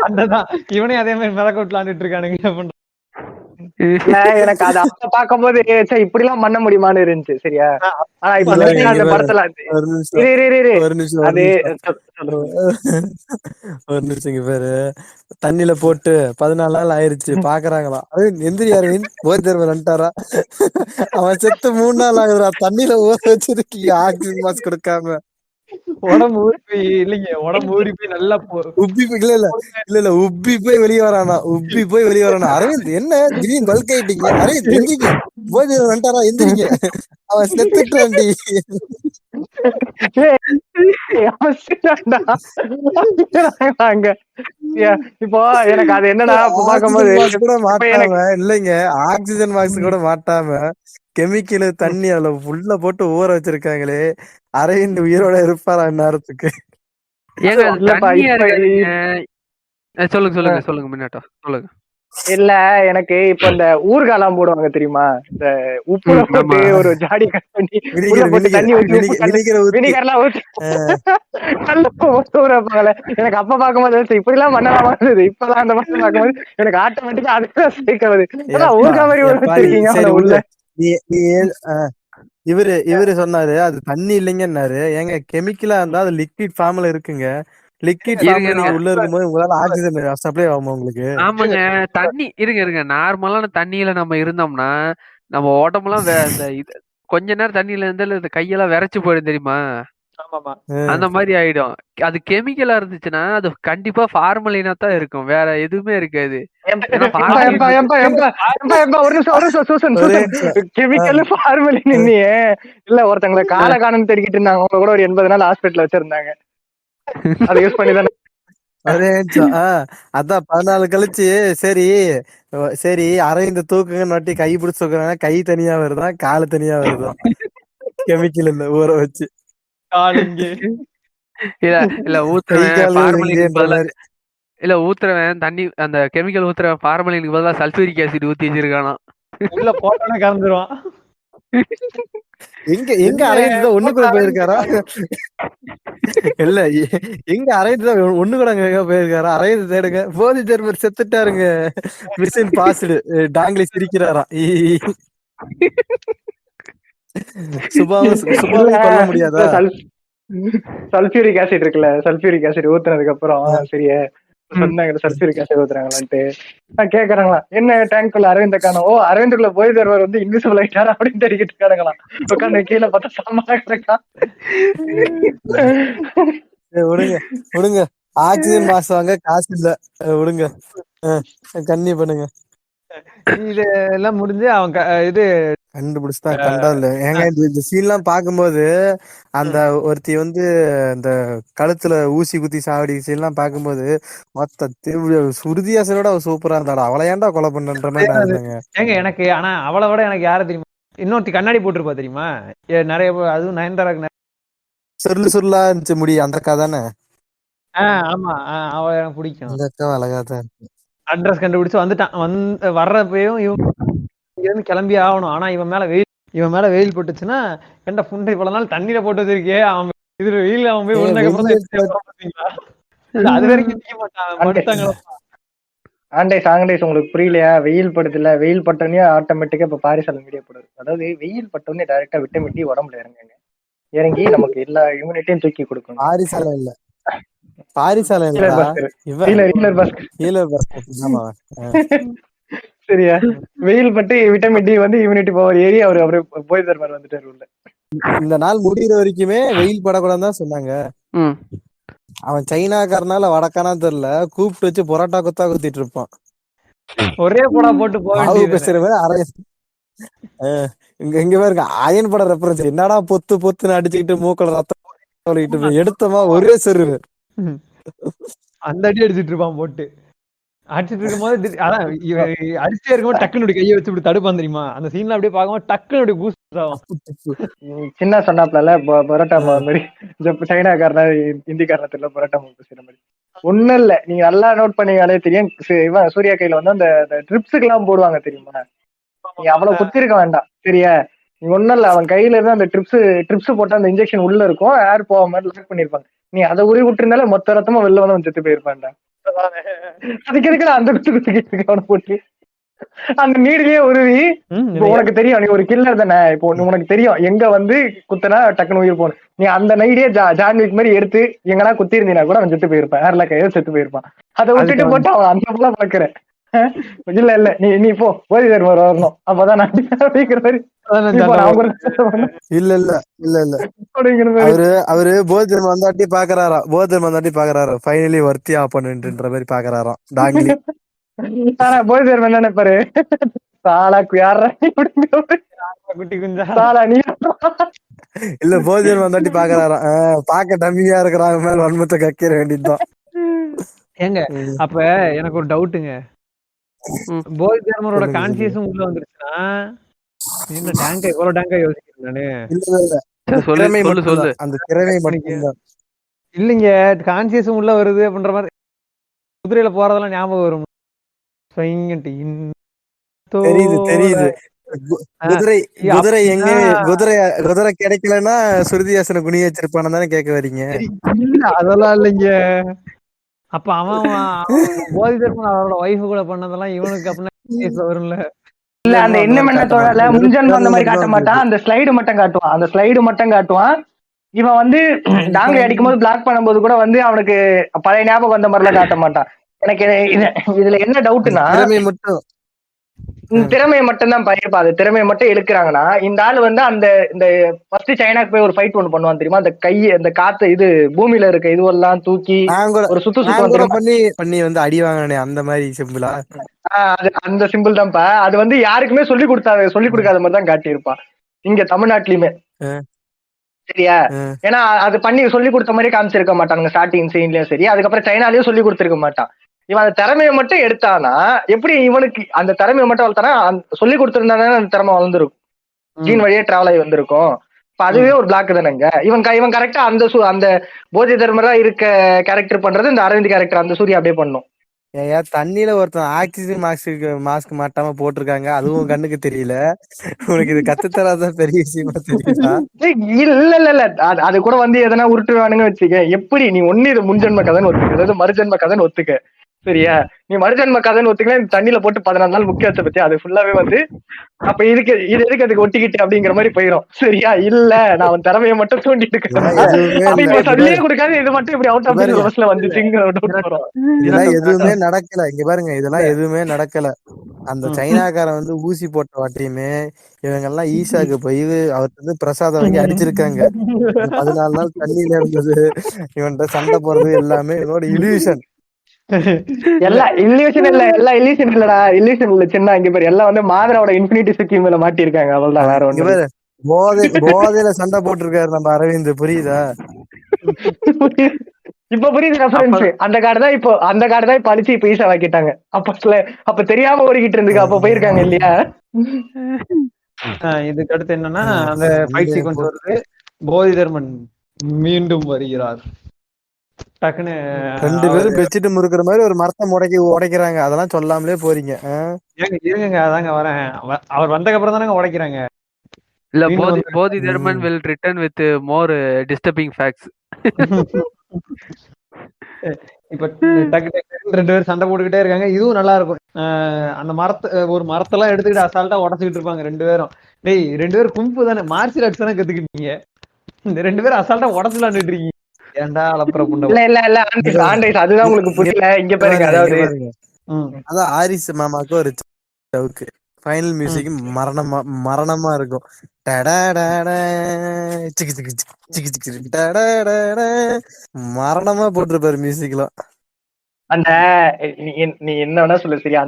Speaker 2: அந்ததான் இவனே அதே மாதிரி மிதக்க விட்டுலாண்டுட்டு இருக்கானுங்க. என்ன பண்ற?
Speaker 5: இல்ல எனக்கு அது அப்ப பாக்கும்போது இப்படி எல்லாம் பண்ண முடியுமான்னு இருந்துச்சு. சரியா? ஆனா இப்ப
Speaker 8: இல்ல,
Speaker 5: அந்த
Speaker 8: இங்க பாரு.
Speaker 5: படத்துல
Speaker 8: ஒரு நிமிஷம்
Speaker 5: இரு.
Speaker 8: ஒரு நிமிஷம் ஒரு
Speaker 5: அது
Speaker 8: நிமிஷம் ஒரு நிமிஷம். இங்க பாரு, தண்ணியில போட்டு 14 நாள் ஆயிருச்சு பாக்குறாங்களாம். எந்திரி அரவிந்த், போய் தருவ வந்துட்டாரா? அவன் செத்து 3 நாள் ஆகுதுடா, தண்ணியில ஊற வச்சிருக்கீங்க ஆக்சிஜன் மாஸ்க் கொடுக்காம.
Speaker 2: உடம்பு ஊறி போய் இல்லைங்க, உடம்பு ஊறி போய் நல்லா
Speaker 8: உப்பி இல்ல உப்பி போய் வெளியே வரானா, உப்பி போய் வெளியே வரானா. அரவிந்த் என்ன திடீர்னு பல்க் ஆயிட்டீங்க? அரவிந்த் எந்திரிங்க, போய் தருவ வந்துட்டாரா, எந்திரிங்க. அவன் செத்துட்டான்டி.
Speaker 5: அங்க இப்போ எனக்கு அது என்னன்னா பாக்கும்போது
Speaker 8: கூட மாட்டாம இல்லைங்க, ஆக்சிஜன் மாஸ்க் கூட மாட்டாம கெமிக்கல் தண்ணி அதுல ஃபுல்லா போட்டு ஊற வச்சிருக்காங்களே. அரவிந்த் உயிரோட இருப்பாரா நேரத்துக்கு?
Speaker 3: ஏங்க அது தண்ணியா இருக்காதுங்க. சொல்லுங்க முன்னாட்டம் சொல்லுங்க.
Speaker 5: இல்ல எனக்கு இப்ப இந்த ஊர்காலாம் போடுவாங்க தெரியுமா? இந்த உப்புல போட்டு ஒரு ஜாடி கட் பண்ணி உள்ள போட்டு தண்ணி ஊத்தி வினிகர்லாம் ஊத்தி நல்லா ஊற வைப்பாங்கல்ல. எனக்கு அப்ப பாக்கும்போது இப்படி எல்லாம் பண்ணலாமா இருந்தது. இப்பெல்லாம் அந்த மாதிரி பாக்கும்போது எனக்கு ஆட்டோமேட்டிக்கா அதுதான் சேர்க்கிறது. ஊர்கா மாதிரி ஊற வச்சிருக்கீங்க உள்ள.
Speaker 8: இவரு சொன்னாரு அது தண்ணி இல்லைங்கன்னாரு. ஏங்க கெமிக்கலா இருந்தா அது லிக்விட் ஃபார்ம்ல இருக்குங்க. லிக்விட் ஃபார்ம்ல உள்ள இருக்கும்போது உங்களால ஆக்சிஜன் சப்ளை ஆகுமா உங்களுக்கு?
Speaker 3: ஆமாங்க. தண்ணி இருங்க. நார்மலான தண்ணியில நம்ம இருந்தோம்னா நம்ம உடம்புலாம் இந்த இது கொஞ்ச நேரம் தண்ணியில இருந்தாலும் இந்த கையெல்லாம் விரைச்சு போயிடும் தெரியுமா? அந்த மாதிரி ஆயிடும். அது கெமிக்கலா இருந்துச்சுன்னா அது கண்டிப்பா ஃபார்மலினா தான் இருக்கும், வேற எதுவுமே இருக்காது.
Speaker 5: கெமிக்கல் ஃபார்மலின் இல்ல ஒருத்தவங்களை கால காலம் தேடிக்கிட்டு இருந்தாங்க. அவங்க கூட ஒரு 80 நாள் ஹாஸ்பிட்டல் வச்சிருந்தாங்க. அதை யூஸ் பண்ணிதானே.
Speaker 8: ஒரே நிமிஷம். அதான் 14 கழிச்சு சரி அரவிந்த் தூக்குங்கன்னு வாட்டி கை பிடிச்சு தூக்குறாங்க. கை தனியா வருதான், காலு தனியா வருதான். கெமிக்கல் இல்ல ஊற வச்சு.
Speaker 3: இல்ல ஊத்துறவன் தண்ணி அந்த கெமிக்கல் ஊத்துறவன் ஃபார்மலினுக்கு பதிலா சல்பூரிக் ஆசிட் ஊத்தி வச்சிருக்கானா.
Speaker 2: உள்ள போட்டோனே கலந்துருவான்.
Speaker 8: எங்க அரவிந்த் தான் ஒண்ணு கூட போயிருக்காரா? இல்ல எங்க அரவிந்த் தான் ஒண்ணு கூட அங்க போயிருக்காரா? அரவிந்த் தேடுங்க. போதி தேர்வர் செத்துட்டாருங்க. Machine passed. டாங்லி சிரிக்கிறாராம். சுபாவை கொல்ல முடியாதா?
Speaker 5: சல்பியூரிக் ஆசிட் இருக்குல்ல, சல்பியூரிக் ஆசிட் ஊத்துனதுக்கு அப்புறம் சரியா சொன்னாங்க சல்பியூரிக் ஆசிட் ஊத்துறாங்களான்ட்டு கேக்குறாங்களா. என்ன டேங்க்குள்ள அரவிந்த காணும். ஓ அரவிந்துக்குள்ள போய் தருவார் வந்து இன்விசிபிள் ஆயிட்டாரு அப்படின்னு தெரிவிக்கிட்டு இருக்கானுங்களாம். உட்காந்து கீழே பார்த்தா சமமா இருக்கான்.
Speaker 8: விடுங்க ஆக்சிஜன் மாஸ்க் வாங்க காசு இல்ல, விடுங்க. கண்ணி பண்ணுங்க.
Speaker 2: இது எல்லாம் முடிஞ்சு அவன் இது
Speaker 8: கண்டுபிடிச்சுதான் கண்டால. ஏங்க இந்த சீன் எல்லாம் பாக்கும்போது அந்த ஒருத்தி வந்து இந்த கழுத்துல ஊசி குத்தி சாவடி சீன் எல்லாம் பாக்கும்போது மொத்த சுருதியாசனோட அவ சூப்பரா இருந்தாடா. அவளை ஏன்டா கொலை பண்ற மாதிரி இருந்தாங்க.
Speaker 2: ஏங்க எனக்கு ஆனா அவளை விட எனக்கு யார தெரியுமா, இன்னொருத்தி கண்ணாடி போட்டிருப்பா தெரியுமா? நிறைய அதுவும் நயன்தாராக்கு
Speaker 8: சுருளா இருந்துச்சு முடி. அந்த அக்கா தானே?
Speaker 2: ஆமா அவ எனக்கு பிடிக்கும்.
Speaker 8: அந்த அக்கா அழகாதான்.
Speaker 2: அட்ரஸ் கண்டுபிடிச்சு வந்துட்டான். வர்றப்பயும் இவன் கிளம்பி ஆகணும். ஆனா இவன் மேல வெயில் போட்டுச்சுன்னா கண்ட புண்டை இவ்வளவு நாள் தண்ணீர போட்டு வச்சிருக்கே, அவன் இதுல வெயில் அவன் போய் அது வரைக்கும் நிக்க மாட்டான்.
Speaker 5: ஆண்டேஸ் உங்களுக்கு புரியலையா? வெயில் படுதுல, வெயில் பட்டோன்னே ஆட்டோமேட்டிக்கா இப்ப பாரிசால மீடியா போடுது. அதாவது வெயில் பட்டோன்னே டைரக்டா விட்டமின் டி உடம்புல இறங்கி நமக்கு எல்லா இம்யூனிட்டியும் தூக்கி கொடுக்கும்.
Speaker 8: பாரிசால இல்ல, பாரிசால
Speaker 5: சரியா? வெயில் பட்டு விட்டமின் டி வந்து இம்யூனிட்டி பவர் ஏறி அவரு போய் தருவார் வந்துட்டாரு உள்ள.
Speaker 8: இந்த நாள் முடிகிற வரைக்குமே வெயில் படக்கூடாதுன்னு தான் சொன்னாங்க. அவன் சைனாக்காரனால வடக்கானா தெரியல, கூப்பிட்டு வச்சு பொரோட்டா கொத்தா குத்திட்டு இருப்பான்.
Speaker 2: ஒரே போடா போட்டு
Speaker 8: போய் இங்க பாருங்க அயன் படம் ரெஃபரன்ஸ். என்னடா பொத்துன்னு அடிச்சுக்கிட்டு மூக்கல ரத்தம் எடுத்தமா ஒரே செருவு
Speaker 2: அந்த அடி அடிச்சிட்டு இருப்பான் போட்டு. அடிச்சிட்டு இருக்கும்போது அதான் அடிச்சே இருக்கும்போது டக்குனு கையை வச்சு இப்படி தடுப்பான் தெரியுமா? அந்த சீன்ல அப்படியே பார்க்கும்போது டக்குனு கூஸ் ஆகும்.
Speaker 5: சின்ன சொன்னாப்ல பரோட்டா மாதிரி சைனாக்காரனா ஹிந்திக்காரனா தெரியல, பரோட்டா பேசுற மாதிரி ஒண்ணும் இல்ல, நீங்க நல்லா நோட் பண்ணீங்களே தெரியும். இவன் சூர்யா கையில வந்து அந்த ட்ரிப்ஸுக்கு எல்லாம் போடுவாங்க தெரியுமா? நீ அவ்வளவு குத்திருக்க வேண்டாம் சரியா. நீ ஒண்ணும் இல்ல, அவன் கையில இருந்து அந்த ட்ரிப்ஸ் போட்டு அந்த இன்ஜெக்ஷன் உள்ள இருக்கும், ஏர் போக மாதிரி லாக் பண்ணிருப்பாங்க. நீ அதை உருவி விட்டுருந்தாலே மொத்த ரத்தமா வெளில வந்து செத்து போயிருப்பான்டா. அதுக்கு எதுக்கு அந்த குத்து அவனை போட்டு அந்த நீடிலேயே உருவி. இப்போ உனக்கு தெரியும் நீ ஒரு கில்லர் தானே, இப்போ உனக்கு தெரியும் எங்க வந்து குத்தனா டக்குன்னு உயிர் போகணும். நீ அந்த நைடியே ஜான்விக் மாதிரி எடுத்து எங்கன்னா குத்தி இருந்தீங்கன்னா கூட அவன் செத்து போயிருப்பான், ஏர்ல கையில செத்து போயிருப்பான். அதை விட்டுட்டு போட்டு அவன் அந்த போல பாக்குறேன். இல்ல இல்ல நீ நீ போ போதி தர்மர் வரணும் அப்பதான் நான் அப்படிங்கிற மாதிரி.
Speaker 8: இல்ல இல்ல இல்ல இல்ல அவரு போதி தர்மம் வந்தாட்டி பாக்குறாரா ஃபைனலி வர்த்தி ஆப்பன்ன்ற மாதிரி பாக்குறாராம் டாங்லி.
Speaker 5: ஆனா போதி தர்மம் என்ன நினைப்பாரு, சாலா யாரா
Speaker 2: குட்டி குஞ்சா
Speaker 5: சாலா நீ.
Speaker 8: இல்ல போதி தர்மம் வந்தாட்டி பாக்குறாராம், பாக்க டம்மியா இருக்கிறாங்க மேல வன்மத்தை கக்கிற வேண்டியதுதான்.
Speaker 2: ஏங்க அப்ப எனக்கு ஒரு டவுட்டுங்க, போதி தர்மரோட கான்சியஸும் உள்ள வந்துருச்சுன்னா என்ன டேங்கா எவ்வளவு டேங்கா யோசிக்கிறேன் நானு.
Speaker 8: சொல்லு அந்த திறமை மட்டும்தான்.
Speaker 2: இல்லைங்க கான்சியஸும் உள்ள வருது அப்படின்ற மாதிரி குதிரையில போறதெல்லாம் ஞாபகம் வரும்.
Speaker 8: தெரியுது தெரியுது. குதிரை எங்க குதிரை கிடைக்கலன்னா சுருதியாசன குனி வச்சிருப்பானு தானே கேட்க வரீங்க?
Speaker 2: அதெல்லாம் இல்லைங்க. அப்ப அவன் போதி தர்மன் அவரோட ஒய்ஃபு கூட பண்ணதெல்லாம் இவனுக்கு அப்படின்னா வரும்ல.
Speaker 5: இல்ல அந்த என்ன பண்ண தோழல முன்ஜென்மம் அந்த மாதிரி காட்ட மாட்டான், அந்த ஸ்லைடு மட்டும் காட்டுவான். இவன் வந்து டாங்கை அடிக்கும் போது பிளாக் பண்ணும்போது கூட வந்து அவனுக்கு பழைய ஞாபகம் வந்த மாதிரிலாம் காட்ட மாட்டான். எனக்கு இதுல என்ன டவுட்னா திறமையை மட்டும் தான் பயிர்ப்பா, அது திறமையை மட்டும் இழுக்கிறாங்கன்னா இந்த ஆள் வந்து அந்த இந்த ஃபர்ஸ்ட் சைனாக்கு போய் ஒரு ஃபைட் ஒன்று பண்ணுவான் தெரியுமா, அந்த அந்த காத்து இது பூமியில இருக்க இதுவெல்லாம் தூக்கி ஒரு சுத்து
Speaker 8: பண்ணி வந்து அடி வாங்கினே அந்த மாதிரி சிம்பிளா.
Speaker 5: அது அந்த சிம்பிள் தான்ப்பா. அது வந்து யாருக்குமே சொல்லி கொடுக்காத மாதிரி தான் காட்டியிருப்பான் இங்க தமிழ்நாட்டிலுமே சரியா. ஏன்னா அது பண்ணி சொல்லி கொடுத்த மாதிரி காமிச்சிருக்க மாட்டானுங்க ஸ்டார்டிங் சீன்லயும் சரி, அதுக்கப்புறம் சைனாலயும் சொல்லி கொடுத்திருக்க மாட்டான். இவன் அந்த திறமையை மட்டும் எடுத்தானா எப்படி இவனுக்கு அந்த திறமையை மட்டும் வளர்த்தானா சொல்லி கொடுத்திருந்தானே அந்த திறமை வளர்ந்துருக்கும், ஜீன் வழியே டிராவல் ஆகி வந்திருக்கும். இப்ப அதுவே ஒரு பிளாக் தானேங்க. இவன் கரெக்டா அந்த போதி தர்மரா இருக்க கேரக்டர் பண்றது இந்த அரவிந்த் கேரக்டர் அந்த சூர்யா அப்படியே பண்ணும்.
Speaker 8: ஏன் தண்ணியில ஒருத்தன் ஆக்சிஜன் மாஸ்க் மாட்டாம போட்டிருக்காங்க, அதுவும் கண்ணுக்கு தெரியல. உனக்கு இது கத்துத்தராதான் பெரிய விஷயமா தெரியுதா?
Speaker 5: இல்ல அது கூட வந்து எதனா உருட்டுவானுன்னு வச்சுக்க. எப்படி நீ ஒண்ணு இது முன்ஜென்ம கதைன்னு ஒத்துக்க, அதாவது மறுஜென்ம கதைன்னு ஒத்துக்க சரியா. நீ மறுஜென்ம கதைன்னு ஒத்துக்கலாம், தண்ணியில போட்டு 14 நாள் முக்கிய வச்ச பத்தி அது ஃபுல்லாவே வந்து அப்ப இதுக்கு எதுக்கு அதுக்கு ஒட்டிக்கிட்டு அப்படிங்கிற மாதிரி போயிடும் சரியா. இல்ல நான் அவன் திறமையை மட்டும் தூண்டிட்டு இருக்கேன் கொடுக்காது, இது மட்டும் இப்படி அவுட் ஆஃப் பஸ்ல வந்துச்சுங்கிற
Speaker 8: இதெல்லாம் எதுவுமே நடக்கல. இங்க பாருங்க இதெல்லாம் எதுவுமே நடக்கல. அந்த சைனாக்காரன் வந்து ஊசி போட்ட வாட்டியுமே இவங்க எல்லாம் ஈஷாக்கு போய் அவருக்கு வந்து பிரசாதம் வாங்கி அடிச்சிருக்காங்க. 14 நாள் தண்ணியில இருந்தது, இவன்கிட்ட சண்டை போறது எல்லாமே இவனோட இல்யூஷன்.
Speaker 5: எல்லாம் இல்யூஷன் இல்லடா, இல்யூஷன் இல்ல சின்ன. இங்க பேர் எல்லாம் வந்து மாதரோட இன்ஃபினிட்டி ஸ்கீம் மேல மாட்டிருக்காங்க, அவ்வளவுதான் வேற ஒண்ணு.
Speaker 8: போதையில சண்டை போட்டிருக்காரு நம்ம அரவிந்த், புரியுதா?
Speaker 5: இப்ப புரியுது ரெஃபரன்ஸ். அந்த கார்டு தான் இப்ப அழிச்சு இப்ப ஈஸா வாக்கிட்டாங்க. அப்ப தெரியாம ஓடிக்கிட்டு இருந்துக்கு அப்ப போயிருக்காங்க இல்லையா.
Speaker 2: இதுக்கு அடுத்து என்னன்னா அந்த ஃபைட் சீக்வன்ஸ் வருது, போதி தர்மன் மீண்டும் வருகிறார். டக்குன்னு
Speaker 8: 2 பேரும் பெட்ஷீட் முறுக்குற மாதிரி ஒரு மரத்தை உடைக்கிறாங்க. அதெல்லாம் சொல்லாமலே போறீங்க.
Speaker 2: இருங்க அதாங்க வரேன். அவர் வந்ததுக்கு அப்புறம் தானே உடைக்கிறாங்க.
Speaker 3: இல்ல போதி Dharman will return with more disturbing facts.
Speaker 2: இப்ப டக்கு 2 பேரும் சண்டை போட்டுக்கிட்டே இருக்காங்க. இதுவும் நல்லா இருக்கும். அந்த ஒரு மரத்தெல்லாம் எடுத்துக்கிட்டு அசால்ட்டா உடச்சுக்கிட்டு இருப்பாங்க 2 பேரும். டேய் 2 பேரும் கும்பு தானே, மார்ஷியல் ஆர்ட்ஸ் தானே கத்துக்கிட்டீங்க, இந்த 2 பேரும் அசால்ட்டா உடச்சுலாண்டுட்டு இருக்கீங்க. ஏன்டா அலப்புற புண்டை.
Speaker 5: இல்ல அதுதான் உங்களுக்கு புரியல. இங்க பாருங்க, அதாவது
Speaker 8: அதான் ஆரிஸ் மாமாக்கு ஒரு ஜோக்கு, ஃபைனல் மியூசிக் மரணமா இருக்கும். மரணமா போட்டிருப்பாரு மியூசிக்லாம்.
Speaker 5: அந்த நீ என்ன வேணா சொல்லு சரியா.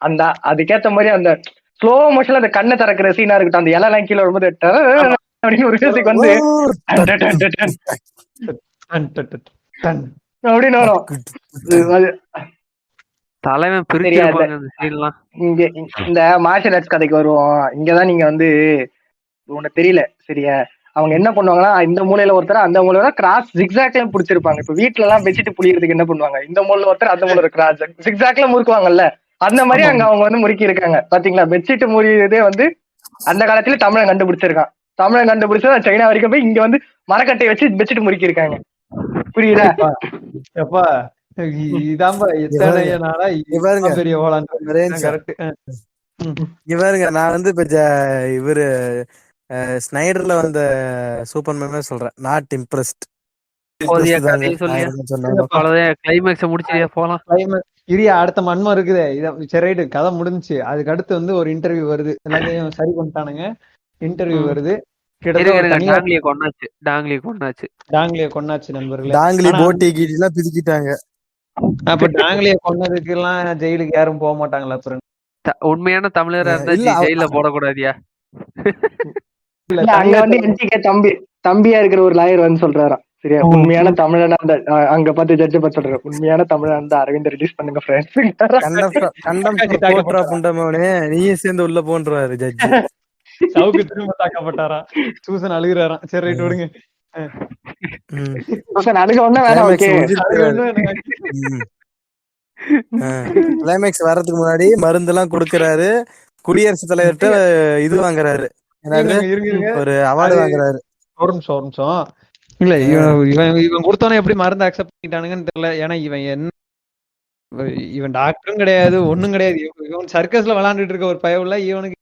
Speaker 5: அந்த அதுக்கேத்த மாதிரி அந்த ஸ்லோ மோஷன்ல அந்த கண்ணை திறக்கிற சீனா இருக்கட்டும், அந்த இலை கீழே வரும்போது அப்படின்னு ஒரு மியூசிக் வந்து அப்படின்னு வரும்.
Speaker 3: தலைவன்
Speaker 5: இங்க இந்த மார்ஷல் ஆர்ட்ஸ் கதைக்கு வருவோம். இங்கதான் நீங்க வந்து உனக்கு தெரியல சரியா. அவங்க என்ன பண்ணுவாங்கன்னா இந்த மூலையில ஒருத்தர் அந்த மூலையில கிராஸ் ஜிக்ஸாக்ல பிடிச்சிருப்பாங்க. இப்ப வீட்டுல எல்லாம் பெட்ஷீட் புளியறதுக்கு என்ன பண்ணுவாங்க, இந்த மூலையில ஒருத்தர் அந்த மூலையில கிராஸ் ஜிக்ஸாக்ல முறுக்குவாங்கல்ல, அந்த மாதிரி அங்க அவங்க வந்து முறுக்கி இருக்காங்க. பாத்தீங்களா, பெட்ஷீட் முறியதே வந்து அந்த காலத்துல தமிழன் கண்டுபிடிச்சிருக்கான். தமிழன் கண்டுபிடிச்சா சைனா வரைக்கும் போய் இங்க வந்து மரக்கட்டையை வச்சு பெட்ஷீட் முறுக்கி இருக்காங்க. புரியுதா?
Speaker 2: எப்பா இதாம்பா எத்தனைய நாளா
Speaker 8: பாருங்க
Speaker 2: பெரிய
Speaker 8: கரெக்ட். பாருங்க நான் வந்து இப்ப இவரு ஸ்னைடர்ல வந்த சூப்பர்மேன் சொல்றேன், நாட் இம்ப்ரெஸ்ட்.
Speaker 2: இரியா அடுத்த மன்மம் இருக்குது. சரி ரைட்டு, கதை முடிஞ்சுச்சு. அதுக்கு அடுத்து வந்து ஒரு இன்டர்வியூ வருது, எல்லாத்தையும் சரி பண்ணிட்டானுங்க. இன்டர்வியூ வருது,
Speaker 3: டாங்லிய
Speaker 2: கொன்னாச்சு நண்பர்களே.
Speaker 8: டாங்லி போட்டி கீட்டி எல்லாம் பிதிக்கிட்டாங்க.
Speaker 2: அப்ப டாங்லிய கொன்னதுக்கு எல்லாம் ஜெயிலுக்கு யாரும் போக மாட்டாங்களா? அப்புறம்
Speaker 3: உண்மையான தமிழரா இருந்தா ஜெயில போடக்கூடாதியா?
Speaker 5: அங்க வந்து என்டிகே தம்பியா இருக்கிற ஒரு லாயர் வந்து சொல்றாராம், சரியா, உண்மையான தமிழனா அந்த அங்க பார்த்து ஜட்ஜ் பார்த்து சொல்றாரு, உண்மையான தமிழனா இருந்தா அரவிந்த் ரிலீஸ் பண்ணுங்க ஃப்ரெண்ட்ஸ்.
Speaker 8: நீயும் சேர்ந்து உள்ள போன்றாரு ஜட்ஜ்.
Speaker 2: சவுக்கு திரும்ப தாக்கப்பட்டாரா, சூசன் அழுகுறாராம். சரி ரைட் விடுங்க.
Speaker 8: கிளைமேக்ஸ் வர்றதுக்கு முன்னாடி மருந்து எல்லாம் கொடுக்கறாரு, குடியரசுத் தலைவர்கிட்ட இது வாங்குறாரு, ஒரு அவார்டு வாங்குறாரு.
Speaker 2: ஒரு நிமிஷம் இல்ல, இவன் கொடுத்தவன எப்படி மருந்து அக்செப்ட் பண்ணிட்டானுங்கன்னு தெரியல. ஏன்னா இவன் டாக்டரும் கிடையாது, ஒண்ணும் கிடையாது. இவன் சர்க்கஸ்ல விளையாண்டுட்டு இருக்க ஒரு பயவுல இவனுக்கு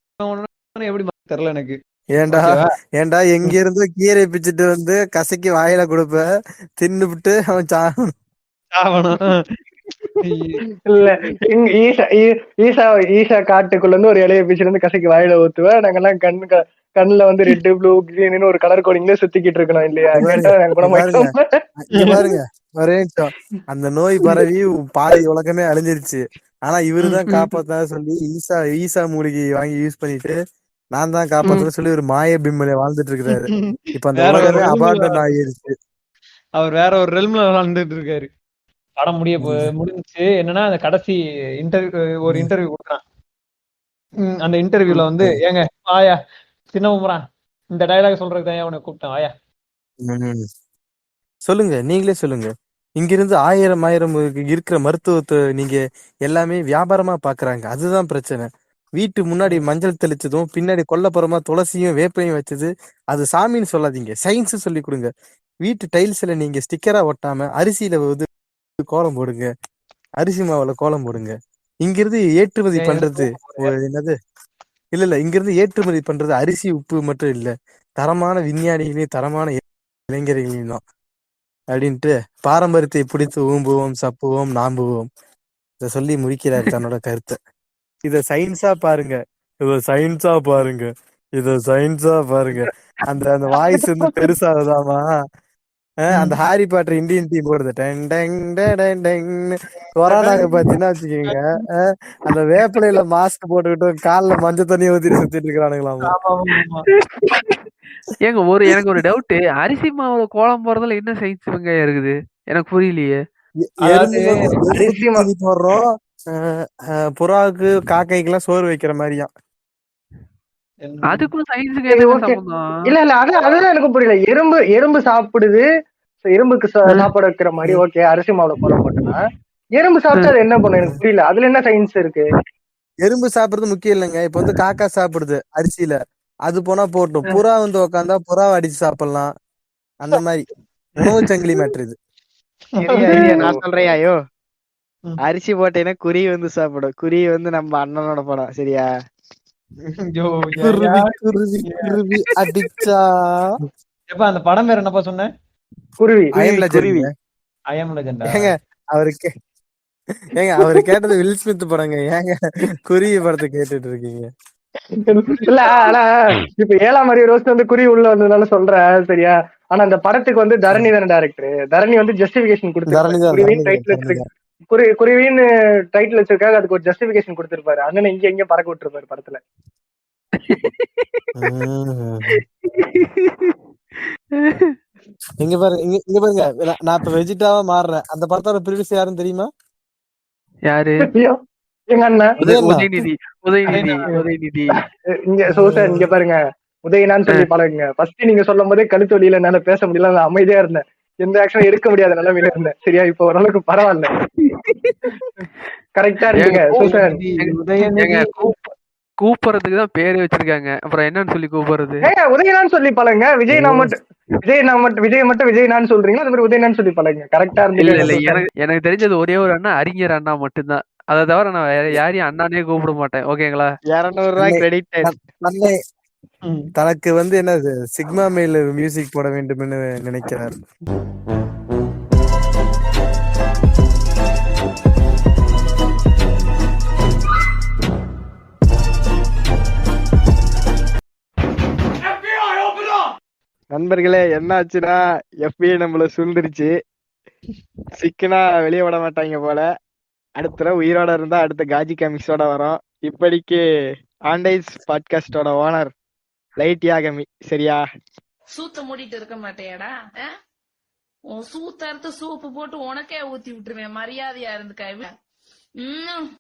Speaker 2: எப்படி தெரியல எனக்கு.
Speaker 8: ஏண்டா எங்க இருந்து கீரை பிச்சுட்டு வந்து கசக்கி வாயில கொடுப்ப, தின்னுபிட்டு அவன் சாவணும்.
Speaker 5: இல்ல ஈஷா காட்டுக்குள்ள இருந்து ஒரு இலைய பிச்சுட்டு வந்து கசக்கி வாயில ஊத்துவேன். நாங்கெல்லாம் கண்ணுல வந்து ரெட் ப்ளூ கிரீன் ஒரு கலர் கோடிங்ல சுத்திக்கிட்டு இருக்கணும் இல்லையா?
Speaker 8: பாருங்க ஒரே நிமிஷம், அந்த நோய் பரவி பாதி உலகமே அழிஞ்சிருச்சு. ஆனா இவருதான் காப்பாத்தா சொல்லி ஈசா மூலிகை வாங்கி யூஸ் பண்ணிட்டு நான் தான் காப்பாத்துன்னு சொல்லி ஒரு மாய பிம்மல வாழ்ந்துட்டு இருக்கிறாரு. இப்ப அந்த உலகமே அபார்டன் ஆகிருச்சு.
Speaker 2: அவர் வேற ஒரு ரெல்ம்ல வாழ்ந்துட்டு இருக்காரு. படம் முடிஞ்சு என்னன்னா, அந்த கடைசி ஒரு இன்டர்வியூ கொடுக்குறான். அந்த இன்டர்வியூல வந்து, ஏங்க ஆயா சின்ன உமரா, இந்த டயலாக் சொல்றதுக்கு தான் உனக்கு கூப்பிட்டேன், ஆயா
Speaker 8: சொல்லுங்க, நீங்களே சொல்லுங்க. இங்கிருந்து ஆயிரம் இருக்கிற மருத்துவத்தை நீங்க எல்லாமே வியாபாரமா பாக்குறாங்க, அதுதான் பிரச்சனை. வீட்டு முன்னாடி மஞ்சள் தெளிச்சதும் பின்னாடி கொல்லப்புறமா துளசியும் வேப்பையும் வச்சது அது சாமின்னு சொல்லாதீங்க, சயின்ஸ் சொல்லி கொடுங்க. வீட்டு டைல்ஸ்ல நீங்க ஸ்டிக்கரா ஒட்டாம அரிசியில வந்து கோலம் போடுங்க, அரிசி மாவுல கோலம் போடுங்க. இங்கிருந்து ஏற்றுமதி பண்றது என்னது இல்ல இங்கிருந்து ஏற்றுமதி பண்றது அரிசி உப்பு மட்டும் இல்ல, தரமான விஞ்ஞானிகளையும் தரமான இளைஞர்களையும் தான் அப்படின்ட்டு பாரம்பரியத்தை பிடித்து ஊம்புவோம், சப்புவோம், நாம்புவோம் இத சொல்லி முடிக்கிறாரு தன்னோட கருத்தை. இத சயின்ஸா பாருங்க, இத சயின்ஸா பாருங்க, இத சயின்ஸா பாருங்க. அந்த அந்த வாய்ஸ் வந்து பெருசாகுதாமா. அந்த ஹாரி பாட்டர் இந்தியன் டீம் போடுது கொரோனாக்கு பாத்தீங்கன்னா வச்சுக்கோங்க, அந்த வேப்பிலையில மாஸ்க் போட்டுக்கிட்டு கால்ல மஞ்சள் தண்ணி ஊத்திட்டு சுத்திட்டு இருக்கிறானுங்களாமா.
Speaker 3: ஏங்க எனக்கு ஒரு டவுட், அரிசி மாவுல கோலம் போறதுல என்ன சயின்ஸ் வெங்காயம் இருக்குது எனக்கு புரியலையே.
Speaker 8: அரிசி போடுறோம், புறாவுக்கு காக்கைக்கு எல்லாம் சோறு வைக்கிற மாதிரியா?
Speaker 3: அதுக்கும் சயின்ஸுக்கு என்ன சம்பந்தம்?
Speaker 5: இல்ல அதுதான் எனக்கு புரியல. எறும்பு சாப்பிடுது, எறும்புக்கு சாப்பாடு வைக்கிற மாதிரி ஓகே அரிசி மாவுல கோலம் போட்டோம்னா எறும்பு சாப்பிட்டா அது என்ன பண்ணும் எனக்கு புரியல. அதுல என்ன சயின்ஸ் இருக்கு?
Speaker 8: எறும்பு சாப்பிடுறது முக்கியம் இல்லைங்க. இப்ப வந்து காக்கா சாப்பிடுது அரிசியில, அது போனா போட்டும். புறா வந்து உட்காந்தா புறாவை அடிச்சு சாப்பிடலாம். அந்த மாதிரி உணவு சங்கிலி மேட்ரு இது.
Speaker 7: நான் சொல்றேன், ஐயோ அரிசி போட்டேன்னா குருவி வந்து சாப்பிடும். குருவி வந்து நம்ம அண்ணனோட படம், சரியா?
Speaker 8: அடிச்சா
Speaker 2: அந்த படம் பேர் என்னப்பா சொன்ன?
Speaker 5: குருவி.
Speaker 8: ஏங்க அவரு கேட்டது வில் ஸ்மித் படங்க, ஏங்க குருவி படத்தை கேட்டுட்டு இருக்கீங்க?
Speaker 5: இல்ல ஆனா இப்ப 7ஆம் அறிவு ரோஸ் வந்து குருவி உள்ள வந்ததுனால சொல்றேன், சரியா? ஆனா அந்த படத்துக்கு வந்து தரணி தானே டைரக்டர். தரணி வந்து ஜஸ்டிபிகேஷன் கொடுத்தாரு. குருவின்னு டைட்டில் வச்சிருக்காங்க, அதுக்கு ஒரு ஜஸ்டிபிகேஷன் கொடுத்திருப்பாரு. அண்ணன் இங்க பறக்க விட்டுருப்பாரு படத்துல.
Speaker 8: இங்க பாருங்க நான் இப்ப வெஜிடாவா மாறுறேன். அந்த படத்தோட ப்ரொடியூசர் யாருன்னு தெரியுமா?
Speaker 3: யாரு?
Speaker 5: எங்க அண்ணன்
Speaker 3: உதயநிதி. இங்க
Speaker 5: இங்க பாருங்க, உதயனான்னு சொல்லி பழகுங்க. ஃபர்ஸ்ட் நீங்க சொல்லும் போதே கழுத்து வலியில என்னால பேச முடியல, நான் அமைதியா இருந்தேன். எந்த ஆக்ஷனும் எடுக்க முடியாத நிலைமையில இருந்தேன். சரியா, இப்போ ஓரளவுக்கு பரவாயில்ல. கரெக்டா இருக்கீங்க சூசன்.
Speaker 3: ஏங்க கூப்பிடுறதுக்கு தான் பேரே வச்சிருக்காங்க, அப்புறம் என்னன்னு சொல்லி கூப்பிடுறது?
Speaker 5: ஏங்க உதயனான்னு சொல்லி பழகுங்க. விஜய் மட்டும் விஜயனான்னு சொல்றீங்களா, அது மாதிரி உதயனான்னு சொல்லி பழகுங்க. கரெக்டா
Speaker 3: இல்ல இல்ல,
Speaker 5: இருந்தீங்க.
Speaker 3: எனக்கு தெரிஞ்சது ஒரே ஒரு அண்ணா, அறிஞர் அண்ணா மட்டும்தான். அதை தவிர நான் வேற யாரையும் அண்ணானே கூப்பிட மாட்டேன். ஓகேங்களா?
Speaker 7: 200 ரூபாய் கிரெடிட்.
Speaker 8: தனக்கு வந்து என்னது சிக்மா மெயில் மியூசிக் போட வேண்டும் நினைக்கிறார்.
Speaker 7: நண்பர்களே, என்ன ஆச்சுன்னா FBI நம்மள சூழ்ந்துருச்சு. சிக்கனா வெளியே விட மாட்டாங்க போல. அடுத்த தடவை உயிரோட இருந்தா அடுத்த காஜி காமிக்ஸோட வரும். இப்படிக்கு ஆண்டைஸ் பாட்காஸ்டோட ஓனர் லைட் யாகமி. சரியா?
Speaker 9: சூத்த மூடிட்டு இருக்க மாட்டேடா. உன் சூத்த அறுத்து சூப்பு போட்டு உனக்கே ஊத்தி விட்டுருவேன். மரியாதையா இருந்துக்க.